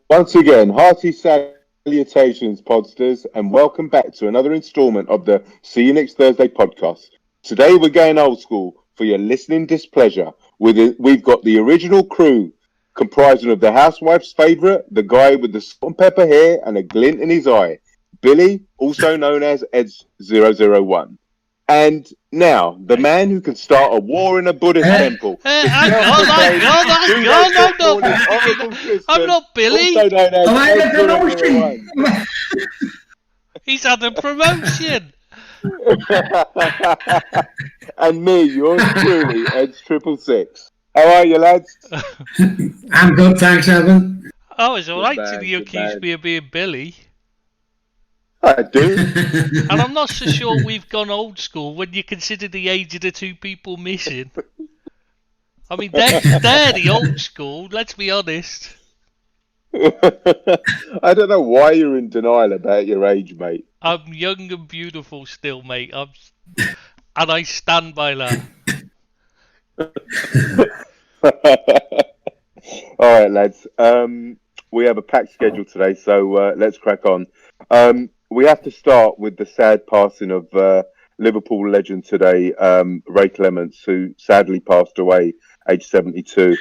Once again, hearty salutations, podsters, and welcome back to another instalment of the See You Next Thursday podcast. Today we're going old school for your listening displeasure. We've got the original crew comprising of the housewife's favourite, the guy with the salt and pepper hair and a glint in his eye, Billy, also known as Eds001. And now, the man who can start a war in a Buddhist temple. I'm not Billy. Also known as I had a promotion. He's had a promotion. And me, yours truly, Eds666. How are you, lads? I'm good, thanks, Evan. I was alright till you accused me of being Billy. I do. And I'm not so sure we've gone old school when you consider the age of the two people missing. I mean, they're the old school, let's be honest. I don't know why you're in denial about your age, mate. I'm young and beautiful still, mate. And I stand by that. All right, lads. We have a packed schedule today, so let's crack on. We have to start with the sad passing of Liverpool legend today, Ray Clemence, who sadly passed away, age 72.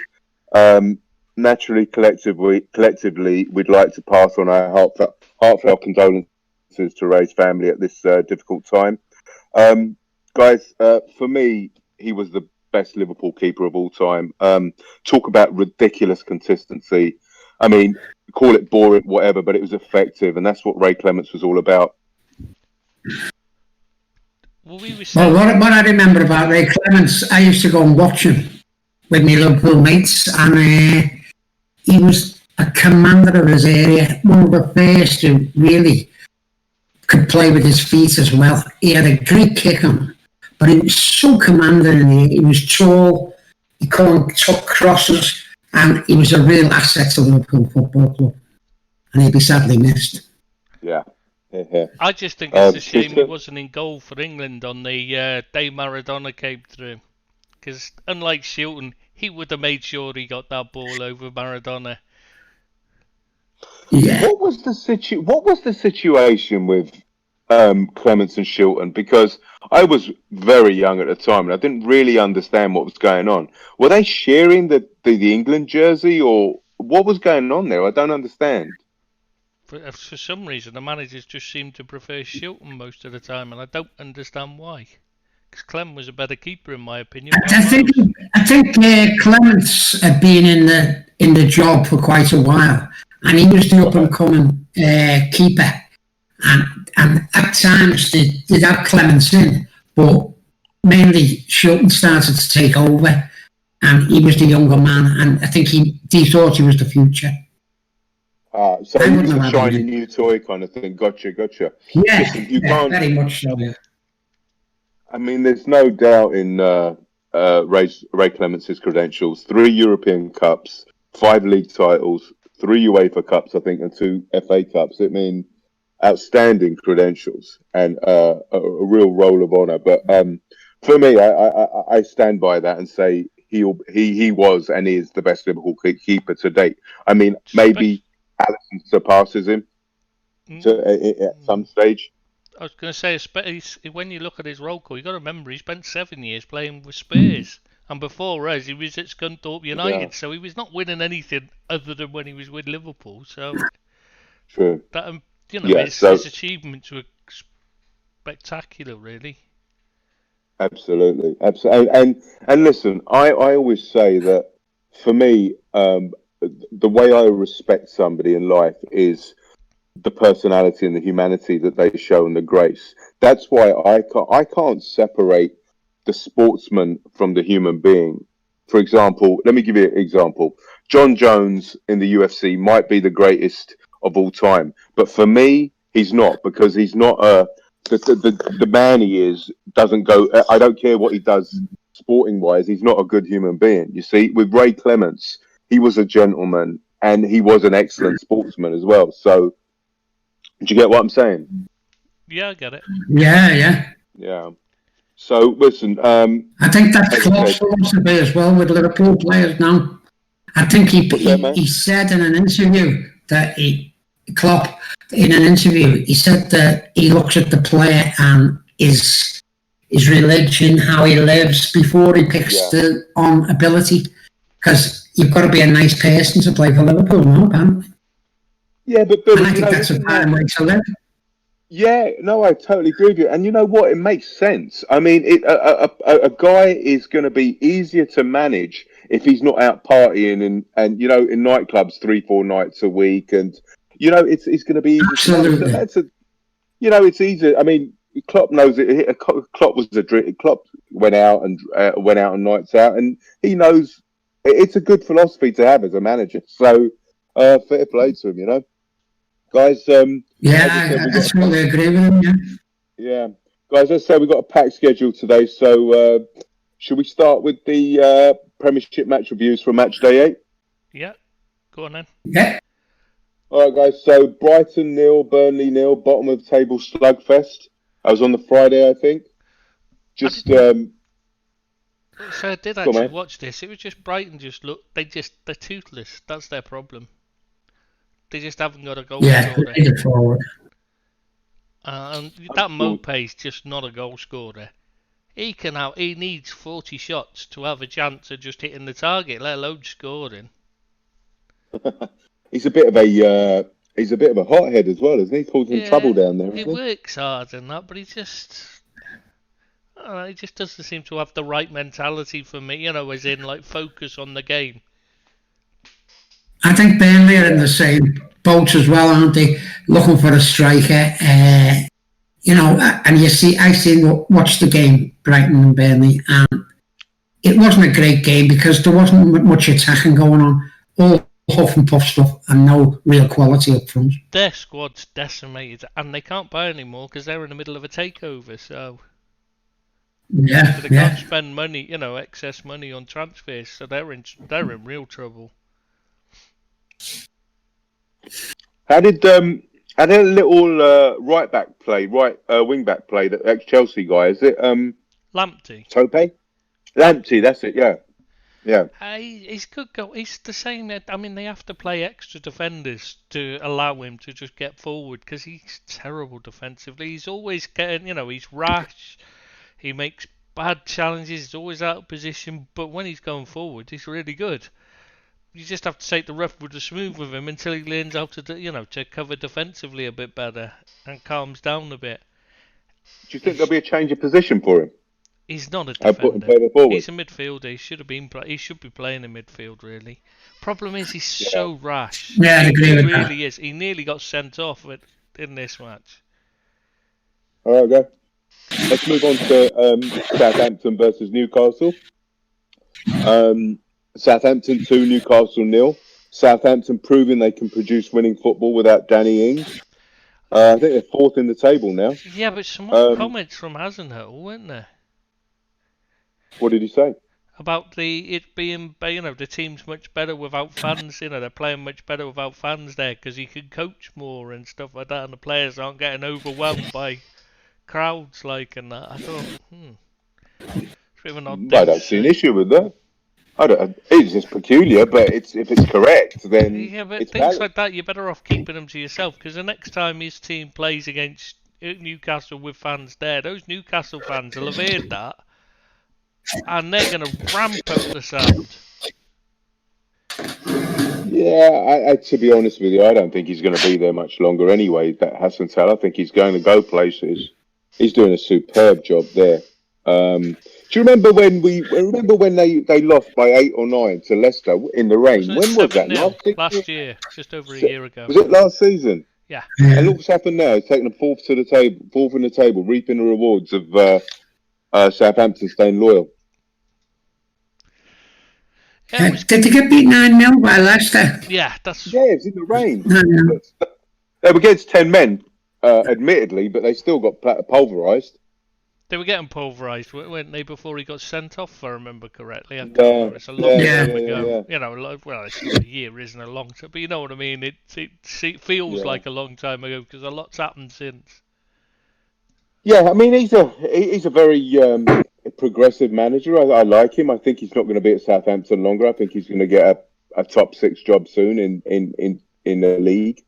Naturally, collectively, we'd like to pass on our heartfelt condolences to Ray's family at this difficult time. Guys, for me, he was the best Liverpool keeper of all time. Talk about ridiculous consistency. I mean, call it boring, whatever, but it was effective, and that's what Ray Clemence was all about. Well, what I remember about Ray Clemence, I used to go and watch him with my Liverpool mates, and he was a commander of his area, one of the first who really could play with his feet as well. He had a great kick on him, but he was so commanding. He was tall, he took crosses, and he was a real asset to Liverpool Football Club. And he'd be sadly missed. Yeah. I just think it's a shame he wasn't in goal for England on the day Maradona came through. Because unlike Shilton, he would have made sure he got that ball over Maradona. Yeah. What was the situation with Clemence and Shilton? Because I was very young at the time and I didn't really understand what was going on. Were they sharing the England jersey, or what was going on there? I don't understand. For some reason, the managers just seem to prefer Shilton most of the time, and I don't understand why. Because Clem was a better keeper, in my opinion. I think Clemence had been in the job for quite a while, and he was the up and coming keeper. And at times they'd have Clemence in, but mainly Shilton started to take over, and he was the younger man, and I think he thought he was the future. So he was a shiny new toy kind of thing. Gotcha. Yeah, Listen, you can't, very much so. Yeah. I mean, there's no doubt in Ray Clemence's credentials. 3 European Cups, 5 league titles, 3 UEFA Cups, I think, and 2 FA Cups. I mean, outstanding credentials and a real roll of honour. But for me, I stand by that and say he was and is the best Liverpool keeper to date. I mean, maybe Alisson surpasses him at some stage. I was going to say, when you look at his roll call, you've got to remember he spent 7 years playing with Spurs. And before us, he was at Scunthorpe United, so he was not winning anything other than when he was with Liverpool. So, true. That, his achievements were spectacular, really. Absolutely. And listen, I always say that for me, the way I respect somebody in life is the personality and the humanity that they show and the grace. That's why I can't separate the sportsman from the human being. For example, let me give you an example. John Jones in the UFC might be the greatest of all time, but for me, he's not, because he's not the man he is doesn't go. I don't care what he does sporting wise. He's not a good human being. You see, with Ray Clemence, he was a gentleman and he was an excellent sportsman as well. So, do you get what I'm saying? Yeah, I get it. Yeah. Yeah. So listen, I think that's as I Klopp's said, philosophy as well with Liverpool players now. I think what's that, man? he said in an interview that Klopp, in an interview, he said that he looks at the player and his religion, how he lives, before he picks Yeah. the on ability. Because you've got to be a nice person to play for Liverpool, no, apparently. Yeah, but And Billy, I think that's a fine way to live. yeah, no, I totally agree with you. And you know what? It makes sense. I mean, a guy is going to be easier to manage if he's not out partying and you know in nightclubs 3-4 nights a week, and you know it's going to be easier to manage. So Absolutely. that's a you know it's easy. I mean, Klopp knows it. Klopp was a drink. Klopp went out and went out on nights out, and he knows it's a good philosophy to have as a manager. So fair play to him, you know, guys. Yeah, As I said, I we got absolutely agree with him, yeah. yeah, guys. Let's say we've got a packed schedule today. So should we start with the Premiership match reviews for match day 8? Yeah, go on then. Yeah. All right, guys. So Brighton 0, Burnley 0, bottom of the table slugfest. I was on the Friday, I think. Just So I did Go on, actually mate. watch this. It was just Brighton. They're toothless. That's their problem. They just haven't got a goal Yeah, scorer. lead it forward. And that Mopé's just not a goal scorer. He needs 40 shots to have a chance of just hitting the target, let alone scoring. he's a bit of a hothead as well, isn't he? Causing trouble down there, He isn't he? works hard and that, but he just doesn't seem to have the right mentality for me, you know, as in like focus on the game. I think Burnley are in the same boat as well, aren't they? Looking for a striker. You know, and I watched the game, Brighton and Burnley, and it wasn't a great game because there wasn't much attacking going on. All huff and puff stuff and no real quality up front. Their squad's decimated and they can't buy anymore because they're in the middle of a takeover, so Yeah, they yeah. can't spend money, you know, excess money on transfers, so they're in real trouble. How did a little wing back play, that ex Chelsea guy? Is it Lamptey. Tope? Lamptey, that's it. Yeah, yeah. He's good goal. He's the same. I mean, they have to play extra defenders to allow him to just get forward because he's terrible defensively. He's always getting, you know, he's rash. He makes bad challenges. He's always out of position. But when he's going forward, he's really good. You just have to take the rough with the smooth with him until he learns how to, you know, to cover defensively a bit better and calms down a bit. Do you think there'll be a change of position for him? He's not a I'll put him defender. further forward. He's a midfielder. He should be playing in midfield really. Problem is he's so rash. Yeah, I agree with He that. really is. He nearly got sent off in this match. All right, go. Let's move on to Southampton versus Newcastle. Southampton 2, Newcastle 0. Southampton proving they can produce winning football without Danny Ings. I think they're fourth in the table now. Yeah, but some more comments from Hasenhüttl, weren't there? What did he say? About it being, you know, the team's much better without fans. You know, they're playing much better without fans there because he can coach more and stuff like that, and the players aren't getting overwhelmed by crowds like and that. I thought, it's a bit of an odd thing I don't see an issue with that. It's just peculiar, but if it's correct, then yeah, but it's things valid. like that, you're better off keeping them to yourself because the next time his team plays against Newcastle with fans there, those Newcastle fans will have heard that. And they're going to ramp up the sound. Yeah, I to be honest with you, I don't think he's going to be there much longer anyway. That Hasenhüttl, I think he's going to go places. He's doing a superb job there. Do you remember when they lost by 8 or 9 to Leicester in the rain? When was that? Last year, just over a year ago. Was it last season? Yeah. And look what's happened now. He's taken them fourth in the table, reaping the rewards of Southampton staying loyal. Yeah, did they get beat 9-0 by Leicester? Yeah, it was in the rain. No. They were against 10 men, admittedly, but they still got pulverised. They were getting pulverised, weren't they, before he got sent off, if I remember correctly? I can't remember. It's a long time ago. Yeah. You know, well, it's not a year isn't a long time, but you know what I mean. It feels like a long time ago because a lot's happened since. Yeah, I mean he's a very progressive manager. I like him. I think he's not going to be at Southampton longer. I think he's going to get a top six job soon in the league.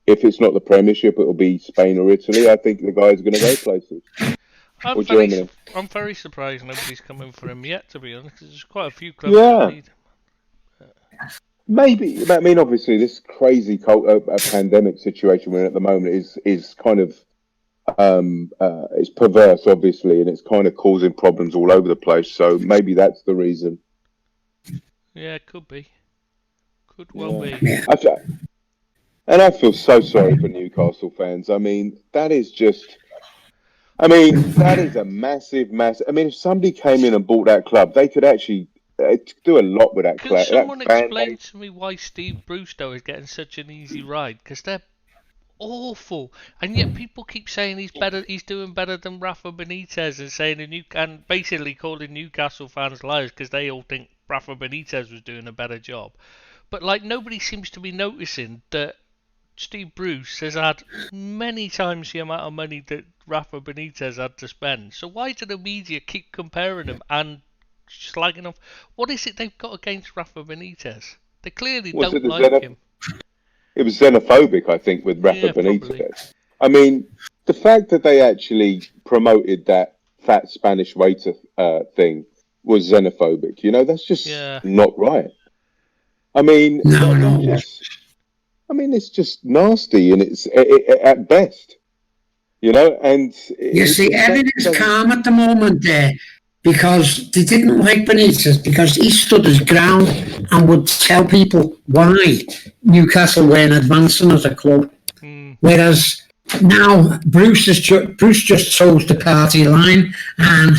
If it's not the Premiership, it'll be Spain or Italy. I think the guy's going to go places. Or Germany. I'm very surprised nobody's coming for him yet, to be honest, because there's quite a few clubs that need him. Maybe. I mean, obviously, this crazy pandemic situation we're in at the moment is kind of it's perverse, obviously, and it's kind of causing problems all over the place. So maybe that's the reason. Yeah, it could be. Could well be. And I feel so sorry for Newcastle fans. I mean, that is a massive. I mean, if somebody came in and bought that club, they could actually do a lot with that club. Can someone explain to me why Steve Bruce, though, is getting such an easy ride? Because they're awful, and yet people keep saying he's doing better than Rafa Benitez, and saying and basically calling Newcastle fans liars because they all think Rafa Benitez was doing a better job. But like nobody seems to be noticing that Steve Bruce has had many times the amount of money that Rafa Benitez had to spend. So why do the media keep comparing him and slagging off? What is it they've got against Rafa Benitez? They clearly don't like him. It was xenophobic, I think, with Rafa Benitez. Probably. I mean, the fact that they actually promoted that fat Spanish waiter thing was xenophobic. You know, that's just not right. I mean, it's just nasty, and it's at best. You know, and you see, everything's calm at the moment there. Because they didn't like Benitez because he stood his ground and would tell people why Newcastle weren't advancing as a club. Whereas now Bruce just chose the party line and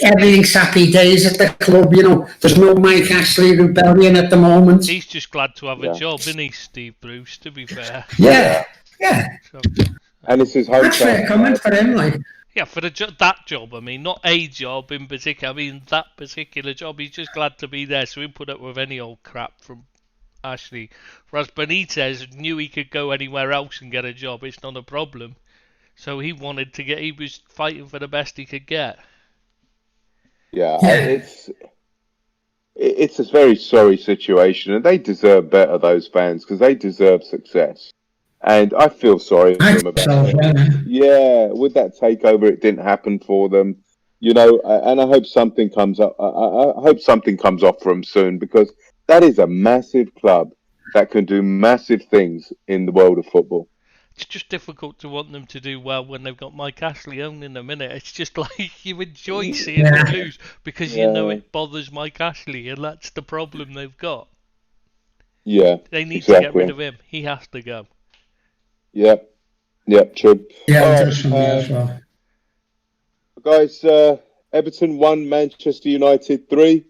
everything's happy days at the club. You know, there's no Mike Ashley rebellion at the moment. He's just glad to have a job, isn't he, Steve Bruce? To be fair. Yeah. So, and it's his hometown. That's fair comment for him, like. Yeah, for that job, I mean, not a job in particular, I mean that particular job, he's just glad to be there, so he put up with any old crap from Ashley. Whereas Benitez knew he could go anywhere else and get a job, it's not a problem. So he was fighting for the best he could get. Yeah, it's a very sorry situation, and they deserve better, those fans, because they deserve success. And I feel sorry for them about it. Yeah, with that takeover, it didn't happen for them, you know. And I hope something comes up. I hope something comes off for them soon, because that is a massive club that can do massive things in the world of football. It's just difficult to want them to do well when they've got Mike Ashley owning a minute. It's just like you enjoy seeing them lose because you know it bothers Mike Ashley, and that's the problem they've got. Yeah, they need to get rid of him. He has to go. Yep, true. Yeah, as well. Guys, Everton 1, Manchester United 3.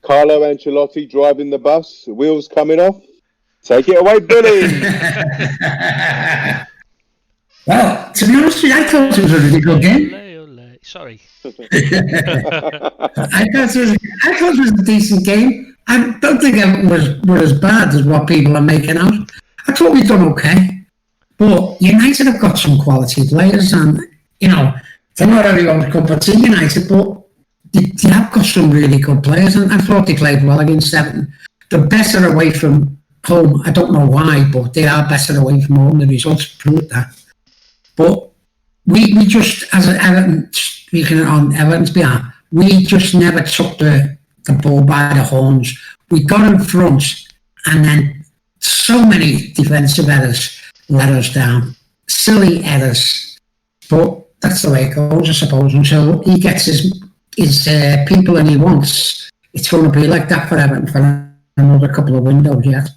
Carlo Ancelotti driving the bus, wheels coming off. Take it away, Billy. Well, to be honest with you, I thought it was a really good game. Sorry. I thought it was a decent game. I don't think it was as bad as what people are making out. I thought we'd done okay. But United have got some quality players, and you know they're not everyone's cup of tea, United, but they have got some really good players, and I thought they played well against Everton. They're better away from home. I don't know why, but they are better away from home. The results prove that. But we just, as Everton, speaking on Everton's behalf, we just never took the ball by the horns. We got in front, and then so many defensive errors let us down. Silly errors. But that's the way it goes, I suppose. Until he gets his people and he wants, it's going to be like that for Everton for another couple of windows yet.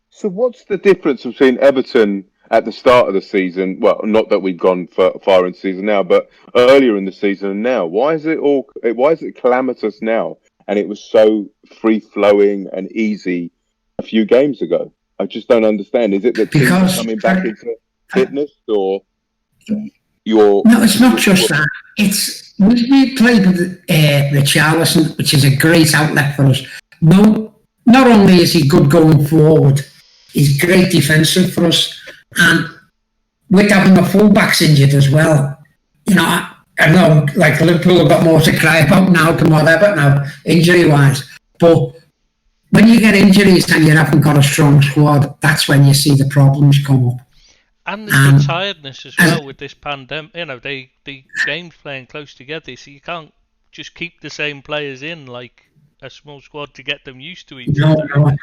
So what's the difference between Everton at the start of the season? Well, not that we've gone far in the season now, but earlier in the season and now. Why is it calamitous now? And it was so free-flowing and easy a few games ago. I just don't understand. Is it that teams are coming back into fitness, or your? No, it's not just that. It's we played with Richarlison, which is a great outlet for us. No, not only is he good going forward, he's great defensive for us, and with having the fullbacks injured as well, you know, I know like Liverpool have got more to cry about now than whatever now, injury-wise. But when you get injuries and you haven't got a strong squad, that's when you see the problems come up. And there's the tiredness as well with this pandemic. You know, the games playing close together, so you can't just keep the same players in like a small squad to get them used to each other. No.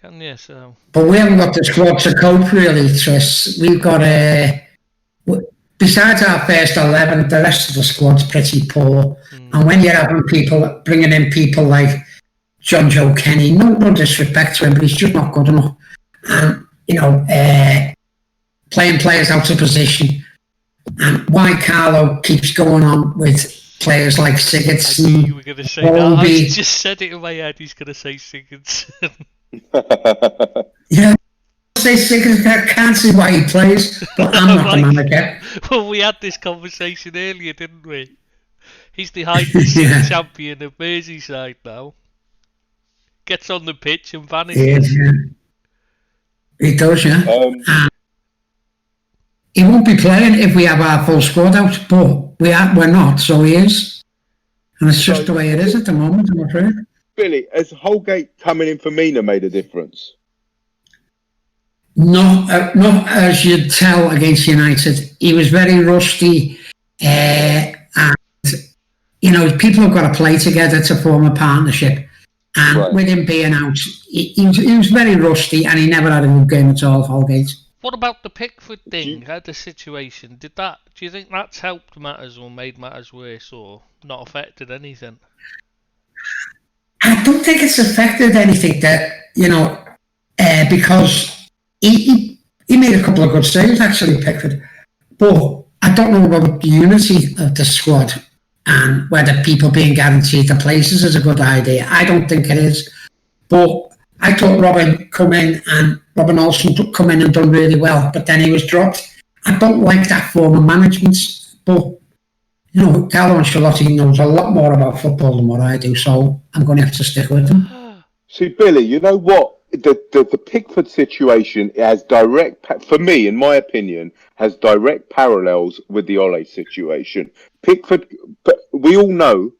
Can you? So. But we haven't got the squad to cope really, Tris. We've got besides our first 11, the rest of the squad's pretty poor. And when you're having people bringing in people like John Joe Kenny, no disrespect to him, but he's just not good enough. And you know, playing players out of position, and why Carlo keeps going on with players like Sigurdsson. You were going to say that. I just said it in my head. He's going to say Sigurdsson. Yeah, say Sigurdsson. I can't see why he plays, but I'm not the manager. Well, we had this conversation earlier, didn't we? He's the hide and seek champion of Merseyside now. Gets on the pitch and vanishes. Yeah. He does, yeah. He won't be playing if we have our full squad out, but we're not, so he is. And it's just the way it is at the moment, I'm afraid. Billy, has Holgate coming in for Mina made a difference? Not as you'd tell against United. He was very rusty, and you know, people have got to play together to form a partnership. And with him being out, he was very rusty, and he never had a good game at all, Holgate. What about the Pickford thing? The situation? Do you think that's helped matters or made matters worse, or not affected anything? I don't think it's affected anything that, you know, because he made a couple of good saves actually, Pickford. But I don't know about the unity of the squad and whether people being guaranteed the places is a good idea. I don't think it is. But I thought Robin Olsen come in and done really well, but then he was dropped. I don't like that form of management, but you know, Carlo Ancelotti knows a lot more about football than what I do, so I'm going to have to stick with him. See, Billy, you know what? The Pickford situation has for me, in my opinion, has direct parallels with the Ole situation. Pickford, but we all know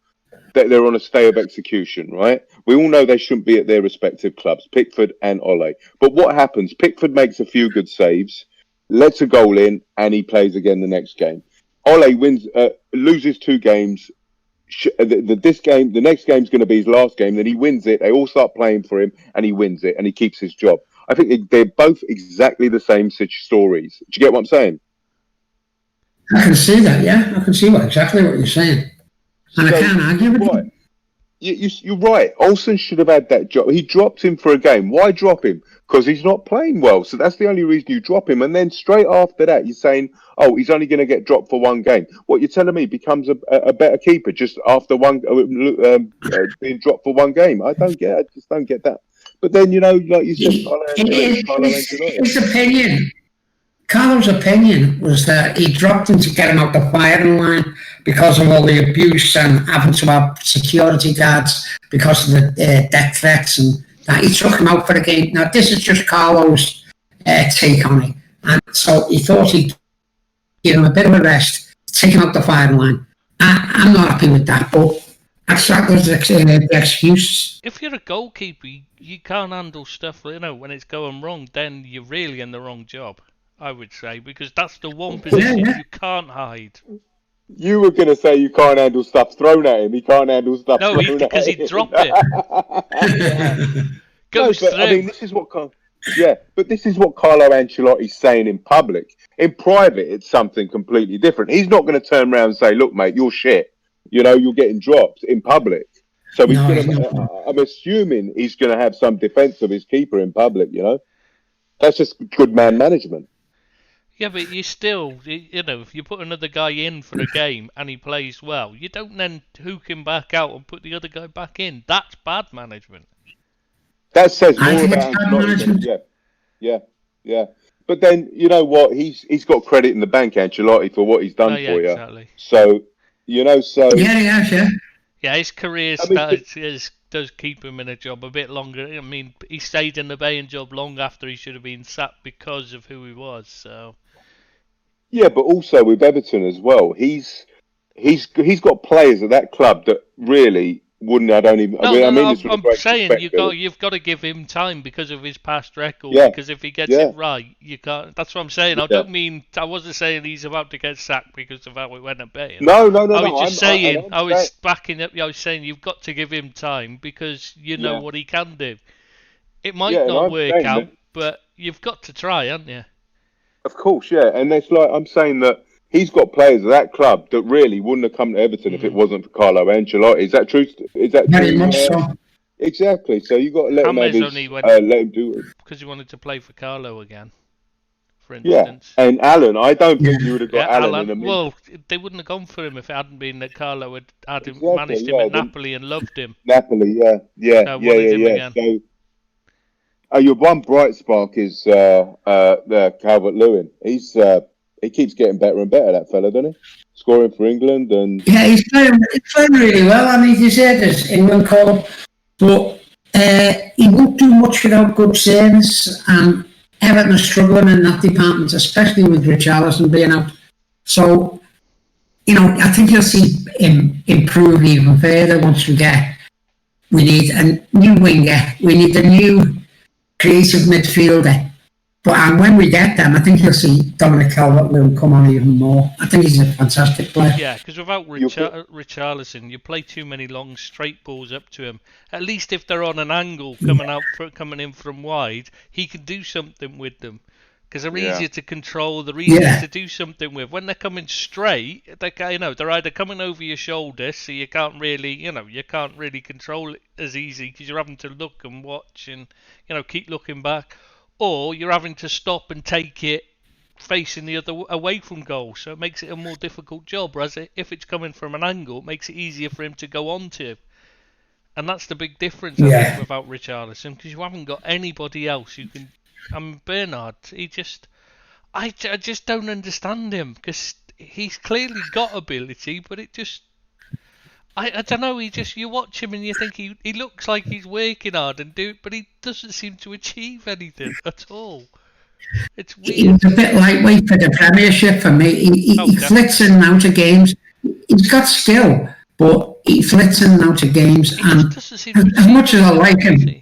that they're on a stay of execution, right? We all know they shouldn't be at their respective clubs, Pickford and Ole. But what happens? Pickford makes a few good saves, lets a goal in, and he plays again the next game. Ole loses 2 games. The next game's going to be his last game. Then he wins it. They all start playing for him, and he wins it, and he keeps his job. I think they're both exactly the same stories. Do you get what I'm saying? I can see that. Yeah, I can see exactly what you're saying, and I can't argue with you. You're right. Olsen should have had that job. He dropped him for a game. Why drop him? Because he's not playing well. So that's the only reason you drop him. And then straight after that, you're saying, oh, he's only going to get dropped for 1 game. What you're telling me becomes a better keeper just after being dropped for 1 game. I just don't get that. But then, you know, like you said, his opinion. Carlo's opinion was that he dropped him to get him out the firing line because of all the abuse and having to have security guards because of the death threats, and that he took him out for the game. Now, this is just Carlo's take on it. And so he thought he'd give him a bit of a rest, take him out the firing line. I'm not happy with that, but that's the excuse. If you're a goalkeeper, you can't handle stuff, you know, when it's going wrong, then you're really in the wrong job, I would say, because that's the one position you can't hide. You were going to say you can't handle stuff thrown at him. He can't handle stuff thrown at him. No, because he dropped it. Goes through. I mean, this is what Carlo Ancelotti's saying in public. In private, it's something completely different. He's not going to turn around and say, look, mate, you're shit. You know, you're getting dropped in public. So I'm assuming he's going to have some defence of his keeper in public, you know. That's just good man management. Yeah, but you still, you know, if you put another guy in for a game and he plays well, you don't then hook him back out and put the other guy back in. That's bad management. That says more about Ancelotti. Yeah. But then, you know what? He's got credit in the bank, Ancelotti, for what he's done for you. Exactly. So, you know, Yeah, his career does keep him in a job a bit longer. I mean, he stayed in the Bayern job long after he should have been sacked because of who he was. So Yeah, but also with Everton as well, he's got players at that club that really wouldn't. I don't even. No, no, I mean no. this with the I'm greatest saying respect, Billy. you've got to give him time because of his past record. Yeah, Because if he gets yeah, it right, you can't. That's what I'm saying. yeah. I wasn't saying he's about to get sacked because of how it went at Bayern. No, no, no, I was no. just I saying. I was understand. backing up. I was saying you've got to give him time because you know Yeah, what he can do. It yeah, might and I not work understand out, that. but you've got to try, haven't you? Of course, yeah, and it's like I'm saying that he's got players at that club that really wouldn't have come to Everton if it Mm. wasn't for Carlo Ancelotti. Is that true? Is that Very true? much so. Exactly. So you got to let him have James his, only went let him do it. because he wanted to play for Carlo again, for Yeah, instance. and Alan, I don't Yeah. think you would have Yeah, got Alan in Alan. a minute. Well, they wouldn't have gone for him if it hadn't been that Carlo had Exactly. managed him Yeah. at Napoli and loved him. Napoli. Yeah. Yeah. Yeah. Wanted him Yeah. again. Yeah. So, your one bright spark is Calvert-Lewin. He keeps getting better and better. That fella, doesn't he? Scoring for England and Yeah, he's playing really well. I mean, he deserved his England call, but he won't do much without good service. And Everton are struggling in that department, especially with Richarlison being out. So, I think you'll see him improve even further once we need a new winger. We need a new creative midfielder. But when we get them, I think you'll see Dominic Calvert-Lewin come on even more. I think he's a fantastic player. Yeah, because without Richarlison, you play too many long straight balls up to him. At least if they're on an angle coming in from wide, he can do something with them. Because they're easier to control, they're easier to do something with. When they're coming straight, they're either coming over your shoulder, so you can't really control it as easy because you're having to look and watch and keep looking back, or you're having to stop and take it facing the other away from goal, so it makes it a more difficult job. Whereas if it's coming from an angle, it makes it easier for him to go onto. And that's the big difference, I think, without Richarlison, because you haven't got anybody else who can. Bernard, I just don't understand him, because he's clearly got ability, but it just, I don't know, you watch him and you think he looks like he's working hard but he doesn't seem to achieve anything at all. It's weird. He's a bit lightweight for the Premiership for me. He flits in and out of games. He's got skill, but he flits in and out of games. And as much as I like him,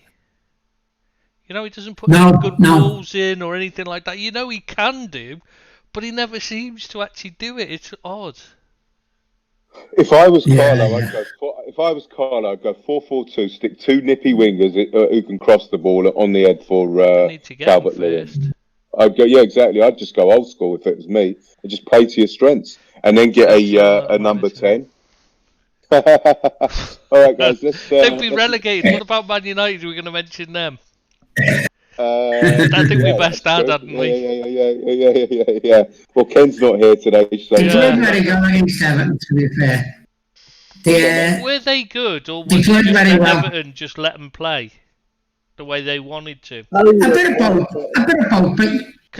he doesn't put any good balls in or anything like that. He can do, but he never seems to actually do it. It's odd. If I was Carlo, I'd go 4-4-2, stick two nippy wingers who can cross the ball on the head for Calvert-Lewin. I'd go, yeah, exactly. I'd just go old school if it was me. I'd just play to your strengths and then get a number 10. All right, guys. They'd be relegated. What about Man United? We're going to mention them. I think we best add, hadn't we? Yeah. Well, Ken's not here today, so they played very well against Everton, to be fair. Were they good, or was it just Everton just let them play the way they wanted to? A bit of both, but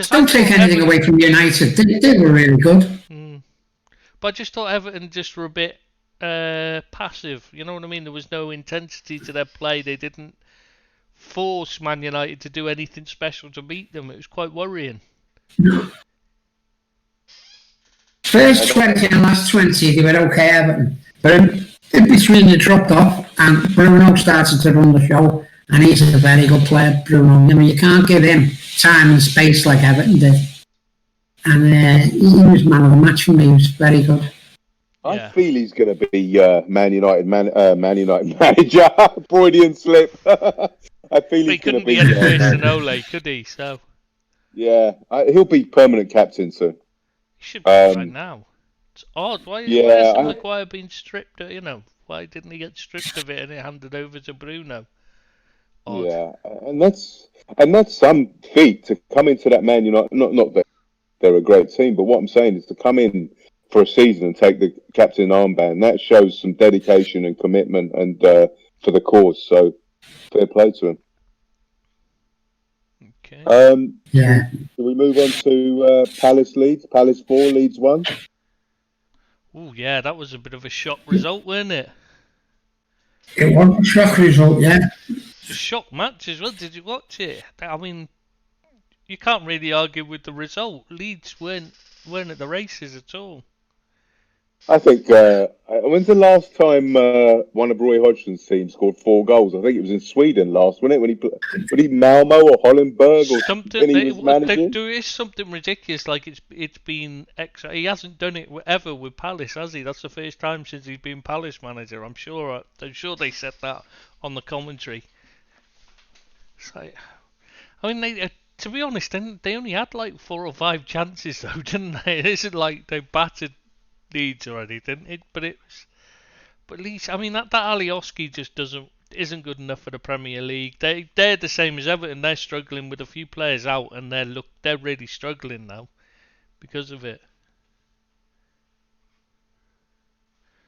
don't take anything away from United. They were really good. But I just thought Everton just were a bit passive. You know what I mean? There was no intensity to their play. They didn't force Man United to do anything special to beat them. It was quite worrying. First 20 and last 20, they were okay, Everton. But in between, they dropped off, and Bruno started to run the show. And he's a very good player, Bruno. I mean, you can't give him time and space like Everton did. And he was man of the match for me. He was very good. I feel he's going to be Man United manager. Freudian slip. I feel he couldn't be any worse than Ole, could he? So yeah, he'll be permanent captain soon. He should be right now. It's odd. Why is Maguire being stripped? Why didn't he get stripped of it and it handed over to Bruno? Odd. Yeah, and that's some feat to come into that Man United. Not that they're a great team, but what I'm saying is to come in for a season and take the captain armband. That shows some dedication and commitment and for the cause. So fair play to him. Okay. Do we move on to Palace Leeds? Palace 4, Leeds 1. Oh yeah, that was a bit of a shock result, wasn't it? It was a shock result, yeah. A shock match as well. Did you watch it? I mean, you can't really argue with the result. Leeds weren't weren't at the races at all. I think, when's the last time one of Roy Hodgson's teams scored 4 goals? I think it was in Sweden last, wasn't it? When he Malmo or Hollenberg or Something when he was managing? there is something ridiculous. Like it's been extra. He hasn't done it ever with Palace, has he? That's the first time since he's been Palace manager. I'm sure they said that on the commentary. So, I mean, to be honest, they only had like 4 or 5 chances though, didn't they? It isn't like they battered Leeds or anything. But Leeds, I mean, that Alioski just isn't good enough for the Premier League. They're the same as Everton. They're struggling with a few players out, and they're really struggling now because of it.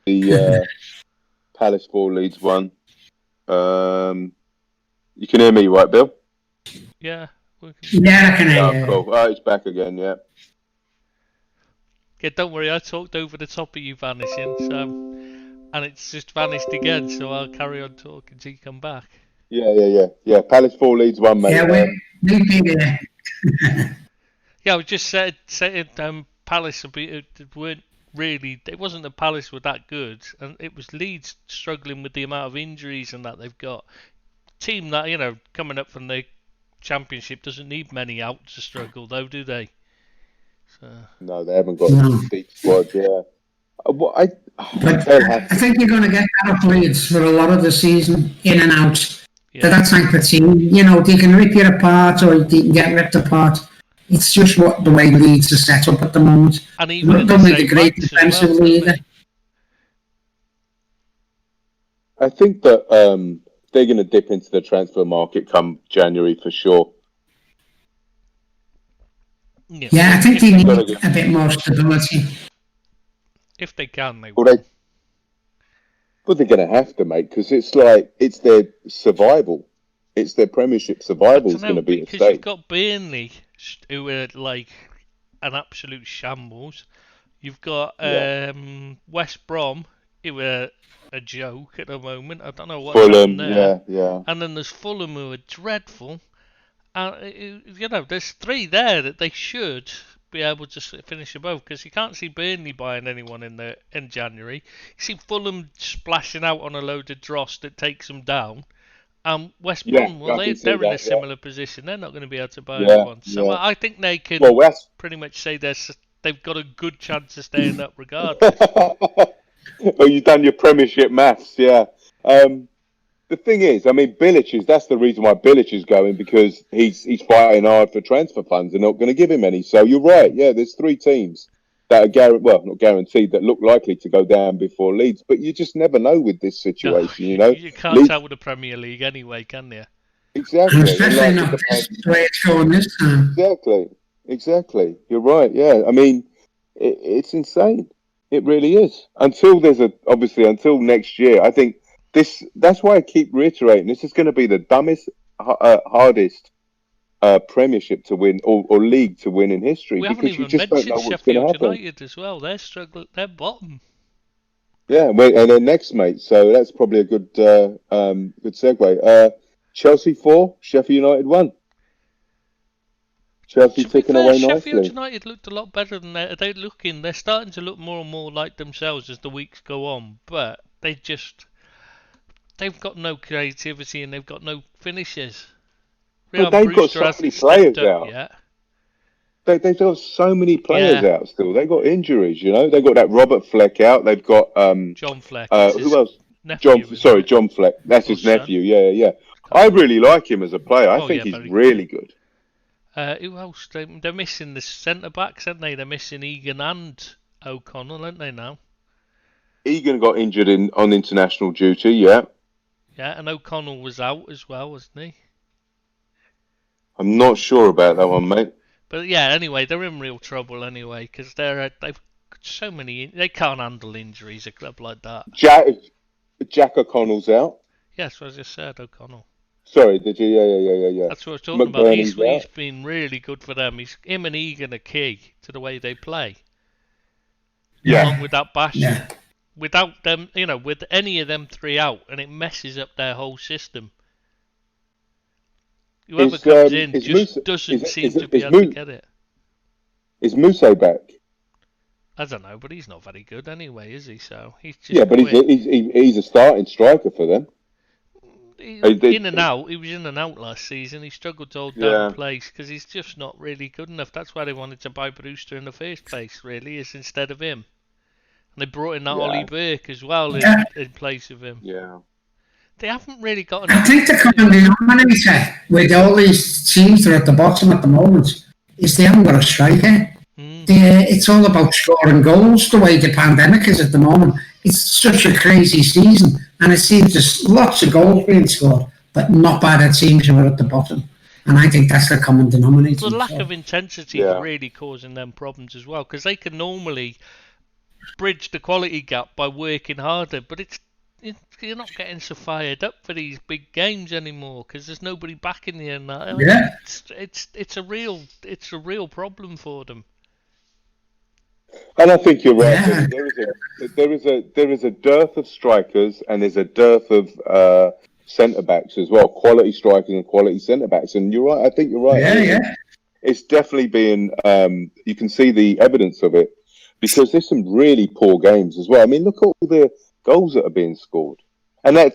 The Palace 4, Leeds 1. You can hear me, right, Bill? Yeah. Yeah, I can hear you. Cool. Oh, it's back again. Yeah. Yeah, don't worry. I talked over the top of you vanishing, and it's just vanished again. So I'll carry on talking until you come back. Yeah. Palace 4, Leeds 1, mate. Yeah, we've been there. Yeah, I was just saying Palace weren't really. It wasn't the Palace were that good, and it was Leeds struggling with the amount of injuries and that they've got. Team that coming up from the Championship doesn't need many out to struggle, though, do they? So. No, they haven't got a deep squad. Yeah. I think you're going to get out of Leeds for a lot of the season, in and out. Yeah. That type of team, they can rip you apart or you can get ripped apart. It's just the way Leeds are set up at the moment. And even don't make a great defensively either. I think that they're going to dip into the transfer market come January for sure. Yeah, I think they need a bit more stability. If they can, they will. But they're going to have to, mate, because it's their survival. It's their Premiership survival is going to be at stake. Because you've got Burnley, who are like an absolute shambles. You've got West Brom, who are a joke at the moment. I don't know what's happened there. Yeah. And then there's Fulham, who are dreadful. And there's 3 there that they should be able to finish above, because you can't see Burnley buying anyone in January. You see Fulham splashing out on a load of dross that takes them down. West Brom, they're in a similar position. They're not going to be able to buy anyone. So I think they can pretty much say they've got a good chance of staying up regardless. Oh, you've done your Premiership maths, yeah. The thing is, I mean, that's the reason why Bilic is going, because he's fighting hard for transfer funds. They're not going to give him any. So you're right. Yeah, there's 3 teams that are not guaranteed, that look likely to go down before Leeds. But you just never know with this situation, You can't tell with the Premier League anyway, can you? Exactly. And especially not the way it's going this time. Exactly. You're right. Yeah. I mean, it's insane. It really is. Until next year, I think. That's why I keep reiterating, this is going to be the dumbest, hardest Premiership to win or league to win in history, because you just don't know what's going to happen. Sheffield United as well. They're struggling. They're bottom. Yeah, and they're next, mate. So that's probably a good segue. Chelsea 4, Sheffield United 1. Chelsea ticking away nicely. Sheffield United looked a lot better than they're starting to look more and more like themselves as the weeks go on, but they've got no creativity and they've got no finishes. But they've got so many players out. They've got so many players out still. They've got injuries, They've got that Robert Fleck out. They've got John Fleck. Who else? Nephew, John Fleck. That's his nephew. Yeah. I really like him as a player. I think he's really good. Who else? They're missing the centre backs, aren't they? They're missing Egan and O'Connell, aren't they now? Egan got injured on international duty. Yeah. Yeah, and O'Connell was out as well, wasn't he? I'm not sure about that one, mate. But yeah, anyway, they're in real trouble anyway, because they've got so many. They can't handle injuries, a club like that. Jack O'Connell's out. Yes, as I said, O'Connell. Sorry, did you? Yeah. That's what I was talking about. He's been really good for them. Him and Egan are key to the way they play. Yeah. Along with that Bash. Yeah. Without them, with any of them 3 out, and it messes up their whole system. Whoever comes in just doesn't seem to be able to get it. Is Moussa back? I don't know, but he's not very good anyway, is he? So he's just Yeah, but he's a starting striker for them. in and out. He was in and out last season. He struggled to hold down place because he's just not really good enough. That's why they wanted to buy Brewster in the first place, really, is instead of him. And they brought in that Ollie Burke as well in place of him. Yeah. They haven't really got I think the common denominator with all these teams that are at the bottom at the moment is they haven't got a striker. It's all about scoring goals the way the pandemic is at the moment. It's such a crazy season, and it seems there's lots of goals being scored, but not by the teams who are at the bottom. And I think that's the common denominator. The lack of intensity is really causing them problems as well, because they can normally bridge the quality gap by working harder, but you're not getting so fired up for these big games anymore because there's nobody backing you in that. It's a real problem for them. And I think you're right. There is a dearth of strikers, and there's a dearth of centre backs as well. Quality strikers and quality centre backs. And you're right. I think you're right. It's definitely being. You can see the evidence of it because there's some really poor games as well. I mean, look at all the goals that are being scored, and that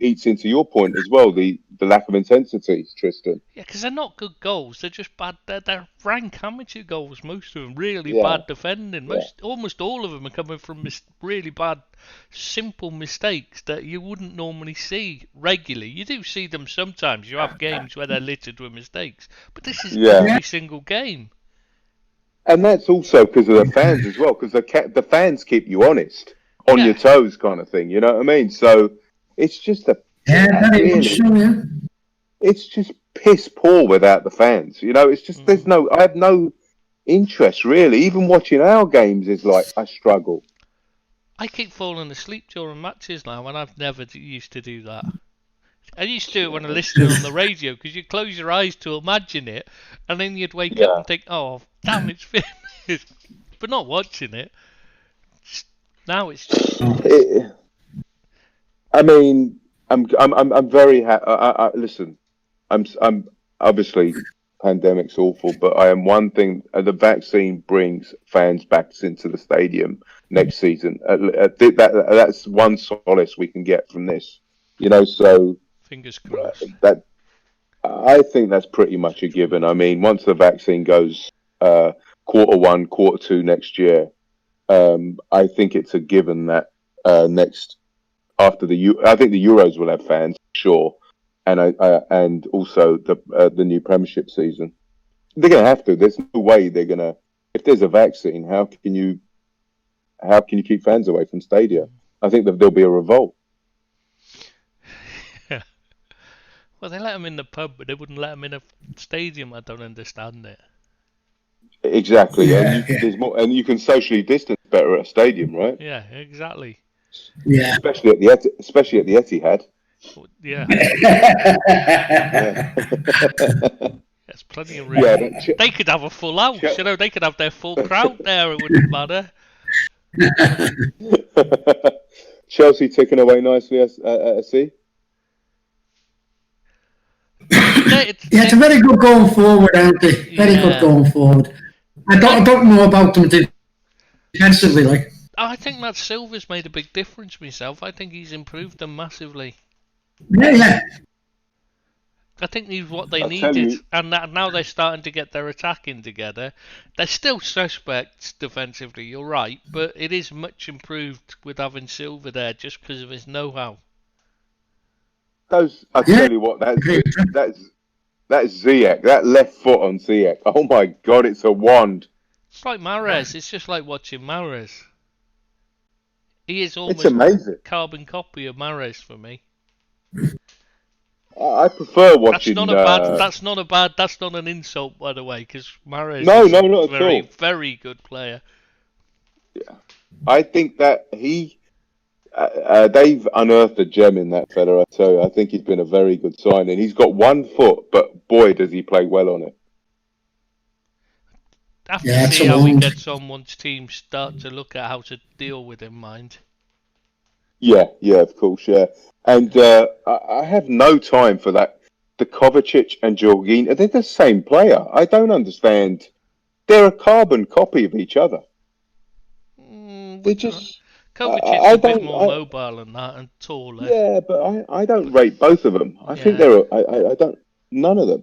eats into your point as well. The lack of intensity, Tristan. Yeah, because they're not good goals. They're just bad. They're rank amateur goals. Most of them really bad defending. Almost all of them are coming from really bad, simple mistakes that you wouldn't normally see regularly. You do see them sometimes. You have games where they're littered with mistakes, but this is every single game. And that's also because of the fans as well, because the fans keep you honest, on your toes, kind of thing. You know what I mean? So it's just it's just piss poor without the fans. You know, it's just I have no interest really. Even watching our games is like I struggle. I keep falling asleep during matches now, and I've never used to do that. I used to do it when I listened on the radio, because you close your eyes to imagine it, and then you'd wake up and think, "Oh, damn, it's finished," but not watching it. Now it's just. I mean, I'm very happy. Listen, I'm obviously pandemic's awful, but I am one thing. The vaccine brings fans back into the stadium next season. That's one solace we can get from this. You know, so. Fingers crossed. I think that's pretty much a given. I mean, once the vaccine goes quarter 1, quarter 2 next year, I think it's a given that I think the Euros will have fans, sure, and also the new Premiership season. They're going to have to. There's no way they're going to. If there's a vaccine, how can you keep fans away from stadia? I think that there'll be a revolt. Well, they let them in the pub, but they wouldn't let them in a stadium. I don't understand it. Exactly, there's more, and you can socially distance better at a stadium, right? Yeah, exactly. Yeah, especially at the Etihad. Yeah. There's plenty of room. Yeah, they could have a full house. You know, they could have their full crowd there. It wouldn't matter. Chelsea ticking away nicely at sea. It's a very good going forward, aren't they? Very good going forward. I don't know about them defensively, like. I think Matt Silva's made a big difference myself. I think he's improved them massively. Yeah. I think he's what they needed, and now they're starting to get their attacking together. They're still suspects defensively, you're right, but it is much improved with having Silva there just because of his know-how. I tell you what, that's Ziyech. That left foot on Ziyech. Oh my God, it's a wand. It's like Mahrez. It's just like watching Mahrez. He is almost a carbon copy of Mahrez for me. I prefer watching. That's not an insult, by the way, because Mahrez is not a very, very good player. Yeah, I think that they've unearthed a gem in that fella. I tell you, I think he's been a very good signing. He's got 1 foot, but boy, does he play well on it. I have to see how he gets on once teams start to look at how to deal with him, mind. Yeah, of course, yeah. And I have no time for that. The Kovacic and Jorginho, they're the same player. I don't understand. They're a carbon copy of each other. They just. Kovacic's a bit more mobile than that and taller. Yeah, but I don't rate both of them. I think I don't. None of them.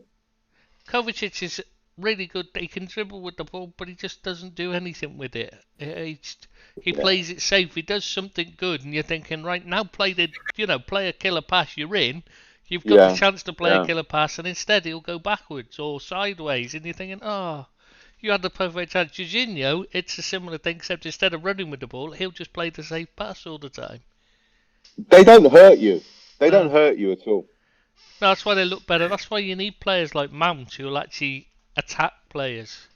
Kovacic is really good. He can dribble with the ball, but he just doesn't do anything with it. He plays it safe. He does something good, and you're thinking, right now, play a killer pass. You're in. You've got the chance to play a killer pass, and instead he'll go backwards or sideways, and you're thinking, you had the perfect chance. Jorginho, it's a similar thing, except instead of running with the ball, he'll just play the safe pass all the time. They don't hurt you. They don't hurt you at all. No, that's why they look better. That's why you need players like Mount who'll actually attack players.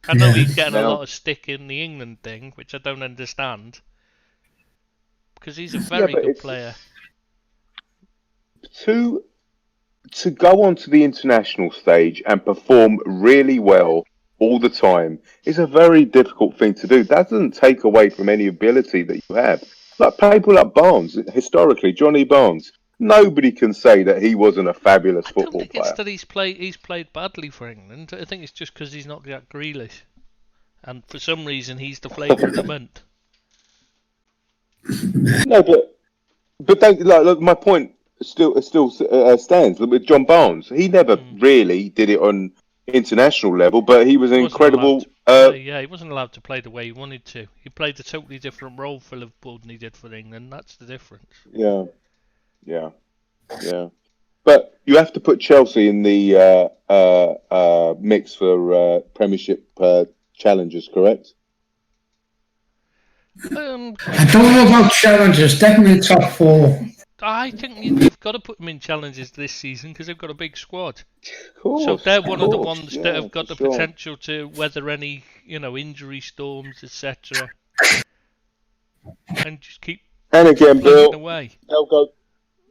I know he's getting a lot of stick in the England thing, which I don't understand. Because he's a very good player. To go onto the international stage and perform really well all the time is a very difficult thing to do. That doesn't take away from any ability that you have. Like people like Barnes, historically, Johnny Barnes, nobody can say that he wasn't a fabulous football player. I don't think it's that he's played badly for England. I think it's just because he's not Jack Grealish. And for some reason, he's the flavour of the month. No, but my point still stands with John Barnes. He never really did it on international level, but he was an incredible. He wasn't allowed to play the way he wanted to. He played a totally different role for Liverpool than he did for England. That's the difference. Yeah. But you have to put Chelsea in the mix for Premiership challenges, correct? I don't know about challenges. Definitely top 4. I think you've got to put them in challenges this season because they've got a big squad. So they're one of the ones that have got the potential to weather any, injury storms, etc. And just keep. And again, Bill, away. They'll go.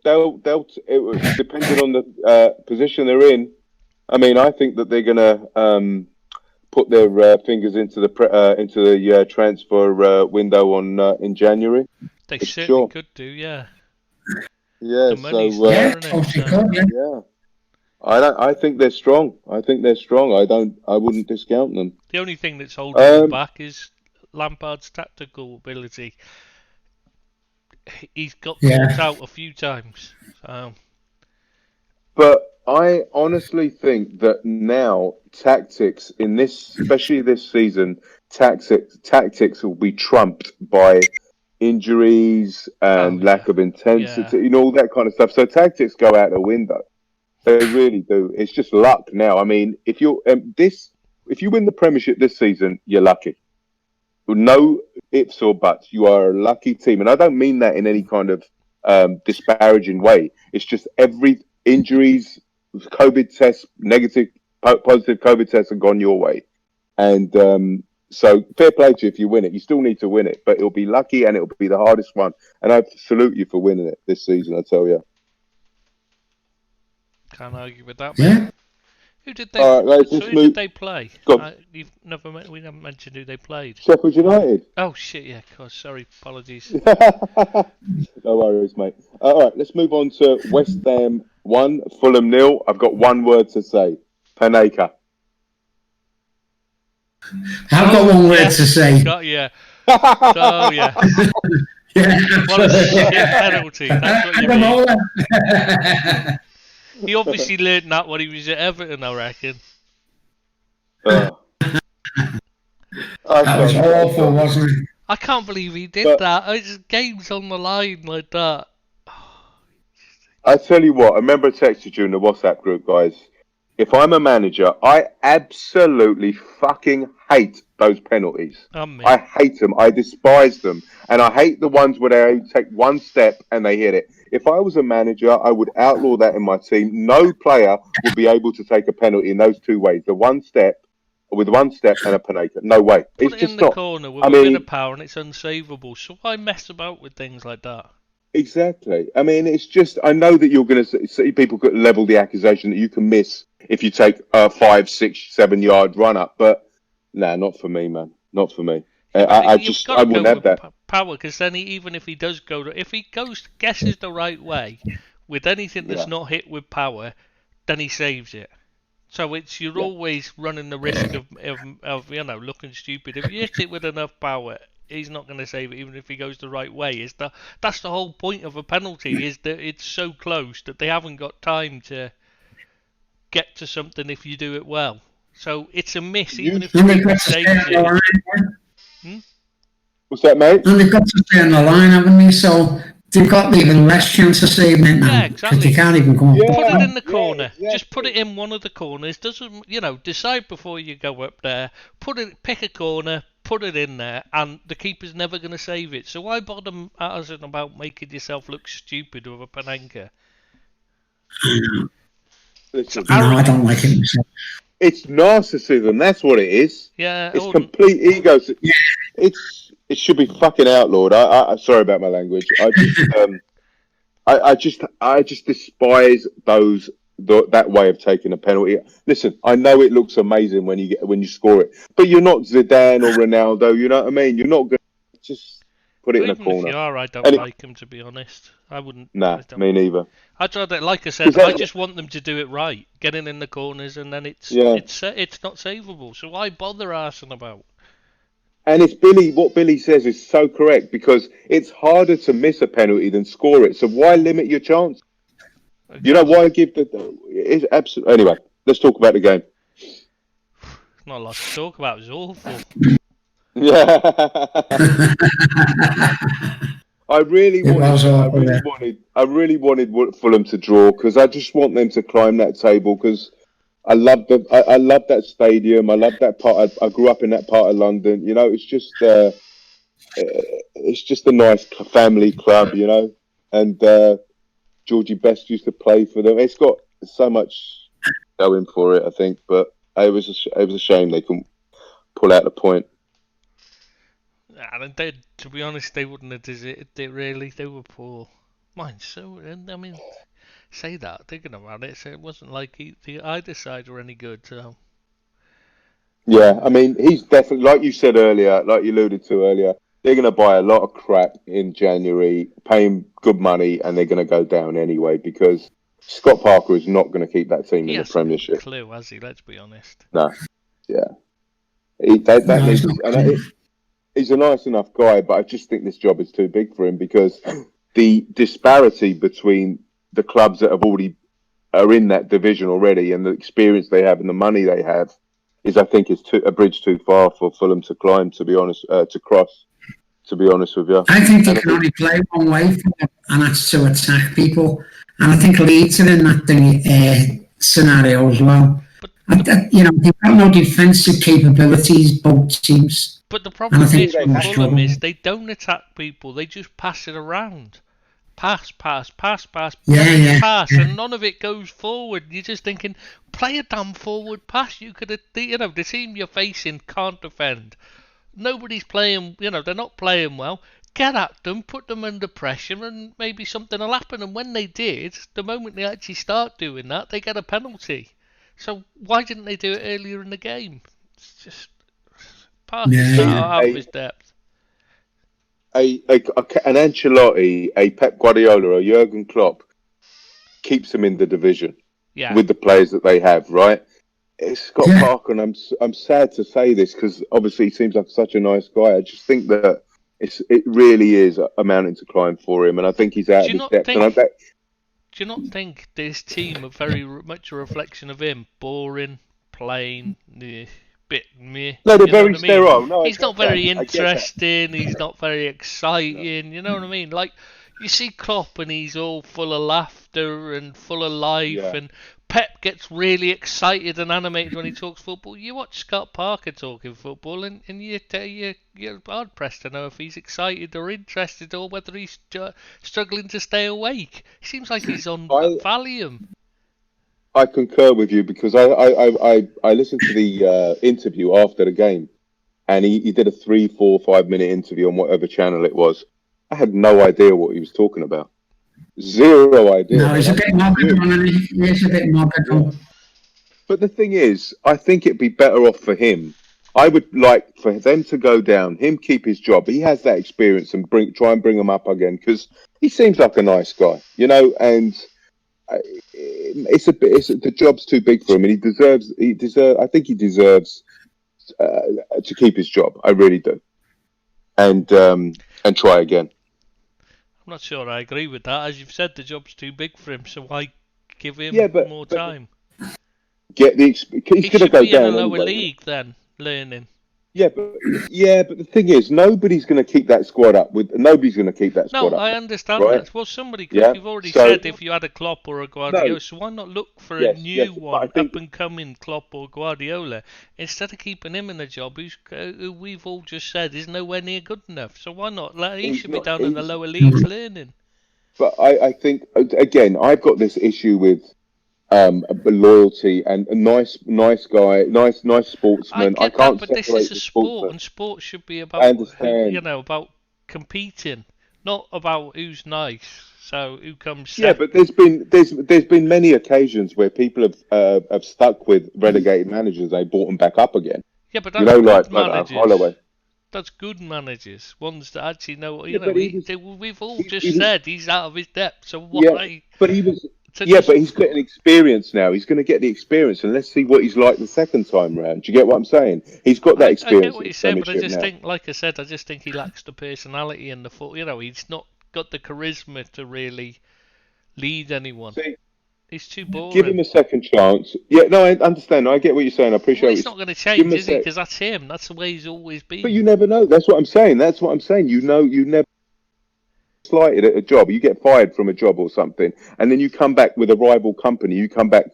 Depending on the position they're in. I mean, I think that they're going to put their fingers into the transfer window in January. They certainly could do, yeah. Yeah, the money's there, yeah. I think they're strong. I wouldn't discount them. The only thing that's holding them back is Lampard's tactical ability. He's got caught out a few times. So. But I honestly think that now tactics in this, especially this season, tactics will be trumped by injuries and lack of intensity, all that kind of stuff. So tactics go out the window. They really do. It's just luck now. I mean, if you win the Premiership this season, you're lucky. No ifs or buts. You are a lucky team, and I don't mean that in any kind of disparaging way. It's just every injuries, COVID tests, positive COVID tests have gone your way, and so fair play to you if you win it. You still need to win it, but it'll be lucky and it'll be the hardest one. And I salute you for winning it this season. I tell you. Can't argue with that. Yeah. Who did they play? We haven't mentioned who they played. Sheffield United. Oh shit! Yeah, of course. Sorry, apologies. No worries, mate. All right, let's move on to West Ham 1, Fulham 0. I've got one word to say: Panenka. I've got one word to say. Yeah. So yeah. What a shit penalty! That's what you mean. He obviously learned that when he was at Everton, I reckon. That was awful, wasn't it? I can't believe he did that. His game's on the line like that. I tell you what, I remember I texted you in the WhatsApp group, guys. If I'm a manager, I absolutely fucking hate those penalties. I hate them. I despise them. And I hate the ones where they take one step and they hit it. If I was a manager, I would outlaw that in my team. No player would be able to take a penalty in those two ways. With one step and a Panenka. No way. Put it in the corner with a bit of power and it's unsavable. So why mess about with things like that? Exactly. I mean, it's just, I know that you're going to see people could level the accusation that you can miss if you take a 5, 6, 7 yard run up, but not for me, man. Not for me. I wouldn't have that power, because then even if he does guesses the right way with anything that's not hit with power, then he saves it. So you're always running the risk of looking stupid. If you hit it with enough power, he's not going to save it, even if he goes the right way. That's the whole point of a penalty, is that it's so close that they haven't got time to get to something if you do it well. So it's a miss, even if the keeper saves it. What's that, mate? And they've got to stay on the line, haven't they? So they've got even less chance of saving it now. Yeah, exactly. Because they can't even come up. Put it in the corner. Exactly. Just put it in one of the corners. Doesn't decide before you go up there. Pick a corner, put it in there, and the keeper's never going to save it. So why bother asking about making yourself look stupid with a Panenka? I don't like it myself. It's narcissism. That's what it is. Yeah, it's complete ego. Yeah. It should be fucking outlawed. I sorry about my language. I just despise that way of taking a penalty. Listen, I know it looks amazing when you score it, but you're not Zidane or Ronaldo. You know what I mean? You're not going to just put it in a corner. Even if you are, I don't like him, to be honest. I wouldn't. Nah, me neither. I'd rather, like I said, I just want them to do it right, getting in the corners, and then it's not savable. So why bother asking about? And what Billy says is so correct, because it's harder to miss a penalty than score it. So why limit your chance? Exactly. You know, why give it's absolutely. Anyway, let's talk about the game. Not a lot to talk about. It was awful. Yeah. I really wanted Fulham to draw, because I just want them to climb that table, because I love that stadium. I love that part. I grew up in that part of London. You know, it's just a nice family club. You know, and Georgie Best used to play for them. It's got so much going for it, I think. But it was a shame they couldn't pull out the point. And to be honest, they wouldn't have deserved it. Really, they were poor. Mind so, I mean. Say that, thinking about it, so it wasn't like either side were any good. So. Yeah, I mean, he's definitely, like you said earlier, like you alluded to earlier, they're going to buy a lot of crap in January, pay him good money, and they're going to go down anyway, because Scott Parker is not going to keep that team in the Premiership. Clue, has he? Let's be honest. No, yeah. He's a nice enough guy, but I just think this job is too big for him, because the disparity between the clubs that are in that division already, and the experience they have and the money they have, I think is a bridge too far for Fulham to climb. To be honest, to cross. To be honest with you, I think they can only play one way, and that's to attack people. And I think Leeds are in that scenario as well. They've got no defensive capabilities, both teams. But the problem with Fulham is they don't attack people; they just pass it around. Pass, and none of it goes forward. You're just thinking, play a damn forward pass. You could have, the team you're facing can't defend. Nobody's playing, they're not playing well. Get at them, put them under pressure, and maybe something will happen. And when they did, the moment they actually start doing that, they get a penalty. So why didn't they do it earlier in the game? It's just Parker's out of his depth. An Ancelotti, a Pep Guardiola, a Jurgen Klopp keeps them in the division with the players that they have, right? It's Scott Parker, and I'm sad to say this, because obviously he seems like such a nice guy. I just think that it really is a mountain to climb for him, and I think he's out of his depth. Do you not think this team are very much a reflection of him? Boring, plain, bit meh. No, they're very sterile. No, he's not very interesting. He's not very exciting. You know what I mean? Like, you see Klopp and he's all full of laughter and full of life, and Pep gets really excited and animated when he talks football. You watch Scott Parker talking football, and you're hard pressed to know if he's excited or interested, or whether he's struggling to stay awake. He seems like he's on Valium. I concur with you, because I listened to the interview after the game, and he did a 3, 4, 5 minute interview on whatever channel it was. I had no idea what he was talking about. Zero idea. No, it's a bit morbid. But the thing is, I think it'd be better off for him. I would like for them to go down, him keep his job. He has that experience, and try and bring him up again, because he seems like a nice guy, and the job's too big for him, and I think he deserves to keep his job. I really do, and try again. I'm not sure I agree with that. As you've said, the job's too big for him, so why give him more time? He's going to go be in a down lower anyway. league then, learning. Yeah, but the thing is, nobody's going to keep that squad up. Nobody's going to keep that squad up. No, I understand right? that. Well, somebody could. You've already said if you had a Klopp or a Guardiola, so why not look for a new one, up and coming Klopp or Guardiola, instead of keeping him in a job who we've all just said is nowhere near good enough. So why not? He should be down in the lower leagues learning. But I think again, I've got this issue with loyalty and a nice guy, nice sportsman. I can't but this is a sport, and sport should be about about competing, not about who's nice. So who comes second. Yeah, but there's been many occasions where people have stuck with relegated managers. They brought them back up again. Yeah, but that's good managers. Holloway. That's good managers, ones that actually know. We've all just said he's out of his depth. So why? Yeah, but he was. But he's getting experience now. He's going to get the experience, and let's see what he's like the second time round. Do you get what I'm saying? He's got that experience. I get what you're saying, but I just think, like I said, I just think he lacks the personality and the foot. He's not got the charisma to really lead anyone. See, he's too boring. Give him a second chance. Yeah, no, I understand. I get what you're saying. I appreciate. Well, it's not going to change, is he? Because that's him. That's the way he's always been. But you never know. That's what I'm saying. You never. Slighted at a job, you get fired from a job or something, and then you come back with a rival company. You come back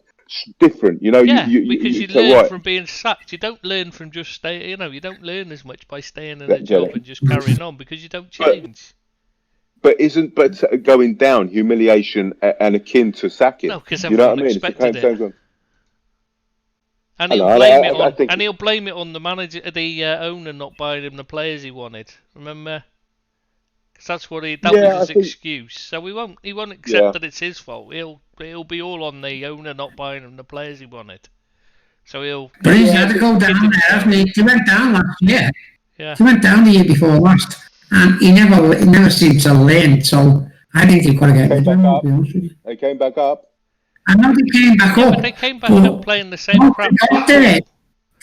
different, because you learn from being sacked. You don't learn from just staying. You don't learn as much by staying in a job and just carrying on because you don't change. But isn't going down humiliation and akin to sacking? No, because everyone expected it. And he'll blame it on the manager, the owner not buying him the players he wanted. Remember? That's what that was his excuse. So he won't accept that it's his fault. He'll be all on the owner not buying him the players he wanted. So But he's had to go down there, hasn't he? He went down last year. Yeah. He went down the year before last, and he never seemed to learn. So I think they've got to get rid of him. They came back up. I know they came back up. But they came back up playing the same crap.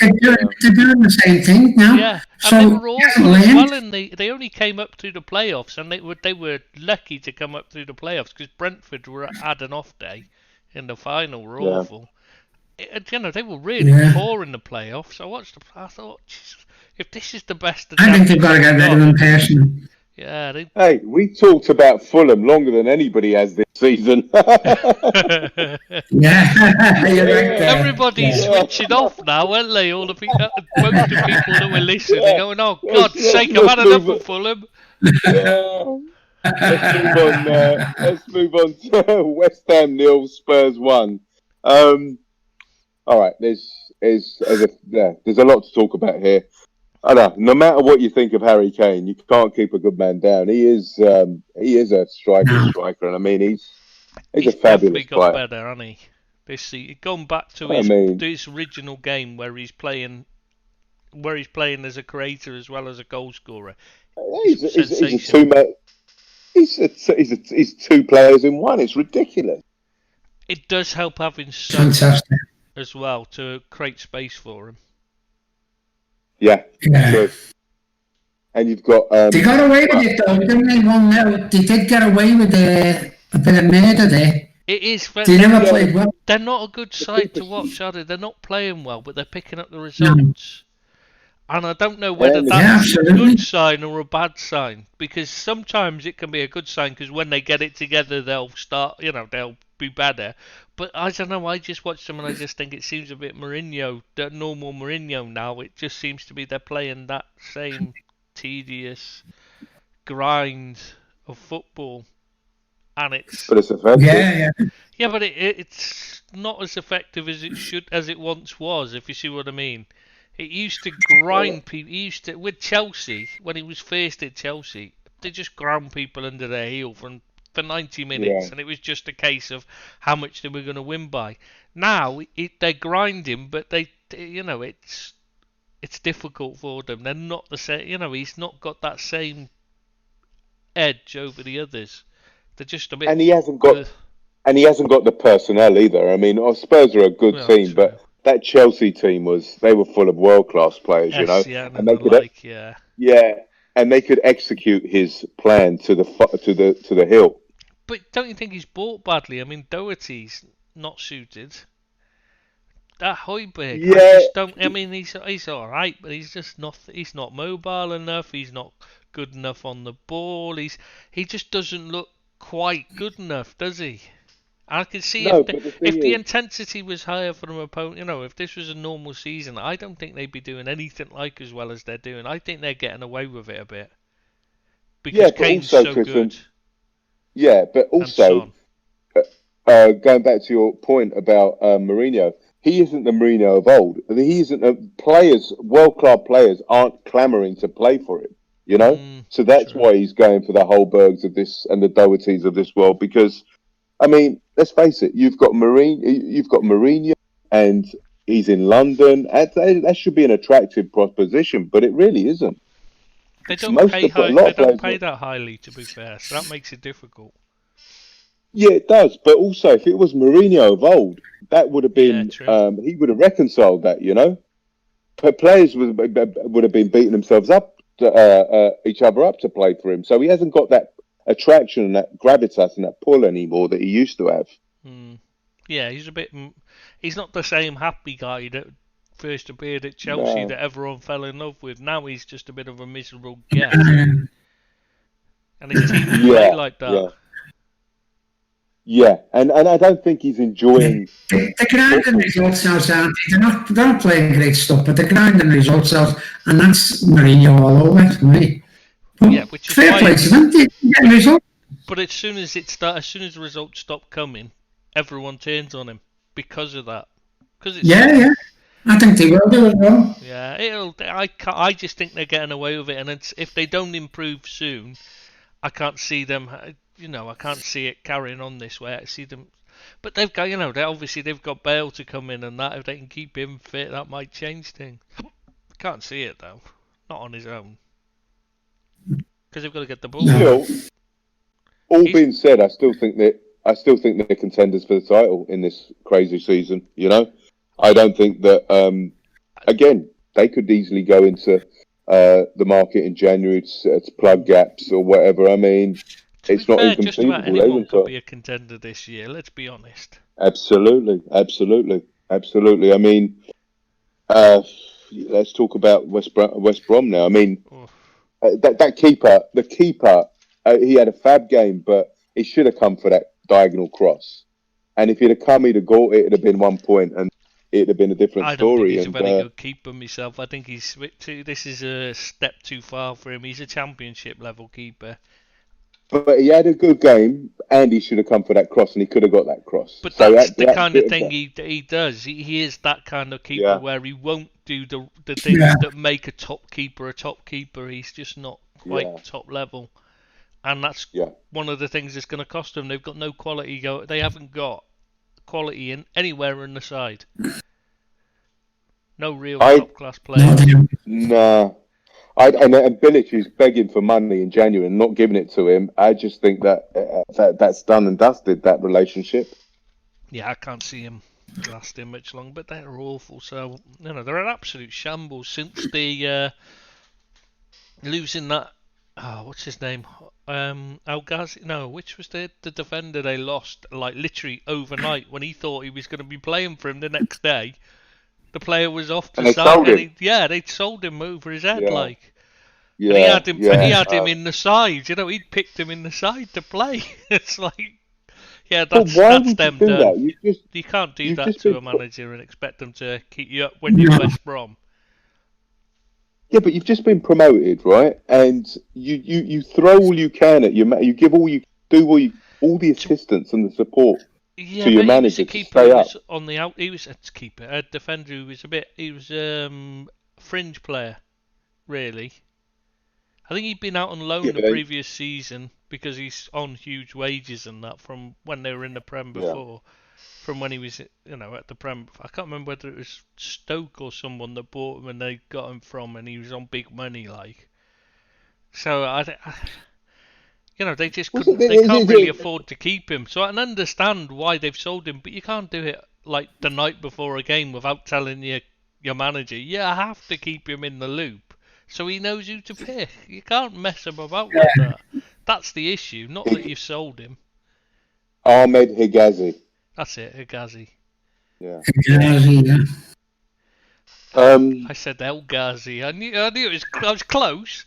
They're doing the same thing now. Yeah, and they were awful as well. They only came up through the playoffs, and they were lucky to come up through the playoffs because Brentford had an off day in the final. Were awful. They were really poor in the playoffs. I thought, if this is the best, I think they've got to get rid of them personally. Yeah. Hey, we talked about Fulham longer than anybody has this season. Everybody's switching off now, aren't they? Most of people that were listening, they're going, "Oh, God's sake, I've had enough of Fulham." Let's move on to West Ham 0, Spurs 1. All right, there's a lot to talk about here. I know. No matter what you think of Harry Kane, you can't keep a good man down. He is a striker, and I mean he's a fabulous player. Got better, hasn't he? Gone back to his original game where he's playing as a creator as well as a goal scorer. He's two players in one. It's ridiculous. It does help having fantastic as well to create space for him. Yeah. True. And you've got. They got away with it though, didn't they? 1-0. They did get away with a bit of murder there. It is. They never played well. They're not a good side to watch, are they? They're not playing well, but they're picking up the results. No. And I don't know whether that's a good sign or a bad sign, because sometimes it can be a good sign because when they get it together, they'll start. They'll be better. But I don't know. I just watch them and I just think it seems a bit Mourinho, the normal Mourinho now. It just seems to be they're playing that same tedious grind of football, and But it's effective. Yeah, but it's not as effective as it once was. If you see what I mean. It used to grind people. With Chelsea, when he was first at Chelsea, they just ground people under their heel for 90 minutes, and it was just a case of how much they were going to win by. Now they grind him, but it's difficult for them. They're not the same. He's not got that same edge over the others. They're just a bit. And he hasn't got and he hasn't got the personnel either. I mean, Spurs are a good Well, team, true. but that Chelsea team they were full of world class players, you know, Essien and and they the could, like, yeah. and they could execute his plan to the hilt. But don't you think he's bought badly? I mean, Doherty's not suited. That Højbjerg, I Yeah, just don't. I mean, he's all right, but he's just not. He's not mobile enough. He's not good enough on the ball. He just doesn't look quite good enough, does he? I can see no, but the thing if the is, intensity was higher for an opponent, if this was a normal season, I don't think they'd be doing anything like as well as they're doing. I think they're getting away with it a bit yeah, because but Kane's also, so Chris, good but and also, Son. going back to your point about Mourinho, he isn't the Mourinho of old. He isn't. World class players aren't clamouring to play for him. You know, so that's True. why he's going for the Holbergs of this and the Dohertys of this world. Because, I mean, let's face it, you've got Mourinho, and he's in London. That should be an attractive proposition, but it really isn't. They don't Most pay of a high. lot They of don't players. pay that highly, to be fair. So that makes it difficult. Yeah, it does. But also, if it was Mourinho of old, that would have Yeah, been true. he would have reconciled that. You know, players would have been beating themselves up, each other up to play for him. So he hasn't got that attraction and that gravitas and that pull anymore that he used to have. Yeah, he's a bit. He's not the same happy guy that first appeared at Chelsea No. that everyone fell in love with. Now he's just a bit of a miserable get, and his teams play like that. Yeah, and I don't think he's enjoying. They're grinding results out, aren't they? They're not playing great stuff, but they're grinding results out, and that's Mourinho all over it for me. But Yeah, which is fair why. play to them, they're getting results. But as soon as the results stop coming, everyone turns on him because of that. Yeah. I think they will do as well. Yeah, I just think they're getting away with it, and if they don't improve soon, I can't see them. I can't see it carrying on this way. I see them, but they've got, they've got Bale to come in, and that if they can keep him fit, that might change things. Can't see it though, not on his own, because they've got to get the ball. Still, all being said, I still think they're contenders for the title in this crazy season. You know, I don't think that. Again, they could easily go into the market in January to plug gaps or whatever. I mean, it's not inconceivable. Just about anyone could be a contender this year. Let's be honest. Absolutely. I mean, let's talk about West Brom now. I mean, the keeper, he had a fab game, but he should have come for that diagonal cross. And if he'd have come, he'd have got it. It'd have been 1 point, and it'd have been a different story. I don't think he's a very good keeper myself. I think this is a step too far for him. He's a championship level keeper. But he had a good game, and he should have come for that cross, and he could have got that cross. But that's the kind of thing he does. He is that kind of keeper where he won't do the things that make a top keeper a top keeper. He's just not quite top level. And that's one of the things that's going to cost them. They've got no quality. They haven't got quality anywhere in the side. No real top class players. Nah. And Bilic is begging for money in January and not giving it to him. I just think that's done and dusted, that relationship. Yeah, I can't see him lasting much longer, but they're awful. So, they're an absolute shambles since the losing that. What's his name? Algazi? No, which was the defender they lost like literally overnight when he thought he was going to be playing for him the next day. The player was off the side, and they'd sold him over his head, and he had him in the side. He'd picked him in the side to play. It's like, that's them done. You can't do that to a manager and expect them to keep you up when you're West Brom. Yeah, but you've just been promoted, right? And you throw all you can at you give all the assistance and the support. Yeah, to your manager he was a keeper. He was on the out. He was a keeper, a defender who was a fringe player, really. I think he'd been out on loan the previous season because he's on huge wages and that from when they were in the Prem before. From when he was, at the Prem. I can't remember whether it was Stoke or someone that bought him and they got him from, and he was on big money, like. So You know, they just Was couldn't. it- They is can't it- really afford to keep him. So I can understand why they've sold him, but you can't do it like the night before a game without telling your manager. Yeah, I have to keep him in the loop so he knows who to pick. You can't mess him about like that. That's the issue. Not that you've sold him. Ahmed Higazi. That's it, Higazi. Yeah. Yeah. I said El Ghazi. I knew it was. I was close.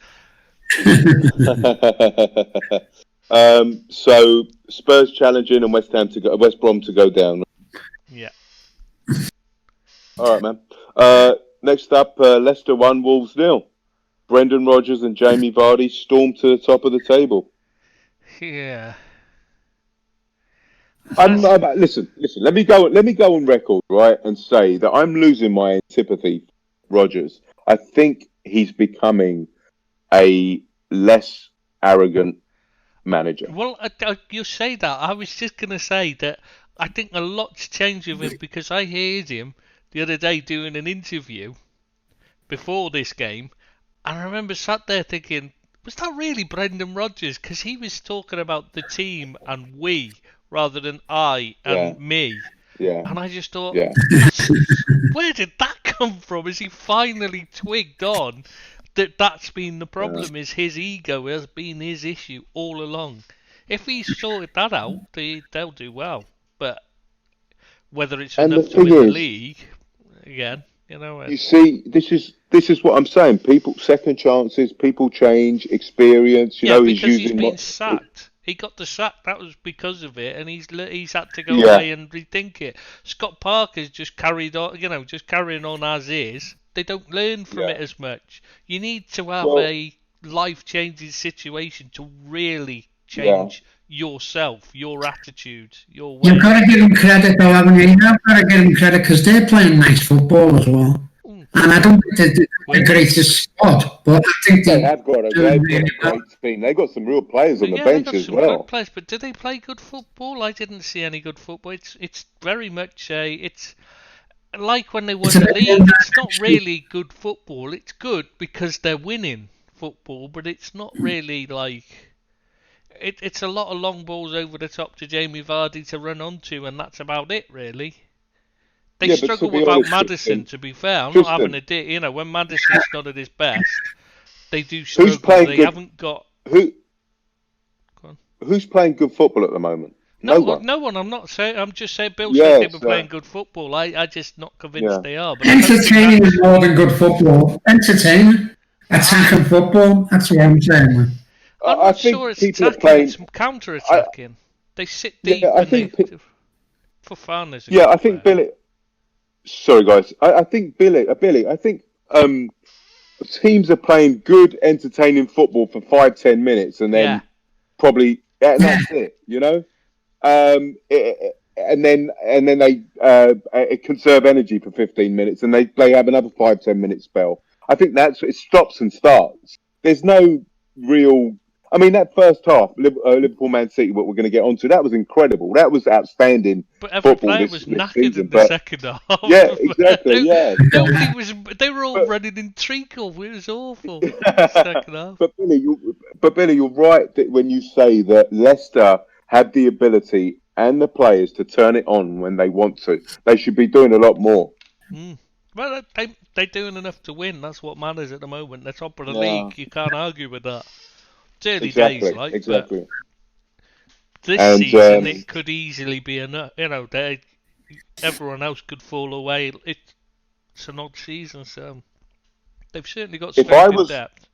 So Spurs challenging and West Brom to go down. Yeah. All right, man. Next up, Leicester 1, Wolves 0. Brendan Rodgers and Jamie Vardy stormed to the top of the table. Yeah. Listen. Let me go on record, right, and say that I'm losing my antipathy for Rodgers. I think he's becoming a less arrogant manager. Well, you say that. I was just going to say that I think a lot's changed with him because I heard him the other day doing an interview before this game, and I remember sat there thinking, was that really Brendan Rodgers? Because he was talking about the team and we rather than I and me. Yeah. And I just thought, Yeah. where did that come from? Has he finally twigged on that's been the problem? Is his ego has been his issue all along. If he's sorted that out, they'll do well. But whether it's enough to win the league, again, you know. You see, this is what I'm saying. People, second chances, people change, experience. You know, because he's been sacked. He got the sack. That was because of it, and he's had to go away and rethink it. Scott Parker's just carried on, just carrying on as is. They don't learn from it as much. You need to have a life-changing situation to really change yourself, your attitude, your way. You've got to give them credit, though, haven't you? You've got to give them credit because they're playing nice football as well. And I don't think they're the greatest squad, but I think they have got a great team. They've got some real players on the bench as well. Good players, but do they play good football? I didn't see any good football. It's very much it's like when they won the league. It's not really good football. It's good because they're winning football, but it's not really like it's a lot of long balls over the top to Jamie Vardy to run onto, and that's about it really. They struggle without Maddison, to be fair. I'm not having a day. When Maddison's not at his best, they do struggle. They haven't got... Who's playing good football at the moment? No one. I'm not saying... I'm just saying Bill said they were playing good football. I'm just not convinced they are. But entertaining is more than good football. Entertaining. Attacking football. That's what I'm saying, man. I'm not sure it's attacking. It's counter-attacking. They sit deep for fun. I think Billy... Sorry, guys. I think Billy. I think teams are playing good, entertaining football for 5-10 minutes, and then probably and that's it. And then they conserve energy for 15 minutes, and they have another 5-10 minute spell. I think it stops and starts. There's no real. I mean, that first half, Liverpool Man City, what we're going to get onto, that was incredible. That was outstanding. But every player was knackered in the second half. Yeah, exactly. Nobody was. They were all running in treacle. It was awful. Second half. But Billy, you're right that when you say that Leicester have the ability and the players to turn it on when they want to. They should be doing a lot more. Well, they're doing enough to win. That's what matters at the moment. They're top of the league. You can't argue with that. It's early days, like. Exactly. This season, it could easily be enough. Everyone else could fall away. It's an odd season, so they've certainly got strength in depth.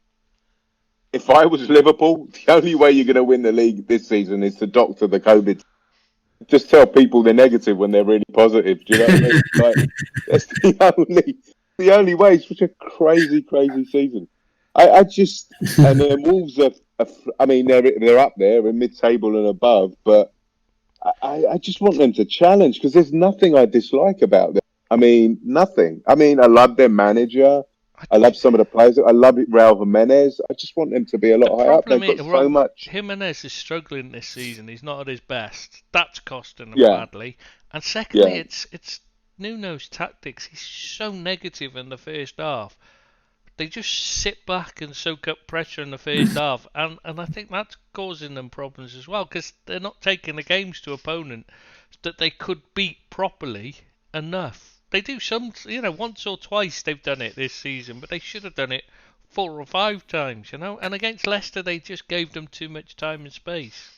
If I was Liverpool, the only way you're going to win the league this season is to doctor the COVID. Just tell people they're negative when they're really positive. Do you know what I mean? Like, that's the only way. It's such a crazy season. And then Wolves are. I mean, they're up there in mid-table and above, but I just want them to challenge because there's nothing I dislike about them. I mean, nothing. I mean, I love their manager. I love some of the players. I love Raul Jimenez. I just want them to be a lot higher up. They've got so much. Jimenez is struggling this season. He's not at his best. That's costing him badly. And secondly, it's Nuno's tactics. He's so negative in the first half. they just sit back and soak up pressure in the first half, and I think that's causing them problems as well, because they're not taking the games to opponent that they could beat properly enough. They do some, once or twice they've done it this season, but they should have done it 4 or 5 times, And against Leicester, they just gave them too much time and space.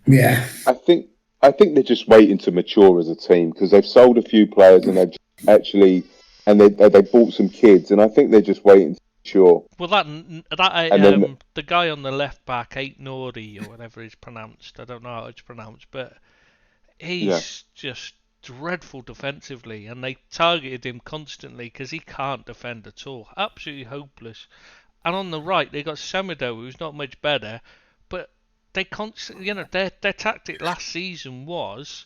Yeah. I think they're just waiting to mature as a team, because they've sold a few players and they've actually they bought some kids, and I think they're just waiting to mature. Well, the guy on the left back, Ait Nori or whatever it's pronounced. I don't know how it's pronounced, but he's just dreadful defensively, and they targeted him constantly because he can't defend at all. Absolutely hopeless. And on the right, they got Semedo, who's not much better, but they constantly, their tactic last season was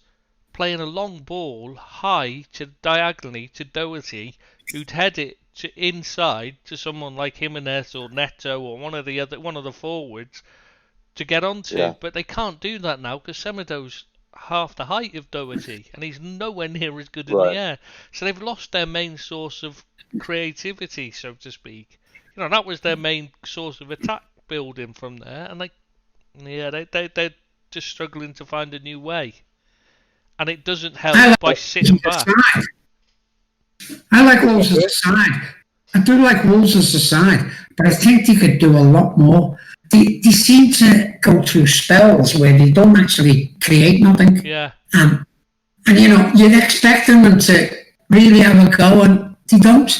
playing a long ball high to diagonally to Doherty, who'd head it to inside to someone like Jimenez or Neto or one of the forwards to get onto. Yeah. But they can't do that now because Semedo's half the height of Doherty and he's nowhere near as good in the air. So they've lost their main source of creativity, so to speak. That was their main source of attack building from there, and they're just struggling to find a new way. And it doesn't help by sitting back. I like Wolves as a side. I do like Wolves as a side, but I think they could do a lot more. They seem to go through spells where they don't actually create nothing. Yeah. And you're expecting them to really have a go, and they don't.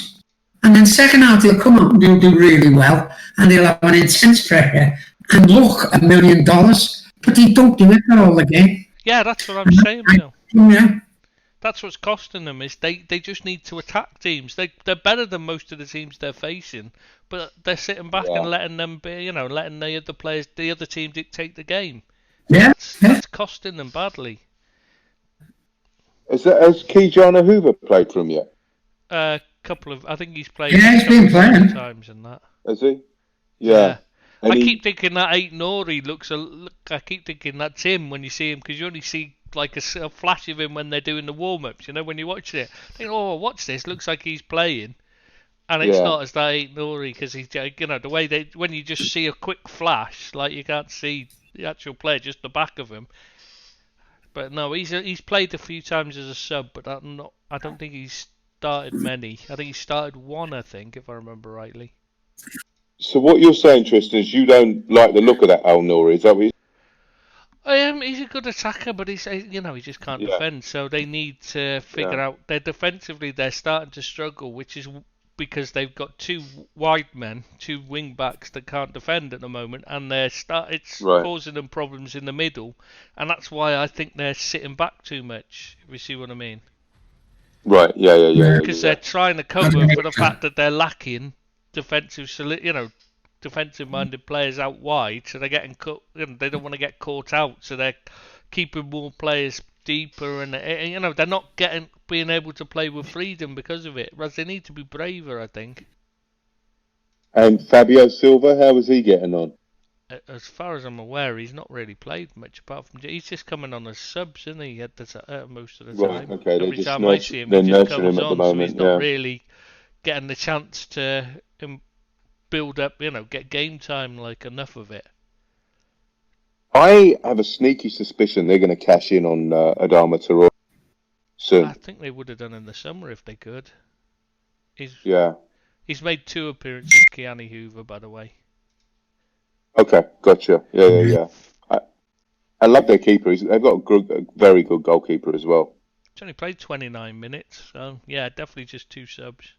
And then second half, they'll come up and they'll do really well, and they'll have an intense pressure and look $1 million, but they don't do it for all the game. Yeah, that's what I'm saying, Bill. Yeah. That's what's costing them, is they just need to attack teams. They're better than most of the teams they're facing, but they're sitting back and letting them be, letting the other team dictate the game. Yeah. That's costing them badly. Has Kijana Hoover played for him yet? I think he's played. Yeah, he's been playing times in that. Has he? Yeah. I keep thinking that Ait Nori I keep thinking that's him when you see him, because you only see like a flash of him when they're doing the warm-ups, when you watch it. I think, watch this, looks like he's playing. And it's not as that Ait Nori, because he's, the way when you just see a quick flash, like you can't see the actual player, just the back of him. But no, he's played a few times as a sub, but I don't think he's started many. I think he started one, I think, if I remember rightly. So what you're saying, Tristan, is you don't like the look of that Al Nouri, is that what you... He's a good attacker, but he just can't defend. So they need to figure out. Defensively, they're starting to struggle, which is because they've got 2 wide men, 2 wing backs that can't defend at the moment, and it's causing them problems in the middle, and that's why I think they're sitting back too much. If you see what I mean? Right. Yeah. Because they're trying to cover for the fact that they're lacking defensive-minded players out wide, so they're getting cut. They don't want to get caught out, so they're keeping more players deeper, and they're not being able to play with freedom because of it. Whereas they need to be braver, I think. And Fabio Silva, how was he getting on? As far as I'm aware, he's not really played much apart from he's just coming on as subs, isn't he? Most of the time. Right. Okay. Every time I see him, he just comes on, so he's not really getting the chance to build up, get game time, like enough of it. I have a sneaky suspicion they're going to cash in on Adama Traore soon. I think they would have done in the summer if they could. He's made 2 appearances, Kiani Hoover, by the way. Okay, gotcha. Yeah. I love their keeper. They've got a very good goalkeeper as well. He's only played 29 minutes, so yeah, definitely just 2 subs.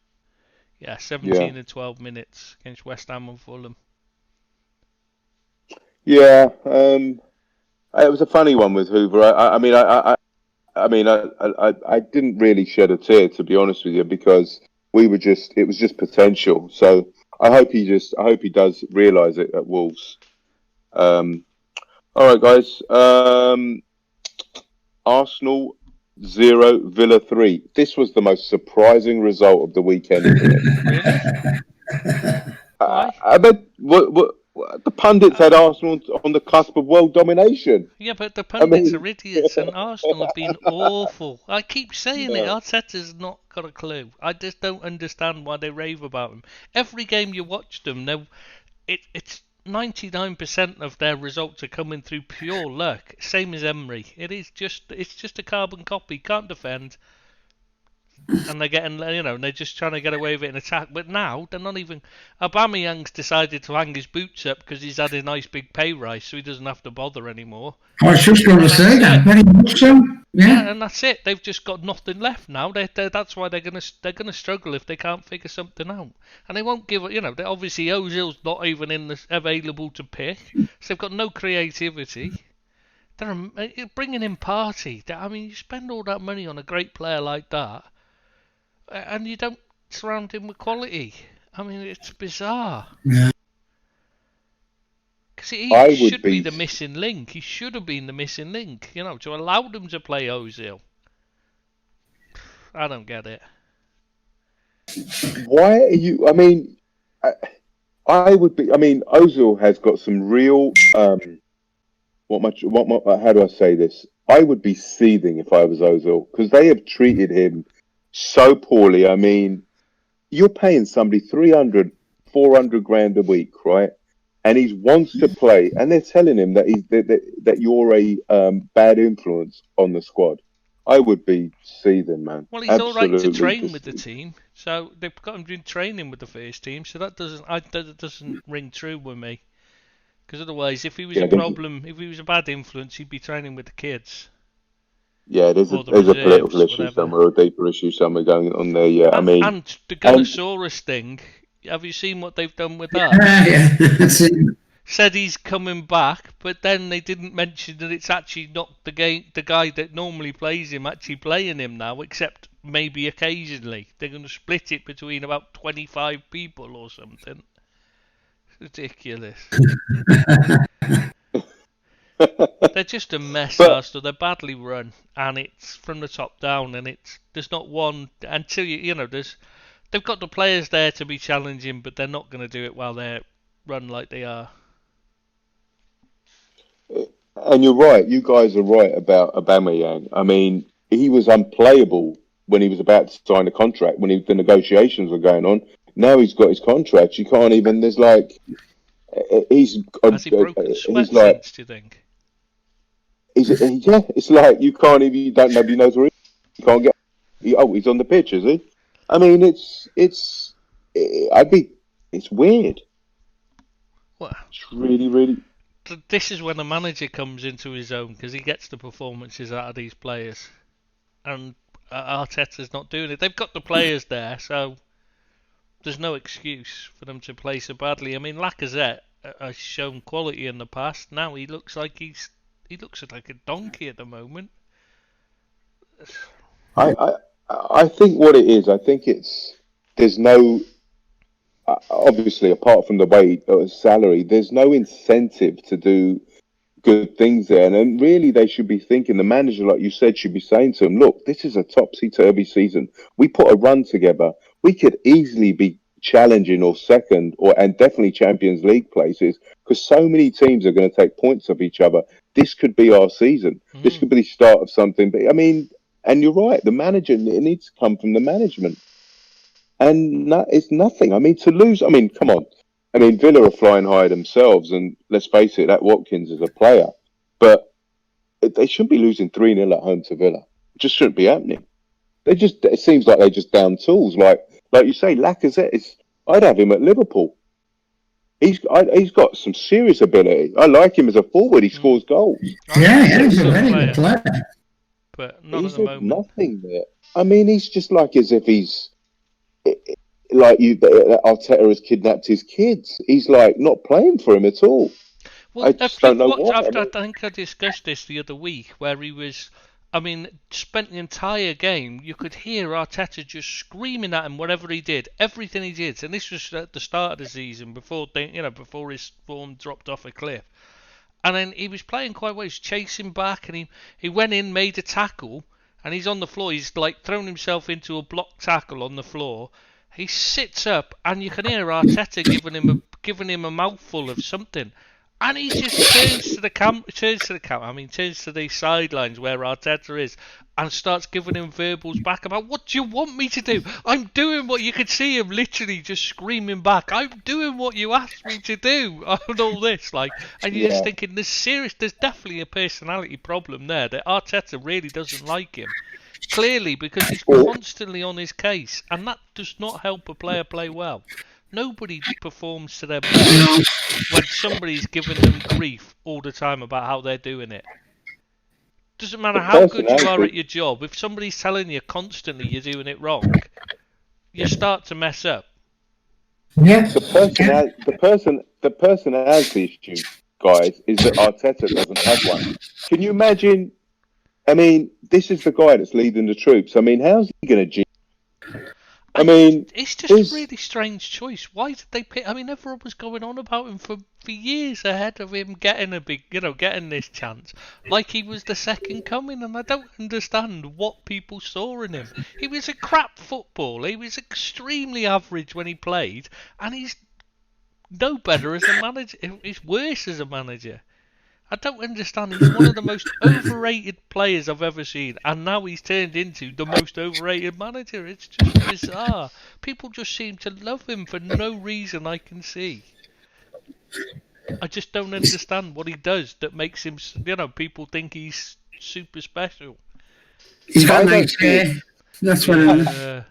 Yeah, 17 and 12 minutes against West Ham and Fulham. Yeah, it was a funny one with Hoover. I didn't really shed a tear, to be honest with you, because it was just potential. So I hope he does realise it at Wolves. All right, guys. Arsenal 0, Villa 3. This was the most surprising result of the weekend, isn't it? Really? Why? I bet. What? The pundits had Arsenal on the cusp of world domination. Yeah, but the I pundits mean, are idiots, and Arsenal have been awful. I keep saying it. yeah. Arteta's not got a clue. I just don't understand why they rave about him. Every game you watch them, it's 99% of their results are coming through pure luck. Same as Emery. It's just a carbon copy. Can't defend, and they're getting, they're just trying to get away with it in attack. But now they're not even. Aubameyang's decided to hang his boots up because he's had a nice big pay rise, so he doesn't have to bother anymore. I was just going to say that. Very much so. Yeah, Yeah. and that's it. They've just got nothing left now. That's why they're gonna struggle if they can't figure something out. And they won't give it. Obviously Ozil's not even available to pick, so they've got no creativity. They're bringing in Party. I mean, you spend all that money on a great player like that, and you don't surround him with quality. I mean, it's bizarre. Yeah. Because he I would should be be- the missing link. He should have been the missing link, to allow them to play Ozil. I don't get it. Why are you? I mean, I would be. I mean, Ozil has got some real. How do I say this? I would be seething if I was Ozil because they have treated him so poorly. I mean, you're paying somebody 300, 400 grand a week, right? And he wants to play, and they're telling him that that you're a bad influence on the squad. I would be seething, man. Well, he's all right to Absolutely train with the just- team, so they've got him doing training with the first team. So that doesn't ring true with me. Because otherwise, if he was Yeah, a problem, if he was a bad influence, he'd be training with the kids. Yeah, there's Or the a political reserves, issue whatever. somewhere, or a deeper issue somewhere going on there. Yeah, I mean, And the Gunnosaurus thing. Have you seen what they've done with that? Yeah. That's it. Said he's coming back, but then they didn't mention that it's actually not the guy that normally plays him actually playing him now, except maybe occasionally. They're going to split it between about 25 people or something. Ridiculous. They're just a mess, But- Arsenal. They're badly run, and it's from the top down, and there's not one until they've got the players there to be challenging, but they're not going to do it while they're run like they are. and you're right. You guys are right about Aubameyang. I mean, he was unplayable when he was about to sign a contract. When the negotiations were going on. Now he's got his contract. You can't even. There's like he's. Has he broken sweat He's like. since, do you think? Yeah, it's like you can't even. You don't. Nobody knows where he is. You can't get. He's on the pitch, is he? I mean, it's weird. Well, It's really. this is when the manager comes into his own because he gets the performances out of these players, and Arteta's not doing it. They've got the players there, so there's no excuse for them to play so badly. I mean, Lacazette has shown quality in the past. Now he looks like he looks like a donkey at the moment. I think what it is. I think there's no. Obviously, apart from the wage salary, there's no incentive to do good things there. And then really, they should be thinking, the manager, like you said, should be saying to them, look, this is a topsy-turvy season. We put a run together. We could easily be challenging or second and definitely Champions League places because so many teams are going to take points off each other. This could be our season. This could be the start of something. But I mean, and you're right, the manager, it needs to come from the management. And it's nothing. I mean, to lose, I mean, come on. I mean, Villa are flying high themselves, and let's face it, that Watkins is a player. But they shouldn't be losing 3-0 at home to Villa. It just shouldn't be happening. It seems like they just down tools. Like you say, Lacazette I'd have him at Liverpool. He's got some serious ability. I like him as a forward. He scores goals. Yeah, he's a very good player. But not He's at the moment. nothing there. I mean, he's just like as if he's like Arteta has kidnapped his kids. He's like not playing for him at all. Well, I just don't know why. I think I discussed this the other week, where he was. I mean, spent the entire game. You could hear Arteta just screaming at him, whatever he did, everything he did. And this was at the start of the season, before his form dropped off a cliff. And then he was playing quite well. He was chasing back, and he went in, made a tackle, and he's on the floor. He's like thrown himself into a block tackle on the floor. He sits up, and you can hear Arteta giving him a mouthful of something. And he just turns to the sidelines where Arteta is, and starts giving him verbals back about, what do you want me to do? I'm doing what you could see him literally just screaming back. I'm doing what you asked me to do, and all this, like, and you're just thinking there's definitely a personality problem there, that Arteta really doesn't like him. Clearly, because he's constantly on his case, and that does not help a player play well. Nobody performs to their best when somebody's giving them grief all the time about how they're doing it. Doesn't matter how good you are at your job, if somebody's telling you constantly you're doing it wrong, you start to mess up. Yeah. The personality issue, guys, is that Arteta doesn't have one. Can you imagine? I mean, this is the guy that's leading the troops. I mean, how's he going to? I mean, it's just a really strange choice. Why did they pick? I mean, everyone was going on about him for years ahead of him getting getting this chance, like he was the second coming. And I don't understand what people saw in him. He was a crap footballer. He was extremely average when he played, and he's no better as a manager. He's worse as a manager. I don't understand. He's one of the most overrated players I've ever seen, and now he's turned into the most overrated manager. It's just bizarre. People just seem to love him for no reason I can see. I just don't understand what he does that makes him, people think he's super special. He's got nice hair. That's what it is.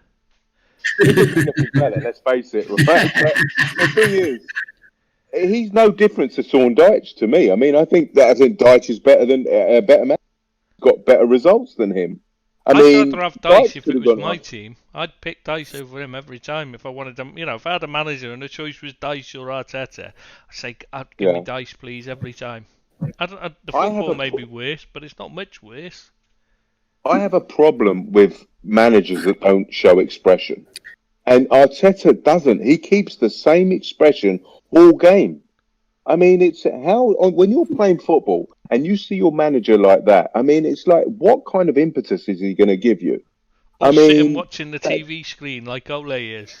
Let's face it. Right? The thing is, he's no different to Sean Dyche to me. I mean, I think Dyche is better than better man. Got better results than him. I'd rather have Dyche if it was my team. I'd pick Dyche over him every time if I wanted to. If I had a manager and the choice was Dyche or Arteta, I'd say, give me Dyche, please, every time. The football may be worse, but it's not much worse. I have a problem with managers that don't show expression. And Arteta doesn't. He keeps the same expression all game. I mean, it's when you're playing football and you see your manager like that, I mean, it's like, what kind of impetus is he going to give you? Or sitting watching the TV screen like Ole is.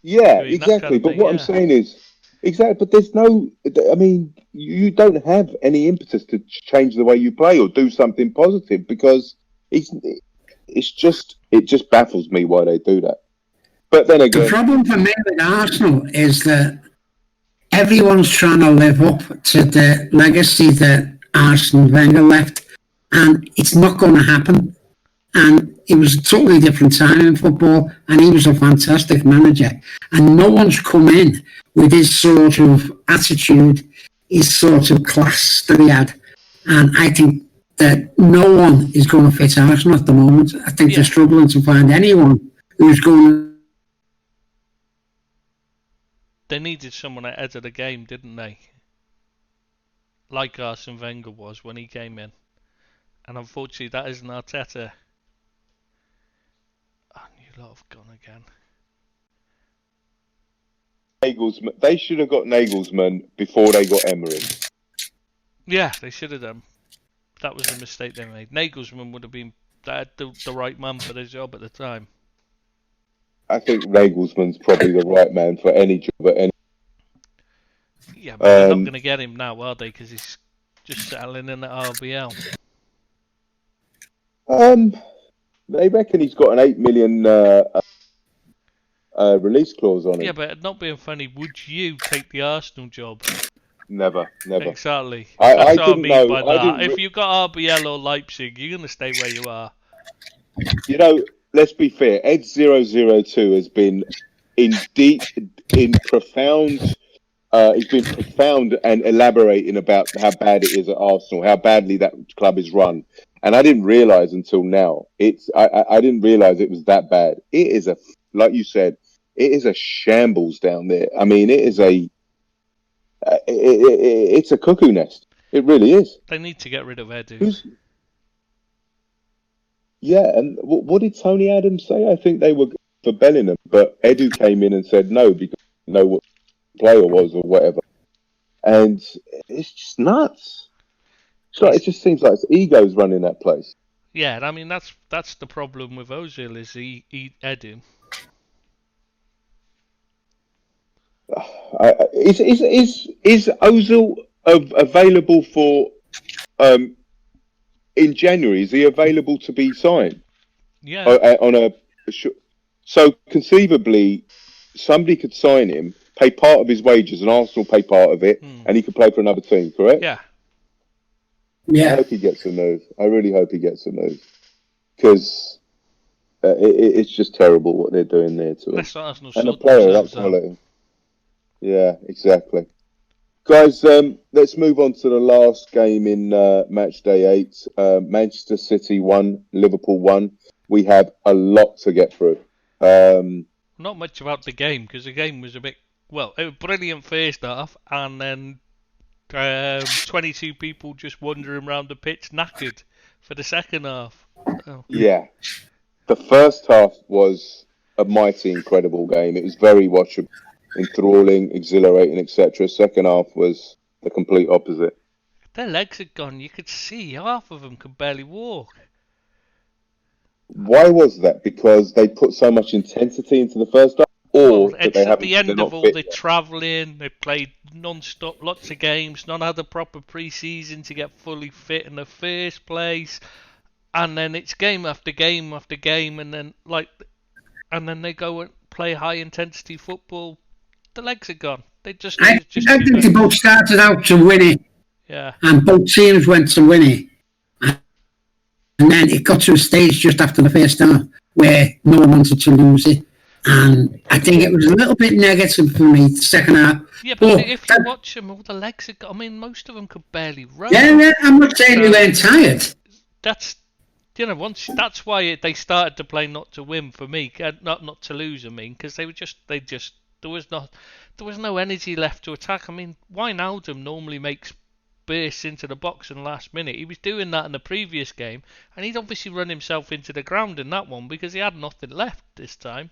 Yeah, exactly. But what I'm saying is, but there's no, I mean, you don't have any impetus to change the way you play or do something positive, because it just baffles me why they do that. But then again, the problem for me with Arsenal is that everyone's trying to live up to the legacy that Arsene Wenger left, and it's not going to happen. And it was a totally different time in football, and he was a fantastic manager. And no one's come in with his sort of attitude, his sort of class that he had. And I think that no one is going to fit Arsenal at the moment. I think they're struggling to find anyone who's going to. They needed someone ahead of the game, didn't they? Like Arsene Wenger was when he came in. And unfortunately, that isn't Arteta. Oh, you lot have gone again. Nagelsmann. They should have got Nagelsmann before they got Emery. Yeah, they should have done. That was a mistake they made. Nagelsmann would have been the right man for the job at the time. I think Nagelsmann's probably the right man for any job at any. Yeah, but they're not going to get him now, are they? Because he's just settling in at RBL. They reckon he's got an 8 million release clause on it. Yeah, but not being funny, would you take the Arsenal job? Never. Exactly. That's what I mean by that. If you've got RBL or Leipzig, you're going to stay where you are. Let's be fair. Ed 002 has been profound. He's been profound and elaborating about how bad it is at Arsenal, how badly that club is run. And I didn't realise until now. I didn't realise it was that bad. It is like you said, it is a shambles down there. I mean, it is it's a cuckoo nest. It really is. They need to get rid of Edu. Yeah, and what did Tony Adams say? I think they were for Bellingham, but Edu came in and said no because he didn't know what the player was or whatever. And it's just nuts. It just seems like it's egos running that place. Yeah, I mean that's the problem with Ozil is Edu. Is Ozil available for in January? Is he available to be signed? Yeah. On a so conceivably, somebody could sign him, pay part of his wages, and Arsenal pay part of it, and he could play for another team. Correct? Yeah. I hope he gets a move. I really hope he gets a move because it's just terrible what they're doing there to him. And a player of that quality. Yeah, exactly. Guys, let's move on to the last game in match day 8. Manchester City 1, Liverpool 1. We have a lot to get through. Not much about the game because the game was it was brilliant first half, and then 22 people just wandering around the pitch knackered for the second half. Oh. Yeah, the first half was a mighty incredible game. It was very watchable, enthralling, exhilarating, etc. Second half was the complete opposite. Their legs had gone. You could see half of them could barely walk. Why was that? Because they put so much intensity into the first half? Or it's at the end of all the travelling, they played non-stop, lots of games, none had a proper pre-season to get fully fit in the first place, and then it's game after game after game, and then they go and play high-intensity football. The legs are gone. I think they both started out to win it, and both teams went to win it, and then it got to a stage just after the first half where no one wanted to lose it. And I think it was a little bit negative for me, the second half. Yeah, but if you watch them, all the legs are... I mean, most of them could barely run. Yeah, I'm not saying they weren't tired. That's why they started to play not to win for me, not to lose. I mean, because there was no energy left to attack. I mean, Wijnaldum normally makes bursts into the box in the last minute. He was doing that in the previous game, and he'd obviously run himself into the ground in that one because he had nothing left this time.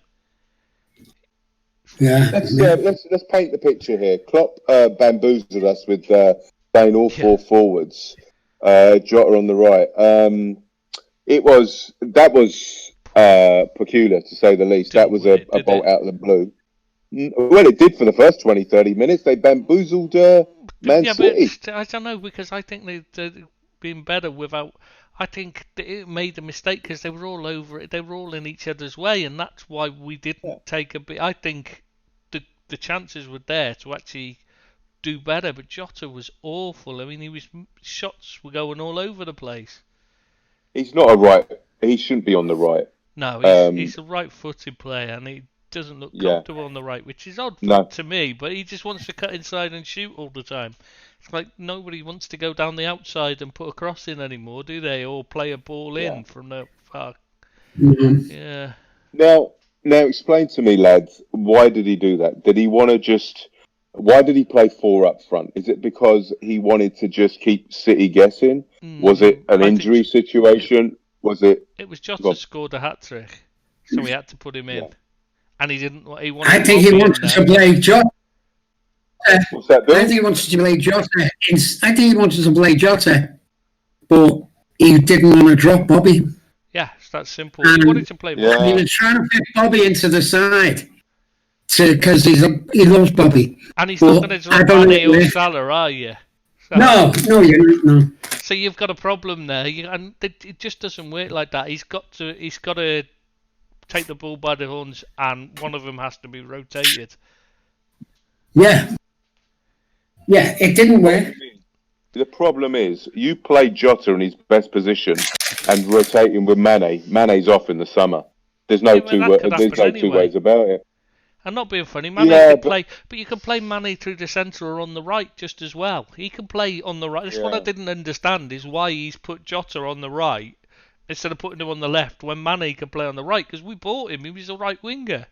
Yeah. Let's paint the picture here. Klopp bamboozled us with playing all four forwards. Jota on the right. That was peculiar to say the least. That was a bolt out of the blue. Well, it did for the first 20-30 minutes. They bamboozled Man City. But I don't know, because I think they'd been better without. I think it made a mistake because they were all over it. They were all in each other's way, and that's why we didn't take a bit. I think the chances were there to actually do better, but Jota was awful. I mean, shots were going all over the place. He's not a right. He shouldn't be on the right. No, he's a right-footed player, and he doesn't look comfortable on the right, which is odd to me. But he just wants to cut inside and shoot all the time. It's like nobody wants to go down the outside and put a cross in anymore, do they? Or play a ball in from the far. Mm-hmm. Yeah. Now explain to me, lads, why did he do that? Did he want to just... Why did he play 4 up front? Is it because he wanted to just keep City guessing? Was it an injury situation? Was it... It was Jota scored a hat-trick, so he had to put him in. Yeah. And he didn't... I think he wanted to play Jota. What's that doing? I think he wanted to play Jota. I think he wanted to play Jota, but he didn't want to drop Bobby. Yeah, it's that simple. He wanted to play Bobby. He was trying to fit Bobby into the side because he loves Bobby. And he's not going to drop Mane or Salah, are you? No, you're not. No. So you've got a problem there, and it just doesn't work like that. He's got to take the ball by the horns, and one of them has to be rotated. Yeah, it didn't work. The problem is, you play Jota in his best position and rotate him with Mane. Mane's off in the summer. There's no two ways about it. I'm not being funny. Mane can play, but you can play Mane through the centre or on the right just as well. He can play on the right. That's what I didn't understand, is why he's put Jota on the right instead of putting him on the left when Mane can play on the right, because we bought him. He was a right winger.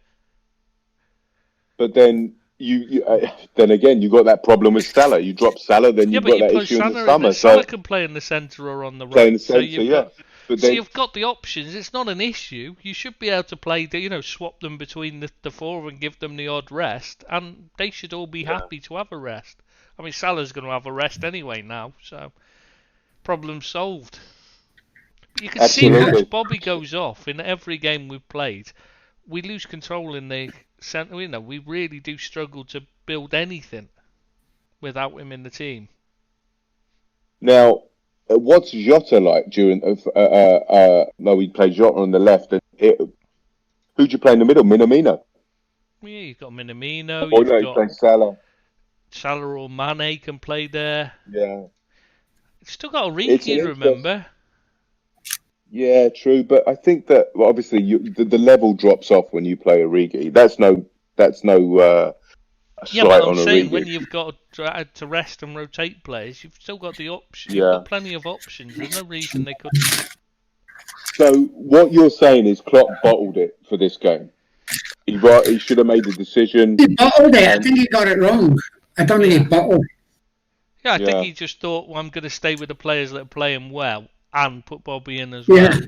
But then then again, you got that problem with Salah. You drop Salah, then you've got that issue in the summer. Salah can play in the centre or on the right. Play in the centre, So you've got the options. It's not an issue. You should be able to play, swap them between the 4 and give them the odd rest, and they should all be happy to have a rest. I mean, Salah's going to have a rest anyway now, so problem solved. But you can see once Bobby goes off in every game we've played, we lose control in the centre. We really do struggle to build anything without him in the team. Now, what's Jota like during? No, we played Jota on the left. Who'd you play in the middle? Minamino. Yeah, you've got Minamino. Oh You've no, you got play Salah. Salah or Mane can play there. Yeah, You've still got it's an Origi, remember? Yeah, true. But I think that obviously the level drops off when you play Origi. That's no Yeah, but slight I'm on saying Origi. when you've got to rest and rotate players, you've still got the option. You've Yeah. got plenty of options. There's no reason they couldn't. So what you're saying is Klopp bottled it for this game. He should have made the decision. He bottled it. I think he got it wrong. I don't think he bottled. Yeah, I Yeah. think he just thought, well, I'm going to stay with the players that are playing well and put Bobby in as well. Yeah.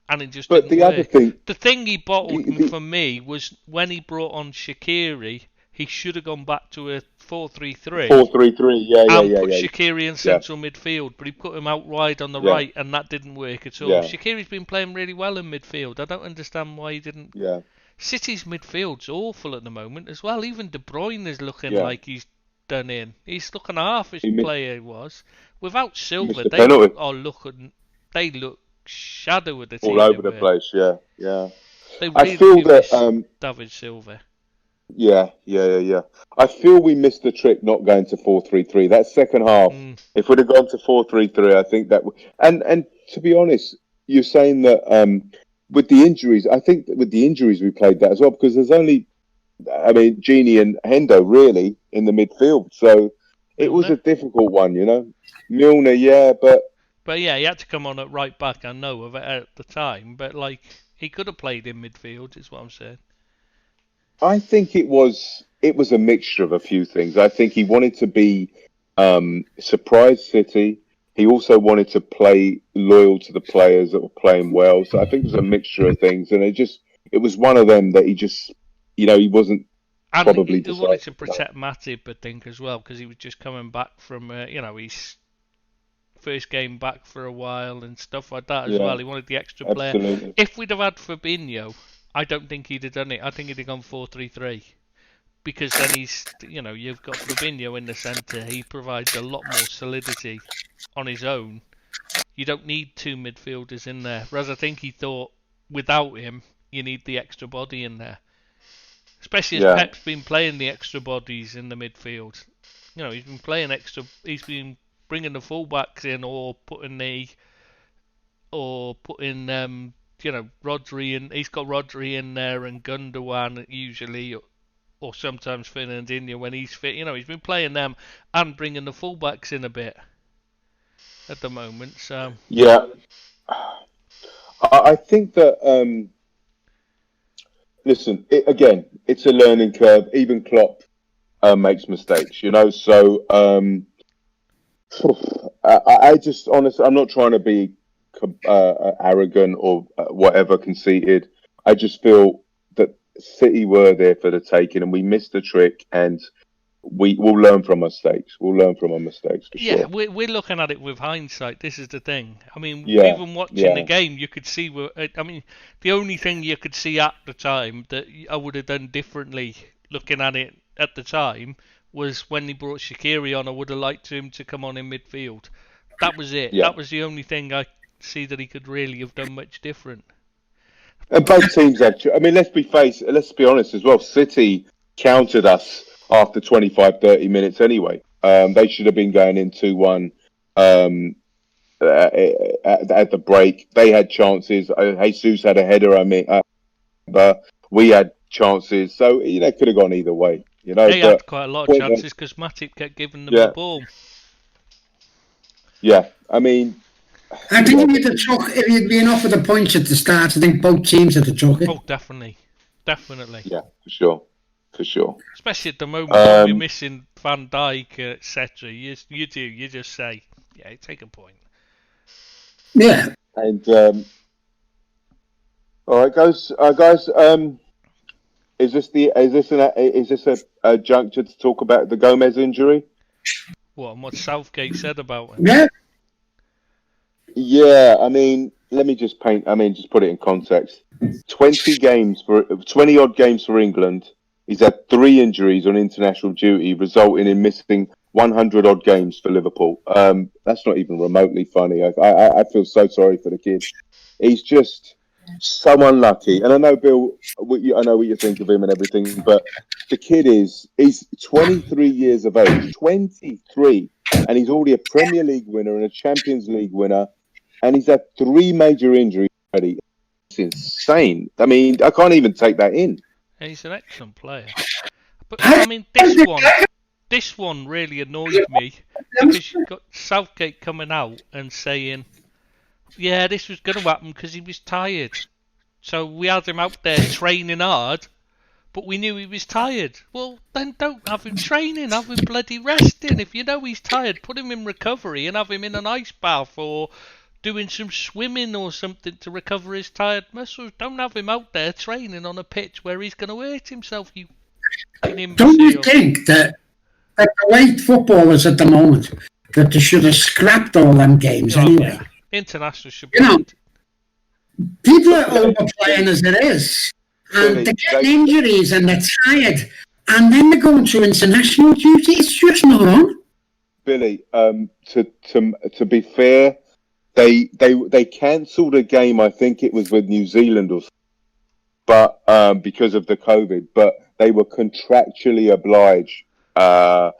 And it just But didn't the work. other thing, The thing he bottled for me was when he brought on Shaqiri, he should have gone back to a 4-3-3. 4-3-3. Yeah. And put Shaqiri in central midfield, but he put him out wide on the right, and that didn't work at all. Yeah. Shaqiri's been playing really well in midfield. I don't understand why he didn't. Yeah. City's midfield's awful at the moment as well. Even De Bruyne is looking Yeah. like he's done in. He's looking half as He missed- player he was. Without Silva, missed the they penalty. they look shadow of the team. All over they the were. place. Yeah. Yeah. They I really feel do that. miss David Silva. Yeah. I feel we missed the trick not going to 4-3-3. That second half, if we'd have gone to 4-3-3, I think that would. And to be honest, you're saying that with the injuries, I think that with the injuries we played that as well, because there's only, Gini and Hendo really in the midfield. So it was a difficult one, you know. Milner, yeah, but yeah, he had to come on at right back. I know of it at the time, but he could have played in midfield. Is what I'm saying. I think it was a mixture of a few things. I think he wanted to be surprise City. He also wanted to play loyal to the players that were playing well. So I think it was a mixture of things, and it was one of them that he just, he wasn't and probably. He wanted to protect Matip, I think, as well, because he was just coming back from his first game back for a while and stuff like that as well. He wanted the extra player. Absolutely. If we'd have had Fabinho, I don't think he'd have done it. I think he'd have gone 4-3-3. Because then you've got Fabinho in the centre. He provides a lot more solidity on his own. You don't need two midfielders in there. Whereas I think he thought, without him, you need the extra body in there. Especially as Pep's been playing the extra bodies in the midfield. He's been playing extra. He's been bringing the fullbacks in, or putting Rodri in. He's got Rodri in there and Gundogan usually, or sometimes Fernandinho when he's fit. He's been playing them and bringing the fullbacks in a bit at the moment. So yeah, I think that. Listen, it's a learning curve. Even Klopp makes mistakes, So I just honestly, I'm not trying to be arrogant or whatever, conceited. I just feel that City were there for the taking, and we missed the trick. And we'll learn from our mistakes. We'll learn from our mistakes for sure. Yeah, we're looking at it with hindsight. This is the thing. Even watching the game, you could see. The only thing you could see at the time that I would have done differently, looking at it at the time, was when he brought Shaqiri on. I would have liked him to come on in midfield. That was it. Yeah. That was the only thing I see that he could really have done much different. And both teams actually. Let's be honest as well. City countered us after 25, 30 minutes anyway. They should have been going in 2-1 at the break. They had chances. Jesus had a header, but we had chances. So, it could have gone either way. They had quite a lot of chances because Matip kept giving them the ball. Yeah, I think if you'd been offered the points at the start, I think both teams had to chuck it. Oh, definitely. Yeah, for sure. Especially at the moment when we're missing Van Dijk, etc. You just say, yeah, take a point. Yeah. And all right, guys. Is this a juncture to talk about the Gomez injury? What Southgate said about it? Yeah. Yeah, let me just put it in context. 20 odd games for England, He's had 3 injuries on international duty, resulting in missing 100 odd games for Liverpool. That's not even remotely funny. I feel so sorry for the kid. He's just so unlucky. And I know, Bill, I know what you think of him and everything, but the kid he's 23 years of age, 23, and he's already a Premier League winner and a Champions League winner, and he's had 3 major injuries already. It's insane. I mean, I can't even take that in. And he's an excellent player. But, I mean, this one really annoyed me because you've got Southgate coming out and saying, yeah, this was going to happen because he was tired. So we had him out there training hard, but we knew he was tired. Well, then don't have him training, have him bloody resting. If you know he's tired, put him in recovery and have him in an ice bath or doing some swimming or something to recover his tired muscles. Don't have him out there training on a pitch where he's going to hurt himself, you imbecile. Don't you think that the way football is at the moment, that they should have scrapped all them games anyway? International should be. People are overplaying as it is, and they're getting injuries and they're tired, and then they're going to international duty. It's just not on. Billy, to be fair, they cancelled a game. I think it was with New Zealand but because of the COVID, but they were contractually obliged by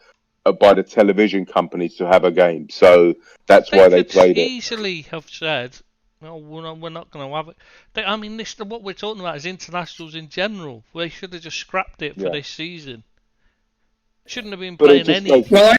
the television companies to have a game, so that's why they played it. They could easily have said, "No, we're not going to have it." I mean, what we're talking about is internationals in general. They should have just scrapped it for this season. Shouldn't have been playing any. Well,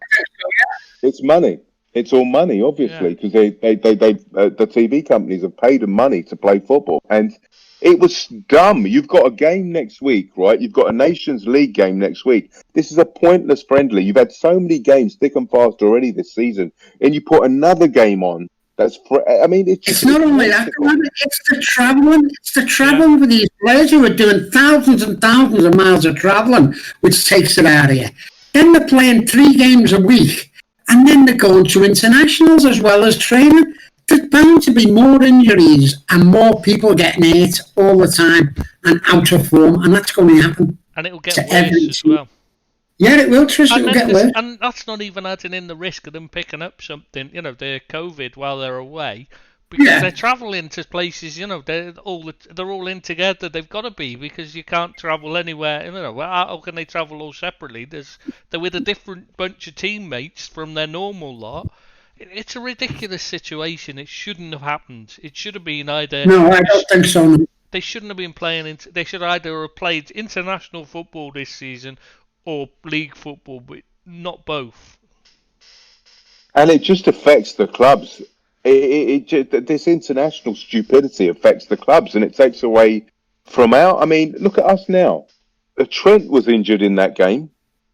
it's money. It's all money, obviously, because the TV companies have paid them money to play football, and it was dumb. You've got a game next week, right? You've got a Nations League game next week. This is a pointless friendly. You've had so many games thick and fast already this season, and you put another game on. I mean, it's not only that. It's the travelling. It's the travelling for these players who are doing thousands and thousands of miles of travelling, which takes it out of you. Then they're playing 3 games a week, and then they're going to internationals as well as training. There's bound to be more injuries and more people getting hurt all the time and out of form, and that's going to happen. And it will get worse as well. Yeah, it will, Trish. It will get worse. And that's not even adding in the risk of them picking up something, the COVID while they're away, because they're travelling to places. They're all in together. They've got to be, because you can't travel anywhere. How can they travel all separately? They're with a different bunch of teammates from their normal lot. It's a ridiculous situation. It shouldn't have happened. It should have been either. No, I don't think so. No. They shouldn't have been playing. They should either have played international football this season or league football, but not both. And it just affects the clubs. This international stupidity affects the clubs, and it takes away from our. I mean, look at us now. Trent was injured in that game,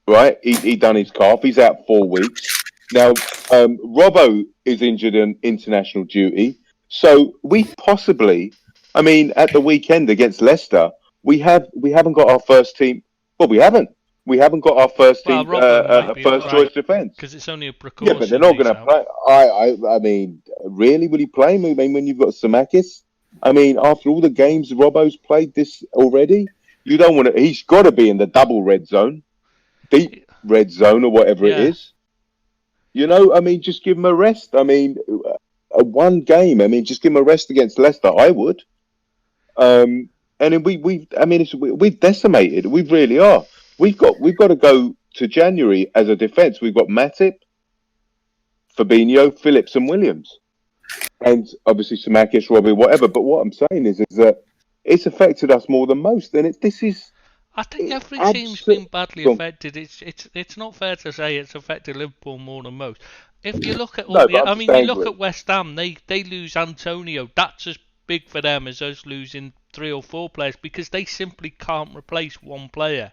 right? He done his calf. He's out 4 weeks. Now, Robbo is injured in international duty. So we possibly, at the weekend against Leicester, we haven't got our first team. Well, we haven't. We haven't got our first team, first choice defence. Because it's only a precaution. Yeah, but they're not going to play. I mean, really, will he play? When you've got Samakis? After all the games Robbo's played this already, you don't want to. He's got to be in the double red zone, deep red zone, or whatever it is. Just give him a rest. One game. Just give him a rest against Leicester. I would. And then we've decimated. We really are. We've got to go to January as a defence. We've got Matip, Fabinho, Phillips, and Williams, and obviously Samakis, Robbie, whatever. But what I'm saying is that it's affected us more than most, and I think every team's been badly affected. It's not fair to say it's affected Liverpool more than most. If you look at you look at West Ham, they lose Antonio. That's as big for them as us losing 3 or 4 players, because they simply can't replace one player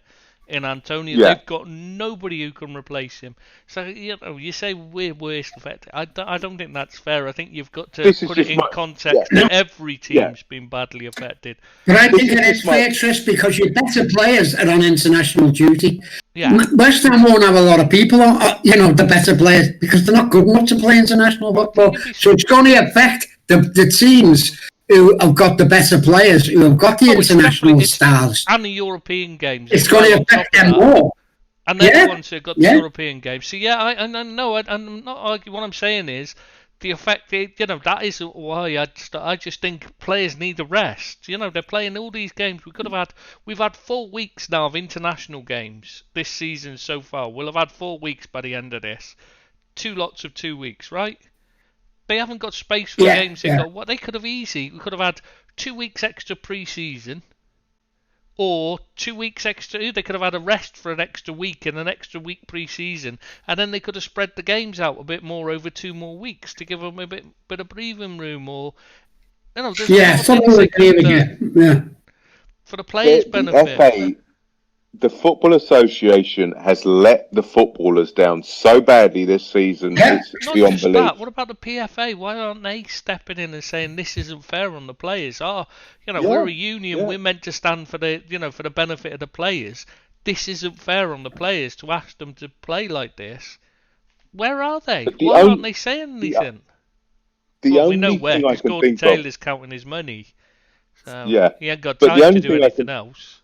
in Antonio. Yeah. They've got nobody who can replace him. So you say we're worst affected. I don't think that's fair. I think you've got to put it in context that every team's been badly affected. But I think it is fair, Trish, because your better players are on international duty. Yeah. West Ham won't have a lot of people, the better players, because they're not good enough to play international football. So it's going to affect the teams who have got the better players, who have got the international stars. And the European games. It's going to affect them more. And they're the ones who got the European games. So I'm not arguing. What I'm saying is, the effect, that isn't why I just think players need a rest. They're playing all these games. We've had 4 weeks now of international games this season so far. We'll have had 4 weeks by the end of this. 2 lots of 2 weeks, right? They haven't got space for games. What they could have we could have had 2 weeks extra pre-season. Or 2 weeks extra. They could have had a rest for an extra week and an extra week pre-season, and then they could have spread the games out a bit more over 2 more weeks to give them a bit of breathing room. Or there's something like that. For the players' benefit. The Football Association has let the footballers down so badly this season. It's beyond belief. What about the PFA? Why aren't they stepping in and saying this isn't fair on the players? We're a union. We're meant to stand for for the benefit of the players. This isn't fair on the players to ask them to play like this. Where are they? Why aren't they saying anything? We know where. Because Gordon Taylor's counting his money. So he ain't got time to do anything else.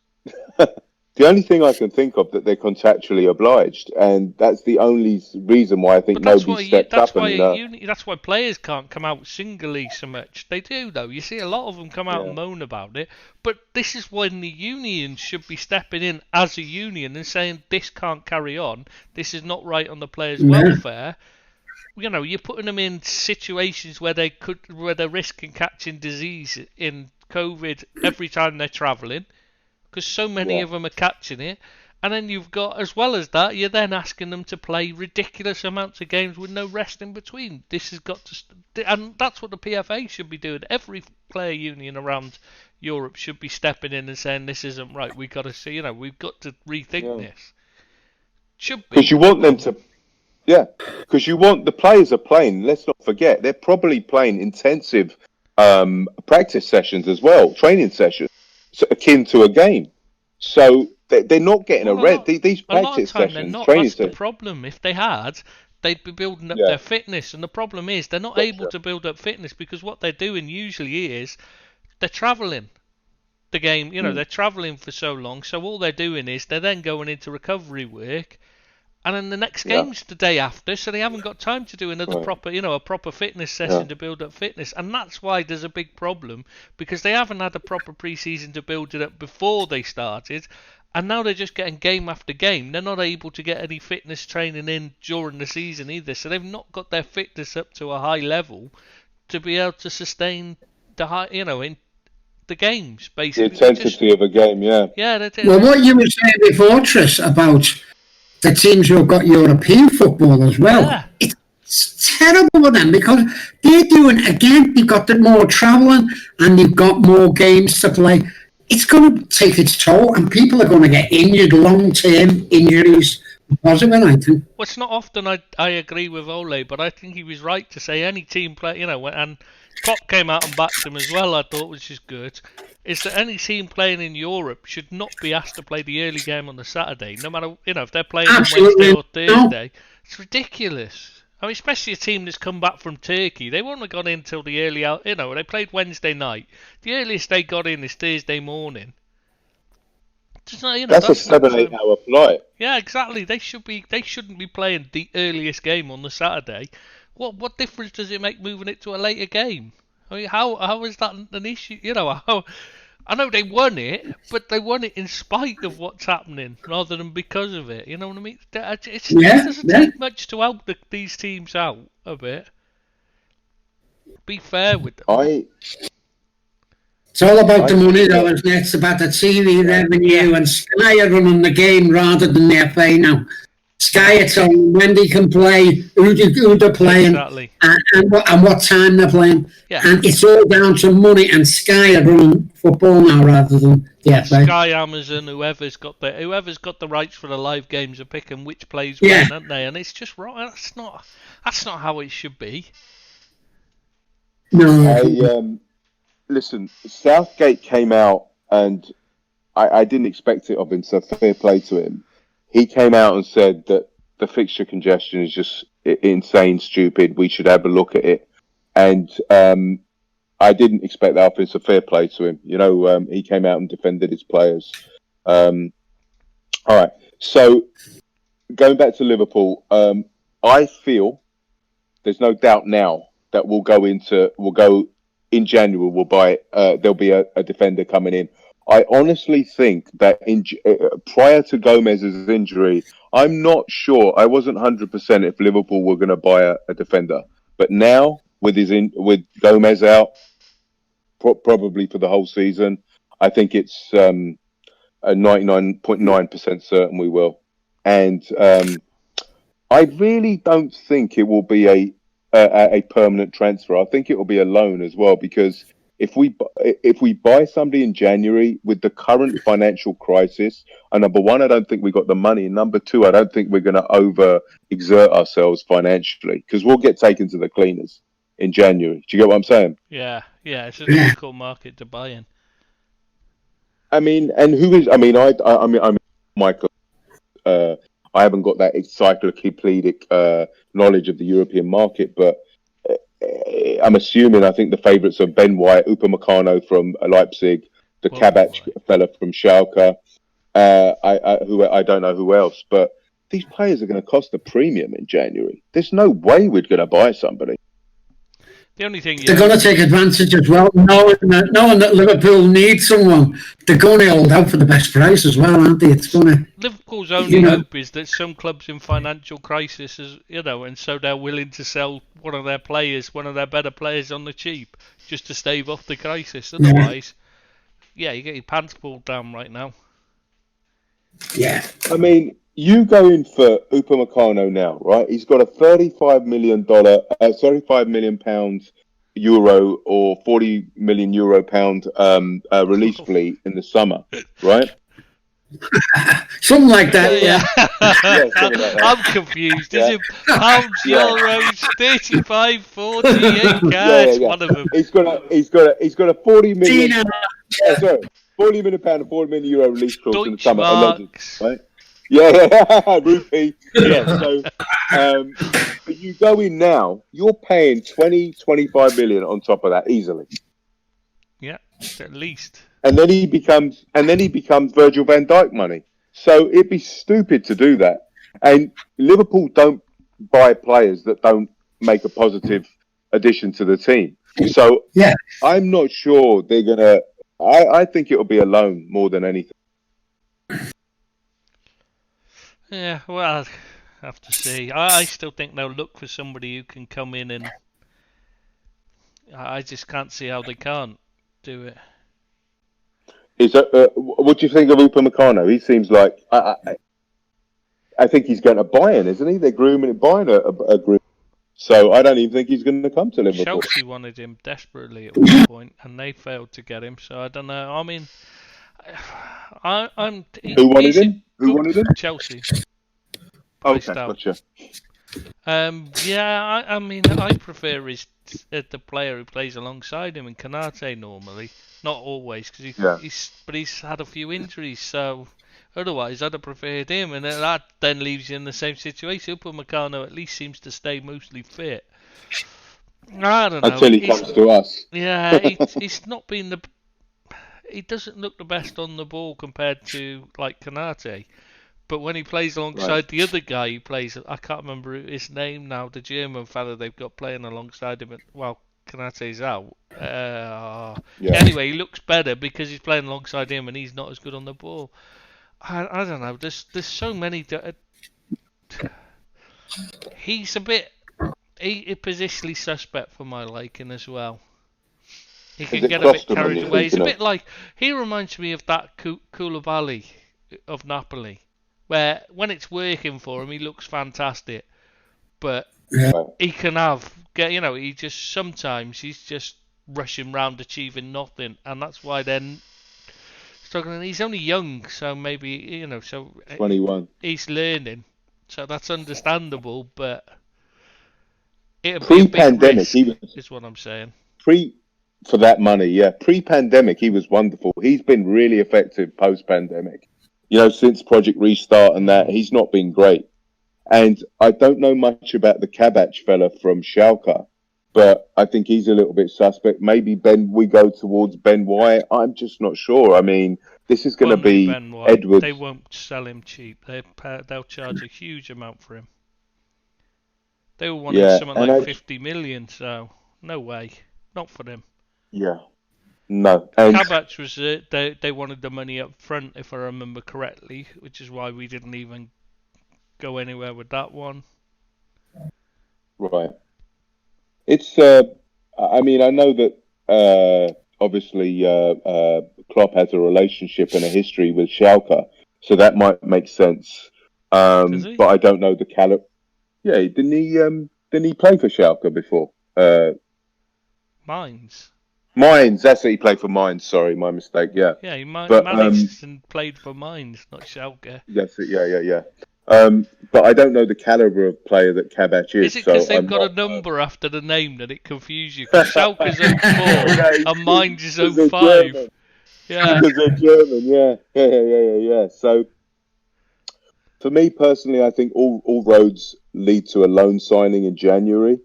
The only thing I can think of that they're contractually obliged, and that's the only reason why I think nobody stepped up. That's why players can't come out singly so much. They do, though. You see a lot of them come out and moan about it. But this is when the union should be stepping in as a union and saying this can't carry on. This is not right on the players' welfare. You're putting them in situations where they're risking catching disease in COVID every time they're travelling. Because so many of them are catching it, and then you've got, as well as that, you're then asking them to play ridiculous amounts of games with no rest in between. This has got to, and that's what the PFA should be doing. Every player union around Europe should be stepping in and saying this isn't right. We've got to see, we've got to rethink this. Should be because you want them to, because you want the players are playing. Let's not forget they're probably playing intensive practice sessions as well, training sessions. Akin to a game, so they're not getting a rest. These practice sessions, training that's the problem. If they had, they'd be building up their fitness, and the problem is they're not able to build up fitness because what they're doing usually is they're travelling. The game, they're travelling for so long, so all they're doing is they're then going into recovery work. And then the next game's the day after, so they haven't got time to do another a proper fitness session to build up fitness. And that's why there's a big problem, because they haven't had a proper pre-season to build it up before they started. And now they're just getting game after game. They're not able to get any fitness training in during the season either. So they've not got their fitness up to a high level to be able to sustain the high, in the games, basically. The intensity of a game, Well, what you were saying before, Tris, about the teams who have got European football as well. It's terrible for them because they're doing, again, you've got more travelling and you've got more games to play. It's going to take its toll and people are going to get injured, long-term injuries because of it, I think. Well, it's not often I agree with Ole, but I think he was right to say any team play, and Klopp came out and backed him as well, I thought, which is good. Is that any team playing in Europe should not be asked to play the early game on the Saturday, no matter if they're playing on Wednesday or Thursday. It's ridiculous. I mean, especially a team that's come back from Turkey. They wouldn't have gone in till the early hour. They played Wednesday night. The earliest they got in is Thursday morning. That's a 7-8 hour flight. Yeah, exactly. They shouldn't be playing the earliest game on the Saturday. What difference does it make moving it to a later game? I mean, how is that an issue? I know they won it, but they won it in spite of what's happening rather than because of it. You know what I mean? It doesn't take much to help these teams out a bit. Be fair with them. It's all about the money, though, isn't it? It's about the TV revenue, and Sky are running the game rather than the FA now. Sky are telling when they can play, who they're playing, exactly. and what time they're playing. Yeah. And it's all down to money, and Sky are running football now rather than the FA. Sky, Amazon, whoever's got the rights for the live games are picking which plays when, aren't they? And it's just wrong. That's not how it should be. No. Listen, Southgate came out, and I didn't expect it of him, so fair play to him. He came out and said that the fixture congestion is just insane, stupid. We should have a look at it. And I didn't expect that offensive fair play to him. You know, he came out and defended his players. All right. So going back to Liverpool, I feel there's no doubt now that we'll go in January. We'll buy. There'll be a defender coming in. I honestly think that prior to Gomez's injury, I'm not sure. I wasn't 100% if Liverpool were going to buy a defender, but now with Gomez out, probably for the whole season, I think it's a 99.9% certain we will. And I really don't think it will be a permanent transfer. I think it will be a loan as well, because if we buy somebody in January with the current financial crisis, and number one, I don't think we got the money, and number two, I don't think we're going to over exert ourselves financially, because we'll get taken to the cleaners in January. Do you get what I'm saying? Yeah, it's a difficult market to buy in. I mean, and who is? I mean, I'm Michael. I haven't got that encyclopedic knowledge of the European market, but I'm assuming. I think the favourites are Ben White, Upamecano from Leipzig, the Kabach fella from Schalke. I don't know who else, but these players are going to cost a premium in January. There's no way we're going to buy somebody. The only thing they're going to take advantage as well, knowing that Liverpool needs someone. They're going to hold out for the best price as well, aren't they? It's going to. Liverpool's only hope is that some clubs in financial crisis, and so they're willing to sell one of their better players on the cheap, just to stave off the crisis. Otherwise, you get your pants pulled down right now. Yeah, I mean, you go in for Upamecano now, right? He's got a $35 million euro or 40 million euro pound release fee in the summer, right? Something like that, yeah. Something like that. I'm confused. Is it pounds, euros, 35, 40, 8 cards? One of them. He's got a 40 million. 40 million pound and 40 million euro release clause in the summer, allegedly, right? Yeah, rupee. Yeah, so but you go in now, you're paying 25 million on top of that easily. Yeah, at least. And then he becomes Virgil van Dijk money. So it'd be stupid to do that. And Liverpool don't buy players that don't make a positive addition to the team. So I'm not sure they're gonna. I think it'll be a loan more than anything. Yeah, well, I have to see. I still think they'll look for somebody who can come in, and I just can't see how they can't do it. What do you think of Upamecano? He seems like I think he's going to Bayern, isn't he? They're buying a group. So I don't even think he's going to come to Liverpool. Chelsea wanted him desperately at one point, and they failed to get him. So I don't know. I mean, Who wanted him? Who wanted him? Chelsea. Okay, gotcha. I mean, I prefer the player who plays alongside him, and Konate normally, not always, because he's had a few injuries. So otherwise, I'd have preferred him, and that then leaves you in the same situation. Upamecano at least seems to stay mostly fit. I don't know. Until he comes to us. Yeah, he's not been he doesn't look the best on the ball compared to like Konate. But when he plays alongside the other guy who plays, I can't remember his name now, the German fella they've got playing alongside him. Well, Konate's out. Anyway, he looks better because he's playing alongside him and he's not as good on the ball. I don't know. There's so many. He's a bit positionally suspect for my liking as well. He can get a bit carried away. He's a bit like, he reminds me of that Koulibaly of Napoli, where when it's working for him, he looks fantastic, but he can sometimes he's just rushing round achieving nothing, and that's why then struggling. He's only young, so maybe 21. He's learning, so that's understandable, but it'll be a big risk, is what I'm saying. For that money, pre-pandemic he was wonderful. He's been really effective post-pandemic. Since Project Restart and that, he's not been great. And I don't know much about the Kabach fella from Schalke, but I think he's a little bit suspect. Maybe we go towards Ben White. I'm just not sure. I mean, this is going to Won't be be Ben White. Edwards. They won't sell him cheap. They'll charge a huge amount for him. They were wanting something like 50 million, so no way. Not for him. Yeah. No. And Kabach was they wanted the money up front, if I remember correctly, which is why we didn't even go anywhere with that one. Right. It's. I mean, I know that obviously Klopp has a relationship and a history with Schalke, so that might make sense. But I don't know the caliber. Yeah, didn't he play for Schalke before? Mainz. That's it. He played for Mainz. Sorry, my mistake. Yeah. Yeah, he managed and played for Mainz, not Schalke. That's it. Yeah. But I don't know the caliber of player that Kabach is. Is it because they've got a number after the name that it confuses you? Because Schalke's 04 and Mainz is 05. Yeah. Because they're German. Yeah. So, for me personally, I think all roads lead to a loan signing in January.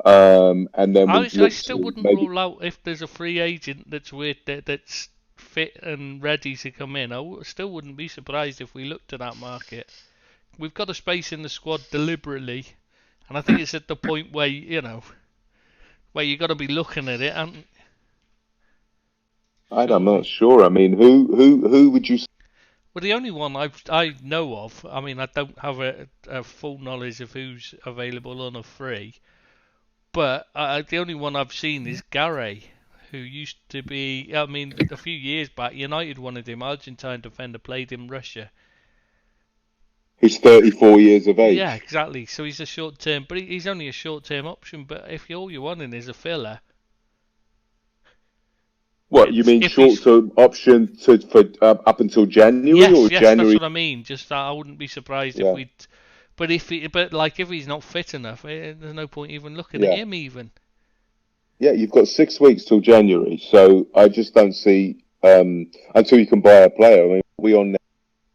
And then I still wouldn't rule out if there's a free agent that's fit and ready to come in. I still wouldn't be surprised if we looked at that market. We've got a space in the squad deliberately, and I think it's at the point where where you got to be looking at it. And I'm not sure. I mean, who would you? Well, the only one I know of. I mean, I don't have a full knowledge of who's available on a free. But the only one I've seen is Gary, who used to be, I mean, a few years back, United wanted him, Argentine defender, played in Russia. He's 34 years of age. Yeah, exactly. So he's a short-term, but he's only a short-term option. But if all you're wanting is a filler... What, you mean short-term option for up until January? Yes, January? That's what I mean. Just I wouldn't be surprised if we'd... But if he's not fit enough, there's no point even looking at him even. Yeah, you've got 6 weeks till January, so I just don't see until you can buy a player. I mean, we're on the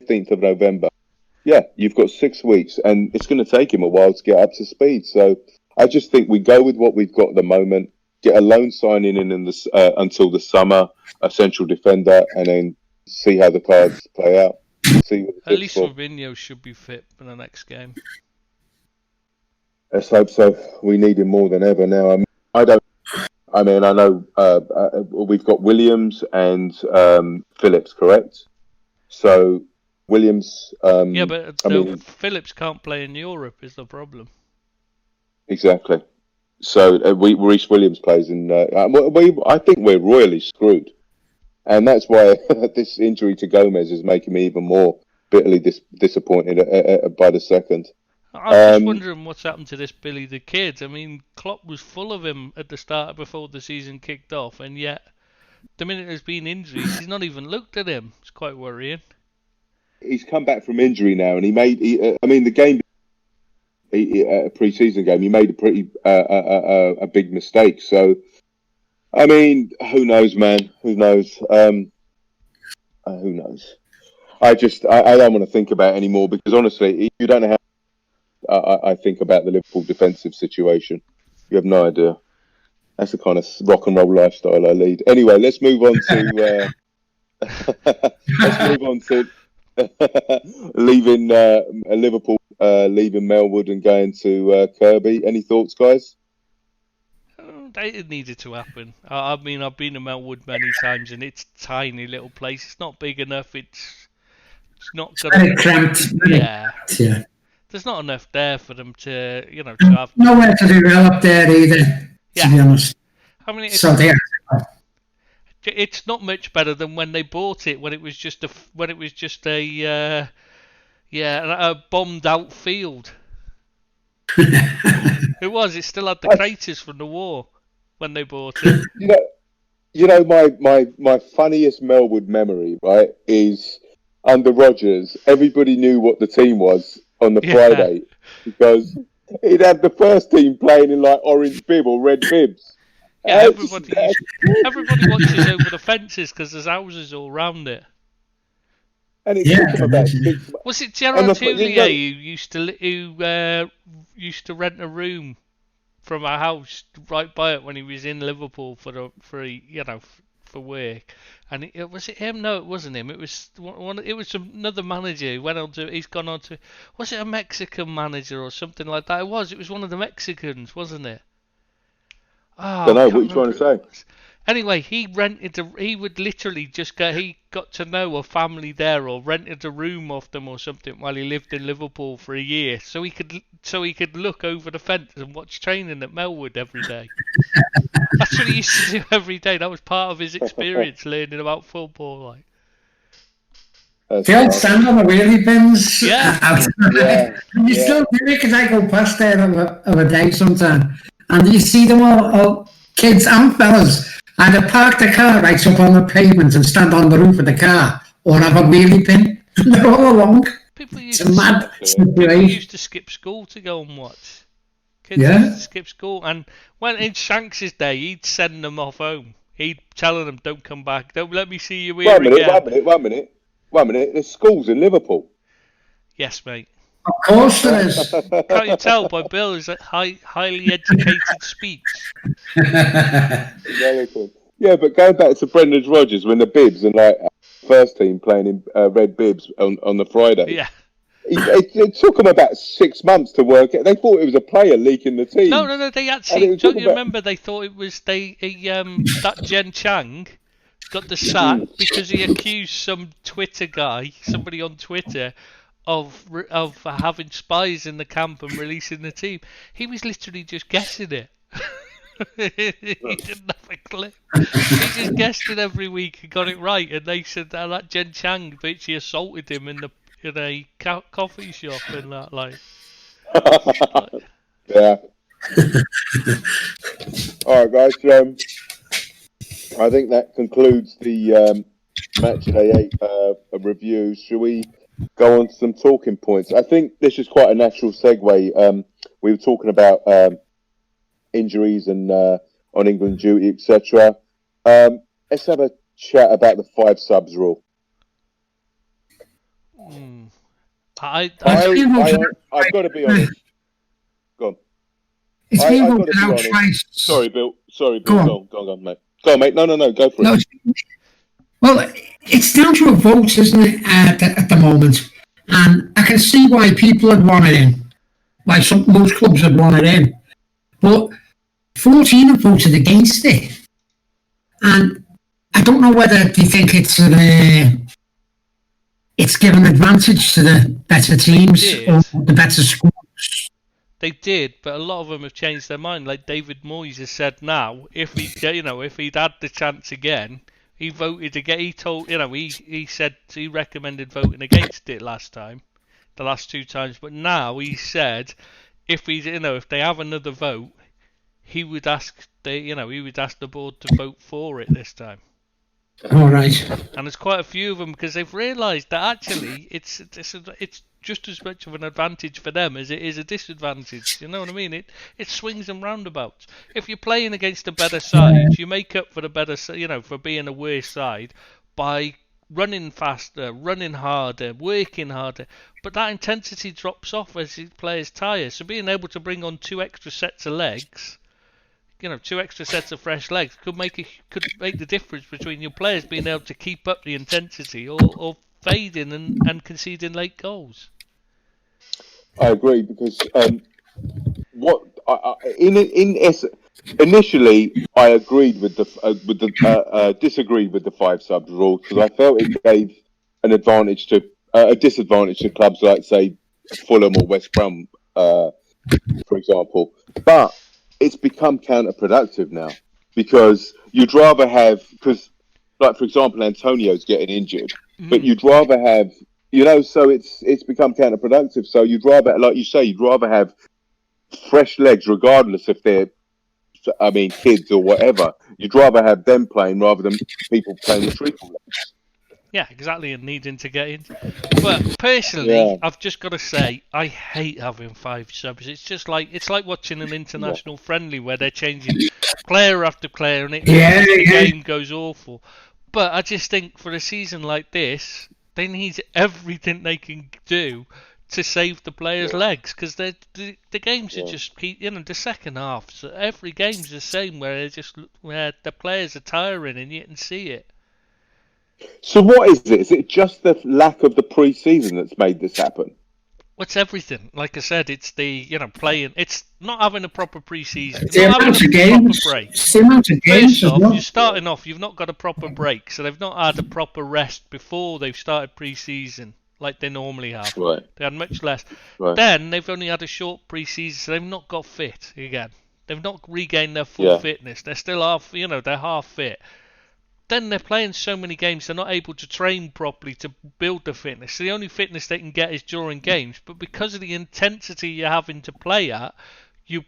15th of November. Yeah, you've got 6 weeks, and it's going to take him a while to get up to speed. So I just think we go with what we've got at the moment, get a loan signing in until the summer, a central defender, and then see how the cards play out. At least Fabinho should be fit for the next game. Let's hope so. We need him more than ever now. I know we've got Williams and Phillips, correct? So Williams. Phillips can't play in Europe is the problem. Exactly. So Reece Williams plays in. I think we're royally screwed. And that's why this injury to Gomez is making me even more bitterly disappointed by the second. I'm just wondering what's happened to this Billy the Kid. I mean, Klopp was full of him at the start before the season kicked off, and yet the minute there's been injuries, he's not even looked at him. It's quite worrying. He's come back from injury now, and the game, a pre-season game, he made a big mistake. So. I mean, who knows, man? Who knows? Who knows? I don't want to think about it anymore because honestly, you don't know how I think about the Liverpool defensive situation. You have no idea. That's the kind of rock and roll lifestyle I lead. Anyway, let's move on to leaving Liverpool, leaving Melwood and going to Kirby. Any thoughts, guys? It needed to happen. I mean, I've been to Melwood many times, and it's a tiny little place. It's not big enough. It's not very cramped. Yeah. There's not enough there for them to, to have. Nowhere to develop there either. To be honest. I mean, it's not much better than when they bought it. When it was just a bombed out field. It was. It still had the craters from the war when they bought it. My funniest Melwood memory, right, is under Rodgers. Everybody knew what the team was on the Friday because he'd had the first team playing in like orange bib or red bibs. Yeah, everybody watches over the fences because there's houses all round it. And it's about was it Gerard Houllier who used to rent a room from our house right by it when he was in Liverpool for work. And was it him? No, it wasn't him. It was It was another manager who went on to. He's gone on to. Was it a Mexican manager or something like that? It was. It was one of the Mexicans, wasn't it? Oh, Don't know what you're trying to say. Anyway, he would literally just he got to know a family there or rented a room off them or something while he lived in Liverpool for a year, so he could look over the fence and watch training at Melwood every day. That's what he used to do every day. That was part of his experience learning about football. Like. The old stand on the wheelie bins. Yeah. You still do it because I go past there of a day sometime. And you see them all kids and fellas, either park the car right up on the pavement and stand on the roof of the car, or have a wheelie bin. They're all along. People used to skip school to go and watch. Kids used to skip school, and when in Shanks's day, he'd send them off home. He'd tell them, "Don't come back. Don't let me see you here again." One minute. There's schools in Liverpool. Yes, mate. Of course there is. Can't you tell by Bill's highly educated speech? Yeah, but going back to Brendan Rodgers when the bibs and like first team playing in red bibs on the Friday. Yeah. It took them about 6 months to work it. They thought it was a player leaking the team. No. They actually. Don't you remember? They thought it was that Jen Chang got the sack because he accused some Twitter guy, somebody on Twitter, of having spies in the camp and releasing the team. He was literally just guessing it. He didn't have a clue. He just guessed it every week and got it right. And they said that Jen Chang bitch, he assaulted him in a coffee shop and that like. Yeah. All right, guys. I think that concludes the match day 8 review. Shall we go on to some talking points? I think this is quite a natural segue. We were talking about injuries and on England duty, etc. Let's have a chat about the 5 subs rule. I've got to be honest. Go on. It's been voted out twice. Sorry, Bill. Go on, mate. Go on, mate. No. Go for it. Well, it's down to a vote, isn't it, at the moment? And I can see why people had won it in. Why most clubs had won it in. But 14 have voted against it. And I don't know whether they think it's given advantage to the better teams or the better schools. They did, but a lot of them have changed their mind. Like David Moyes has said now, if he'd had the chance again, he voted again. He told, he said he recommended voting against it last time, the last 2 times. But now he said, if they have another vote, he would ask the board to vote for it this time. All right. And there's quite a few of them because they've realised that actually it's just as much of an advantage for them as it is a disadvantage. You know what I mean? It swings and roundabouts. If you're playing against a better side, you make up for the better, for being a worse side by running faster, running harder, working harder. But that intensity drops off as the players tire. So being able to bring on 2 extra sets of legs, 2 extra sets of fresh legs could make the difference between your players being able to keep up the intensity or fading and conceding late goals. I agree because initially I agreed with disagreed with the 5 subs rule because I felt it gave a disadvantage to clubs like say Fulham or West Brom, for example, but it's become counterproductive now because you'd rather have like for example Antonio's getting injured, but you'd rather have so it's become counterproductive. So you'd rather, like you say, have fresh legs, regardless if they're, kids or whatever. You'd rather have them playing rather than people playing the triple legs. Yeah, exactly, and needing to get in. But personally, I've just got to say, I hate having 5 subs. It's like watching an international friendly where they're changing player after player, and the game goes awful. But I just think for a season like this, they need everything they can do to save the players' legs, because the games are Yeah. just the second half. So every game's the same, where the players are tiring and you can see it. So what is it? Is it just the lack of the pre-season that's made this happen? It's everything. Like I said, it's the playing. It's not having a proper pre-season. It's the Not amount having of a games. proper break. It's the amount of games First as off, well. you're starting off. You've not got a proper break, so they've not had a proper rest before they've started pre-season like they normally have. Right. They had much less. Right. Then they've only had a short pre-season, so they've not got fit again. They've not regained their full fitness. They're still half. They're half fit. Then they're playing so many games, they're not able to train properly to build the fitness. So the only fitness they can get is during games. But because of the intensity you're having to play at, you're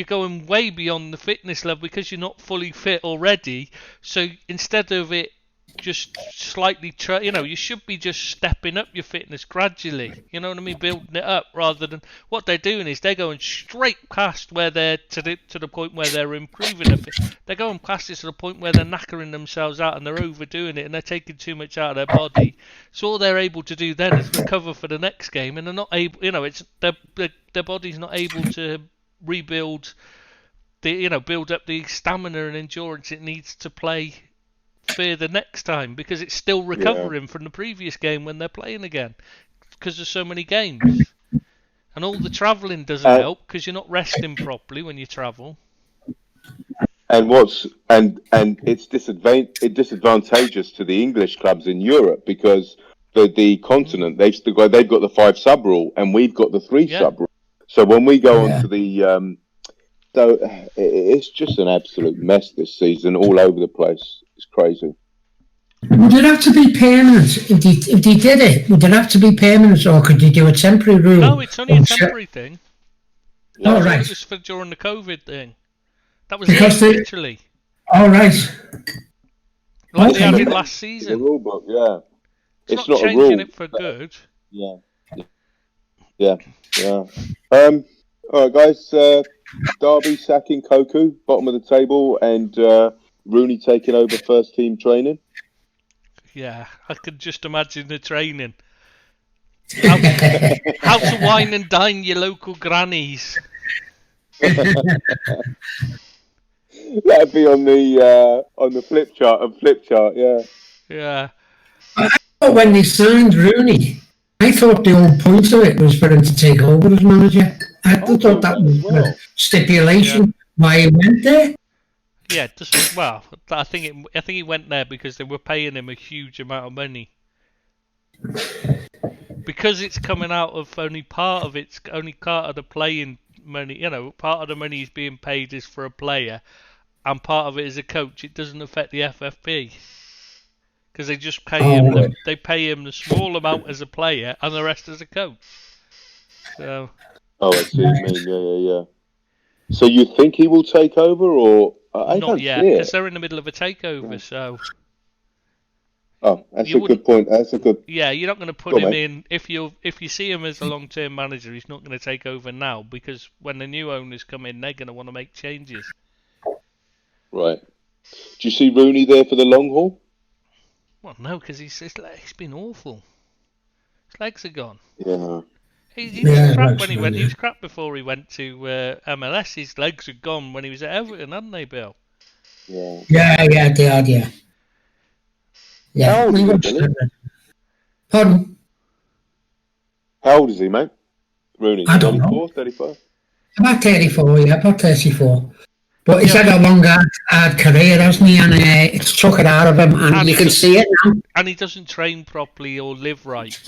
going way beyond the fitness level because you're not fully fit already. So instead of it just slightly, you should be just stepping up your fitness gradually. You know what I mean? Building it up, rather than what they're doing is they're going straight past where they're to the point where they're improving it. They're going past it to the point where they're knackering themselves out and they're overdoing it and they're taking too much out of their body. So all they're able to do then is recover for the next game, and they're not able. It's their body's not able to rebuild build up the stamina and endurance it needs to play for the next time, because it's still recovering from the previous game when they're playing again, because there's so many games, and all the travelling doesn't help because you're not resting properly when you travel. And it's disadvantageous to the English clubs in Europe, because the continent they've got the 5 sub rule and we've got the 3 sub rule. So when we go on to the it's just an absolute mess this season all over the place. It's crazy. Would it have to be permanent if they did it? Would it have to be permanent, or could you do a temporary rule? No, it's only a temporary thing. That right. Was for during the COVID thing. That was because literally. All right. Like they had it last season. The rule book, yeah. It's not changing it for good. Yeah. All right, guys. Derby sacking Koku, bottom of the table, and Rooney taking over first team training. Yeah, I could just imagine the training. How to wine and dine your local grannies. That'd be on the flip chart, yeah. Yeah. When they signed Rooney, I thought the whole point of it was for him to take over as manager. I thought that was a stipulation why he went there. Yeah, I think he went there because they were paying him a huge amount of money. Because it's coming out of only part of the playing money. Part of the money he's being paid is for a player, and part of it is a coach. It doesn't affect the FFP because they just pay him. They pay him the small amount as a player and the rest as a coach. So. Oh, I see what you mean. Yeah. So you think he will take over, or not yet? Because they're in the middle of a takeover. So. Oh, that's a good point. That's a good. Yeah, you're not going to put him in if you see him as a long-term manager. He's not going to take over now, because when the new owners come in, they're going to want to make changes. Right. Do you see Rooney there for the long haul? Well, no, because he's been awful. His legs are gone. Yeah. He was crap when he went. He was crap before he went to MLS. His legs are gone when he was at Everton, hadn't they, Bill? Yeah. Yeah, they had, yeah. Yeah. How old is he, Billy? Pardon? How old is he, mate? Rooney? I don't know. 35? About 34, yeah, about 34. But he's had a long, hard career, hasn't he? And it's took it out of him, and you can see it now. And he doesn't train properly or live right.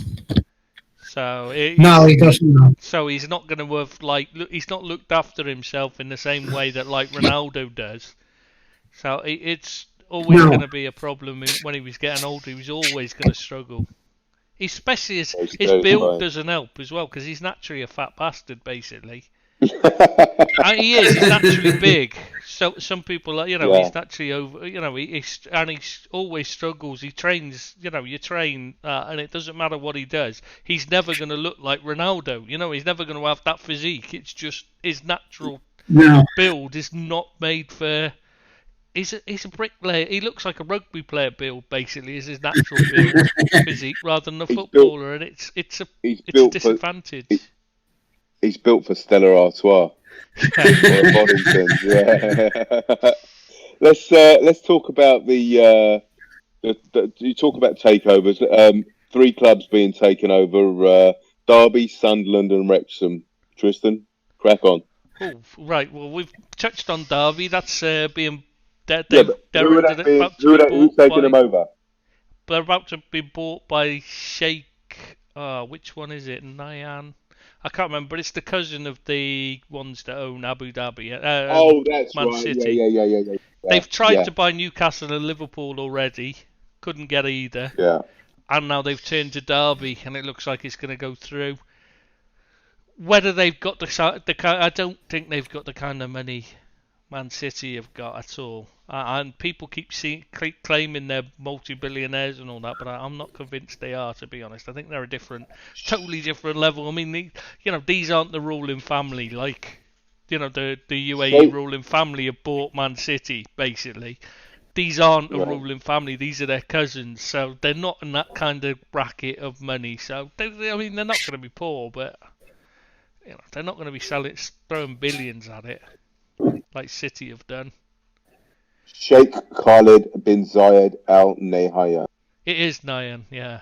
So no, he doesn't know. So he's not going to have he's not looked after himself in the same way that Ronaldo does. So it's always going to be a problem when he was getting older. He was always going to struggle. Especially his build doesn't help as well, because he's naturally a fat bastard, basically. And he is. He's naturally big. So some people, he's naturally over. He always struggles. He trains. You train, and it doesn't matter what he does. He's never going to look like Ronaldo. He's never going to have that physique. It's just his natural build is not made for He's a bricklayer. He looks like a rugby player build, basically, is his natural build physique, rather than a footballer, and it's a disadvantage. He's built for Stella Artois or Boddington. Yeah. Let's talk about the you talk about takeovers. 3 clubs being taken over: Derby, Sunderland, and Wrexham. Tristan, crack on. Oh, right. Well, we've touched on Derby. That's being Who's taking them over? They're about to be bought by Sheikh. Which one is it? Nayan. I can't remember, but it's the cousin of the ones that own Abu Dhabi. That's Man right. City. Yeah. They've tried to buy Newcastle and Liverpool already. Couldn't get either. Yeah. And now they've turned to Derby, and it looks like it's going to go through. Whether they've got I don't think they've got the kind of money Man City have got at all. And people keep claiming they're multi-billionaires and all that, but I'm not convinced they are, to be honest. I think they're a totally different level. I mean, these aren't the ruling family, like, the UAE ruling family have bought Man City, basically. These aren't a ruling family. These are their cousins, so they're not in that kind of bracket of money. So, they're not going to be poor, but they're not going to be throwing billions at it like City have done. Sheikh Khalid bin Zayed Al Nahyan. It is Nahyan, yeah.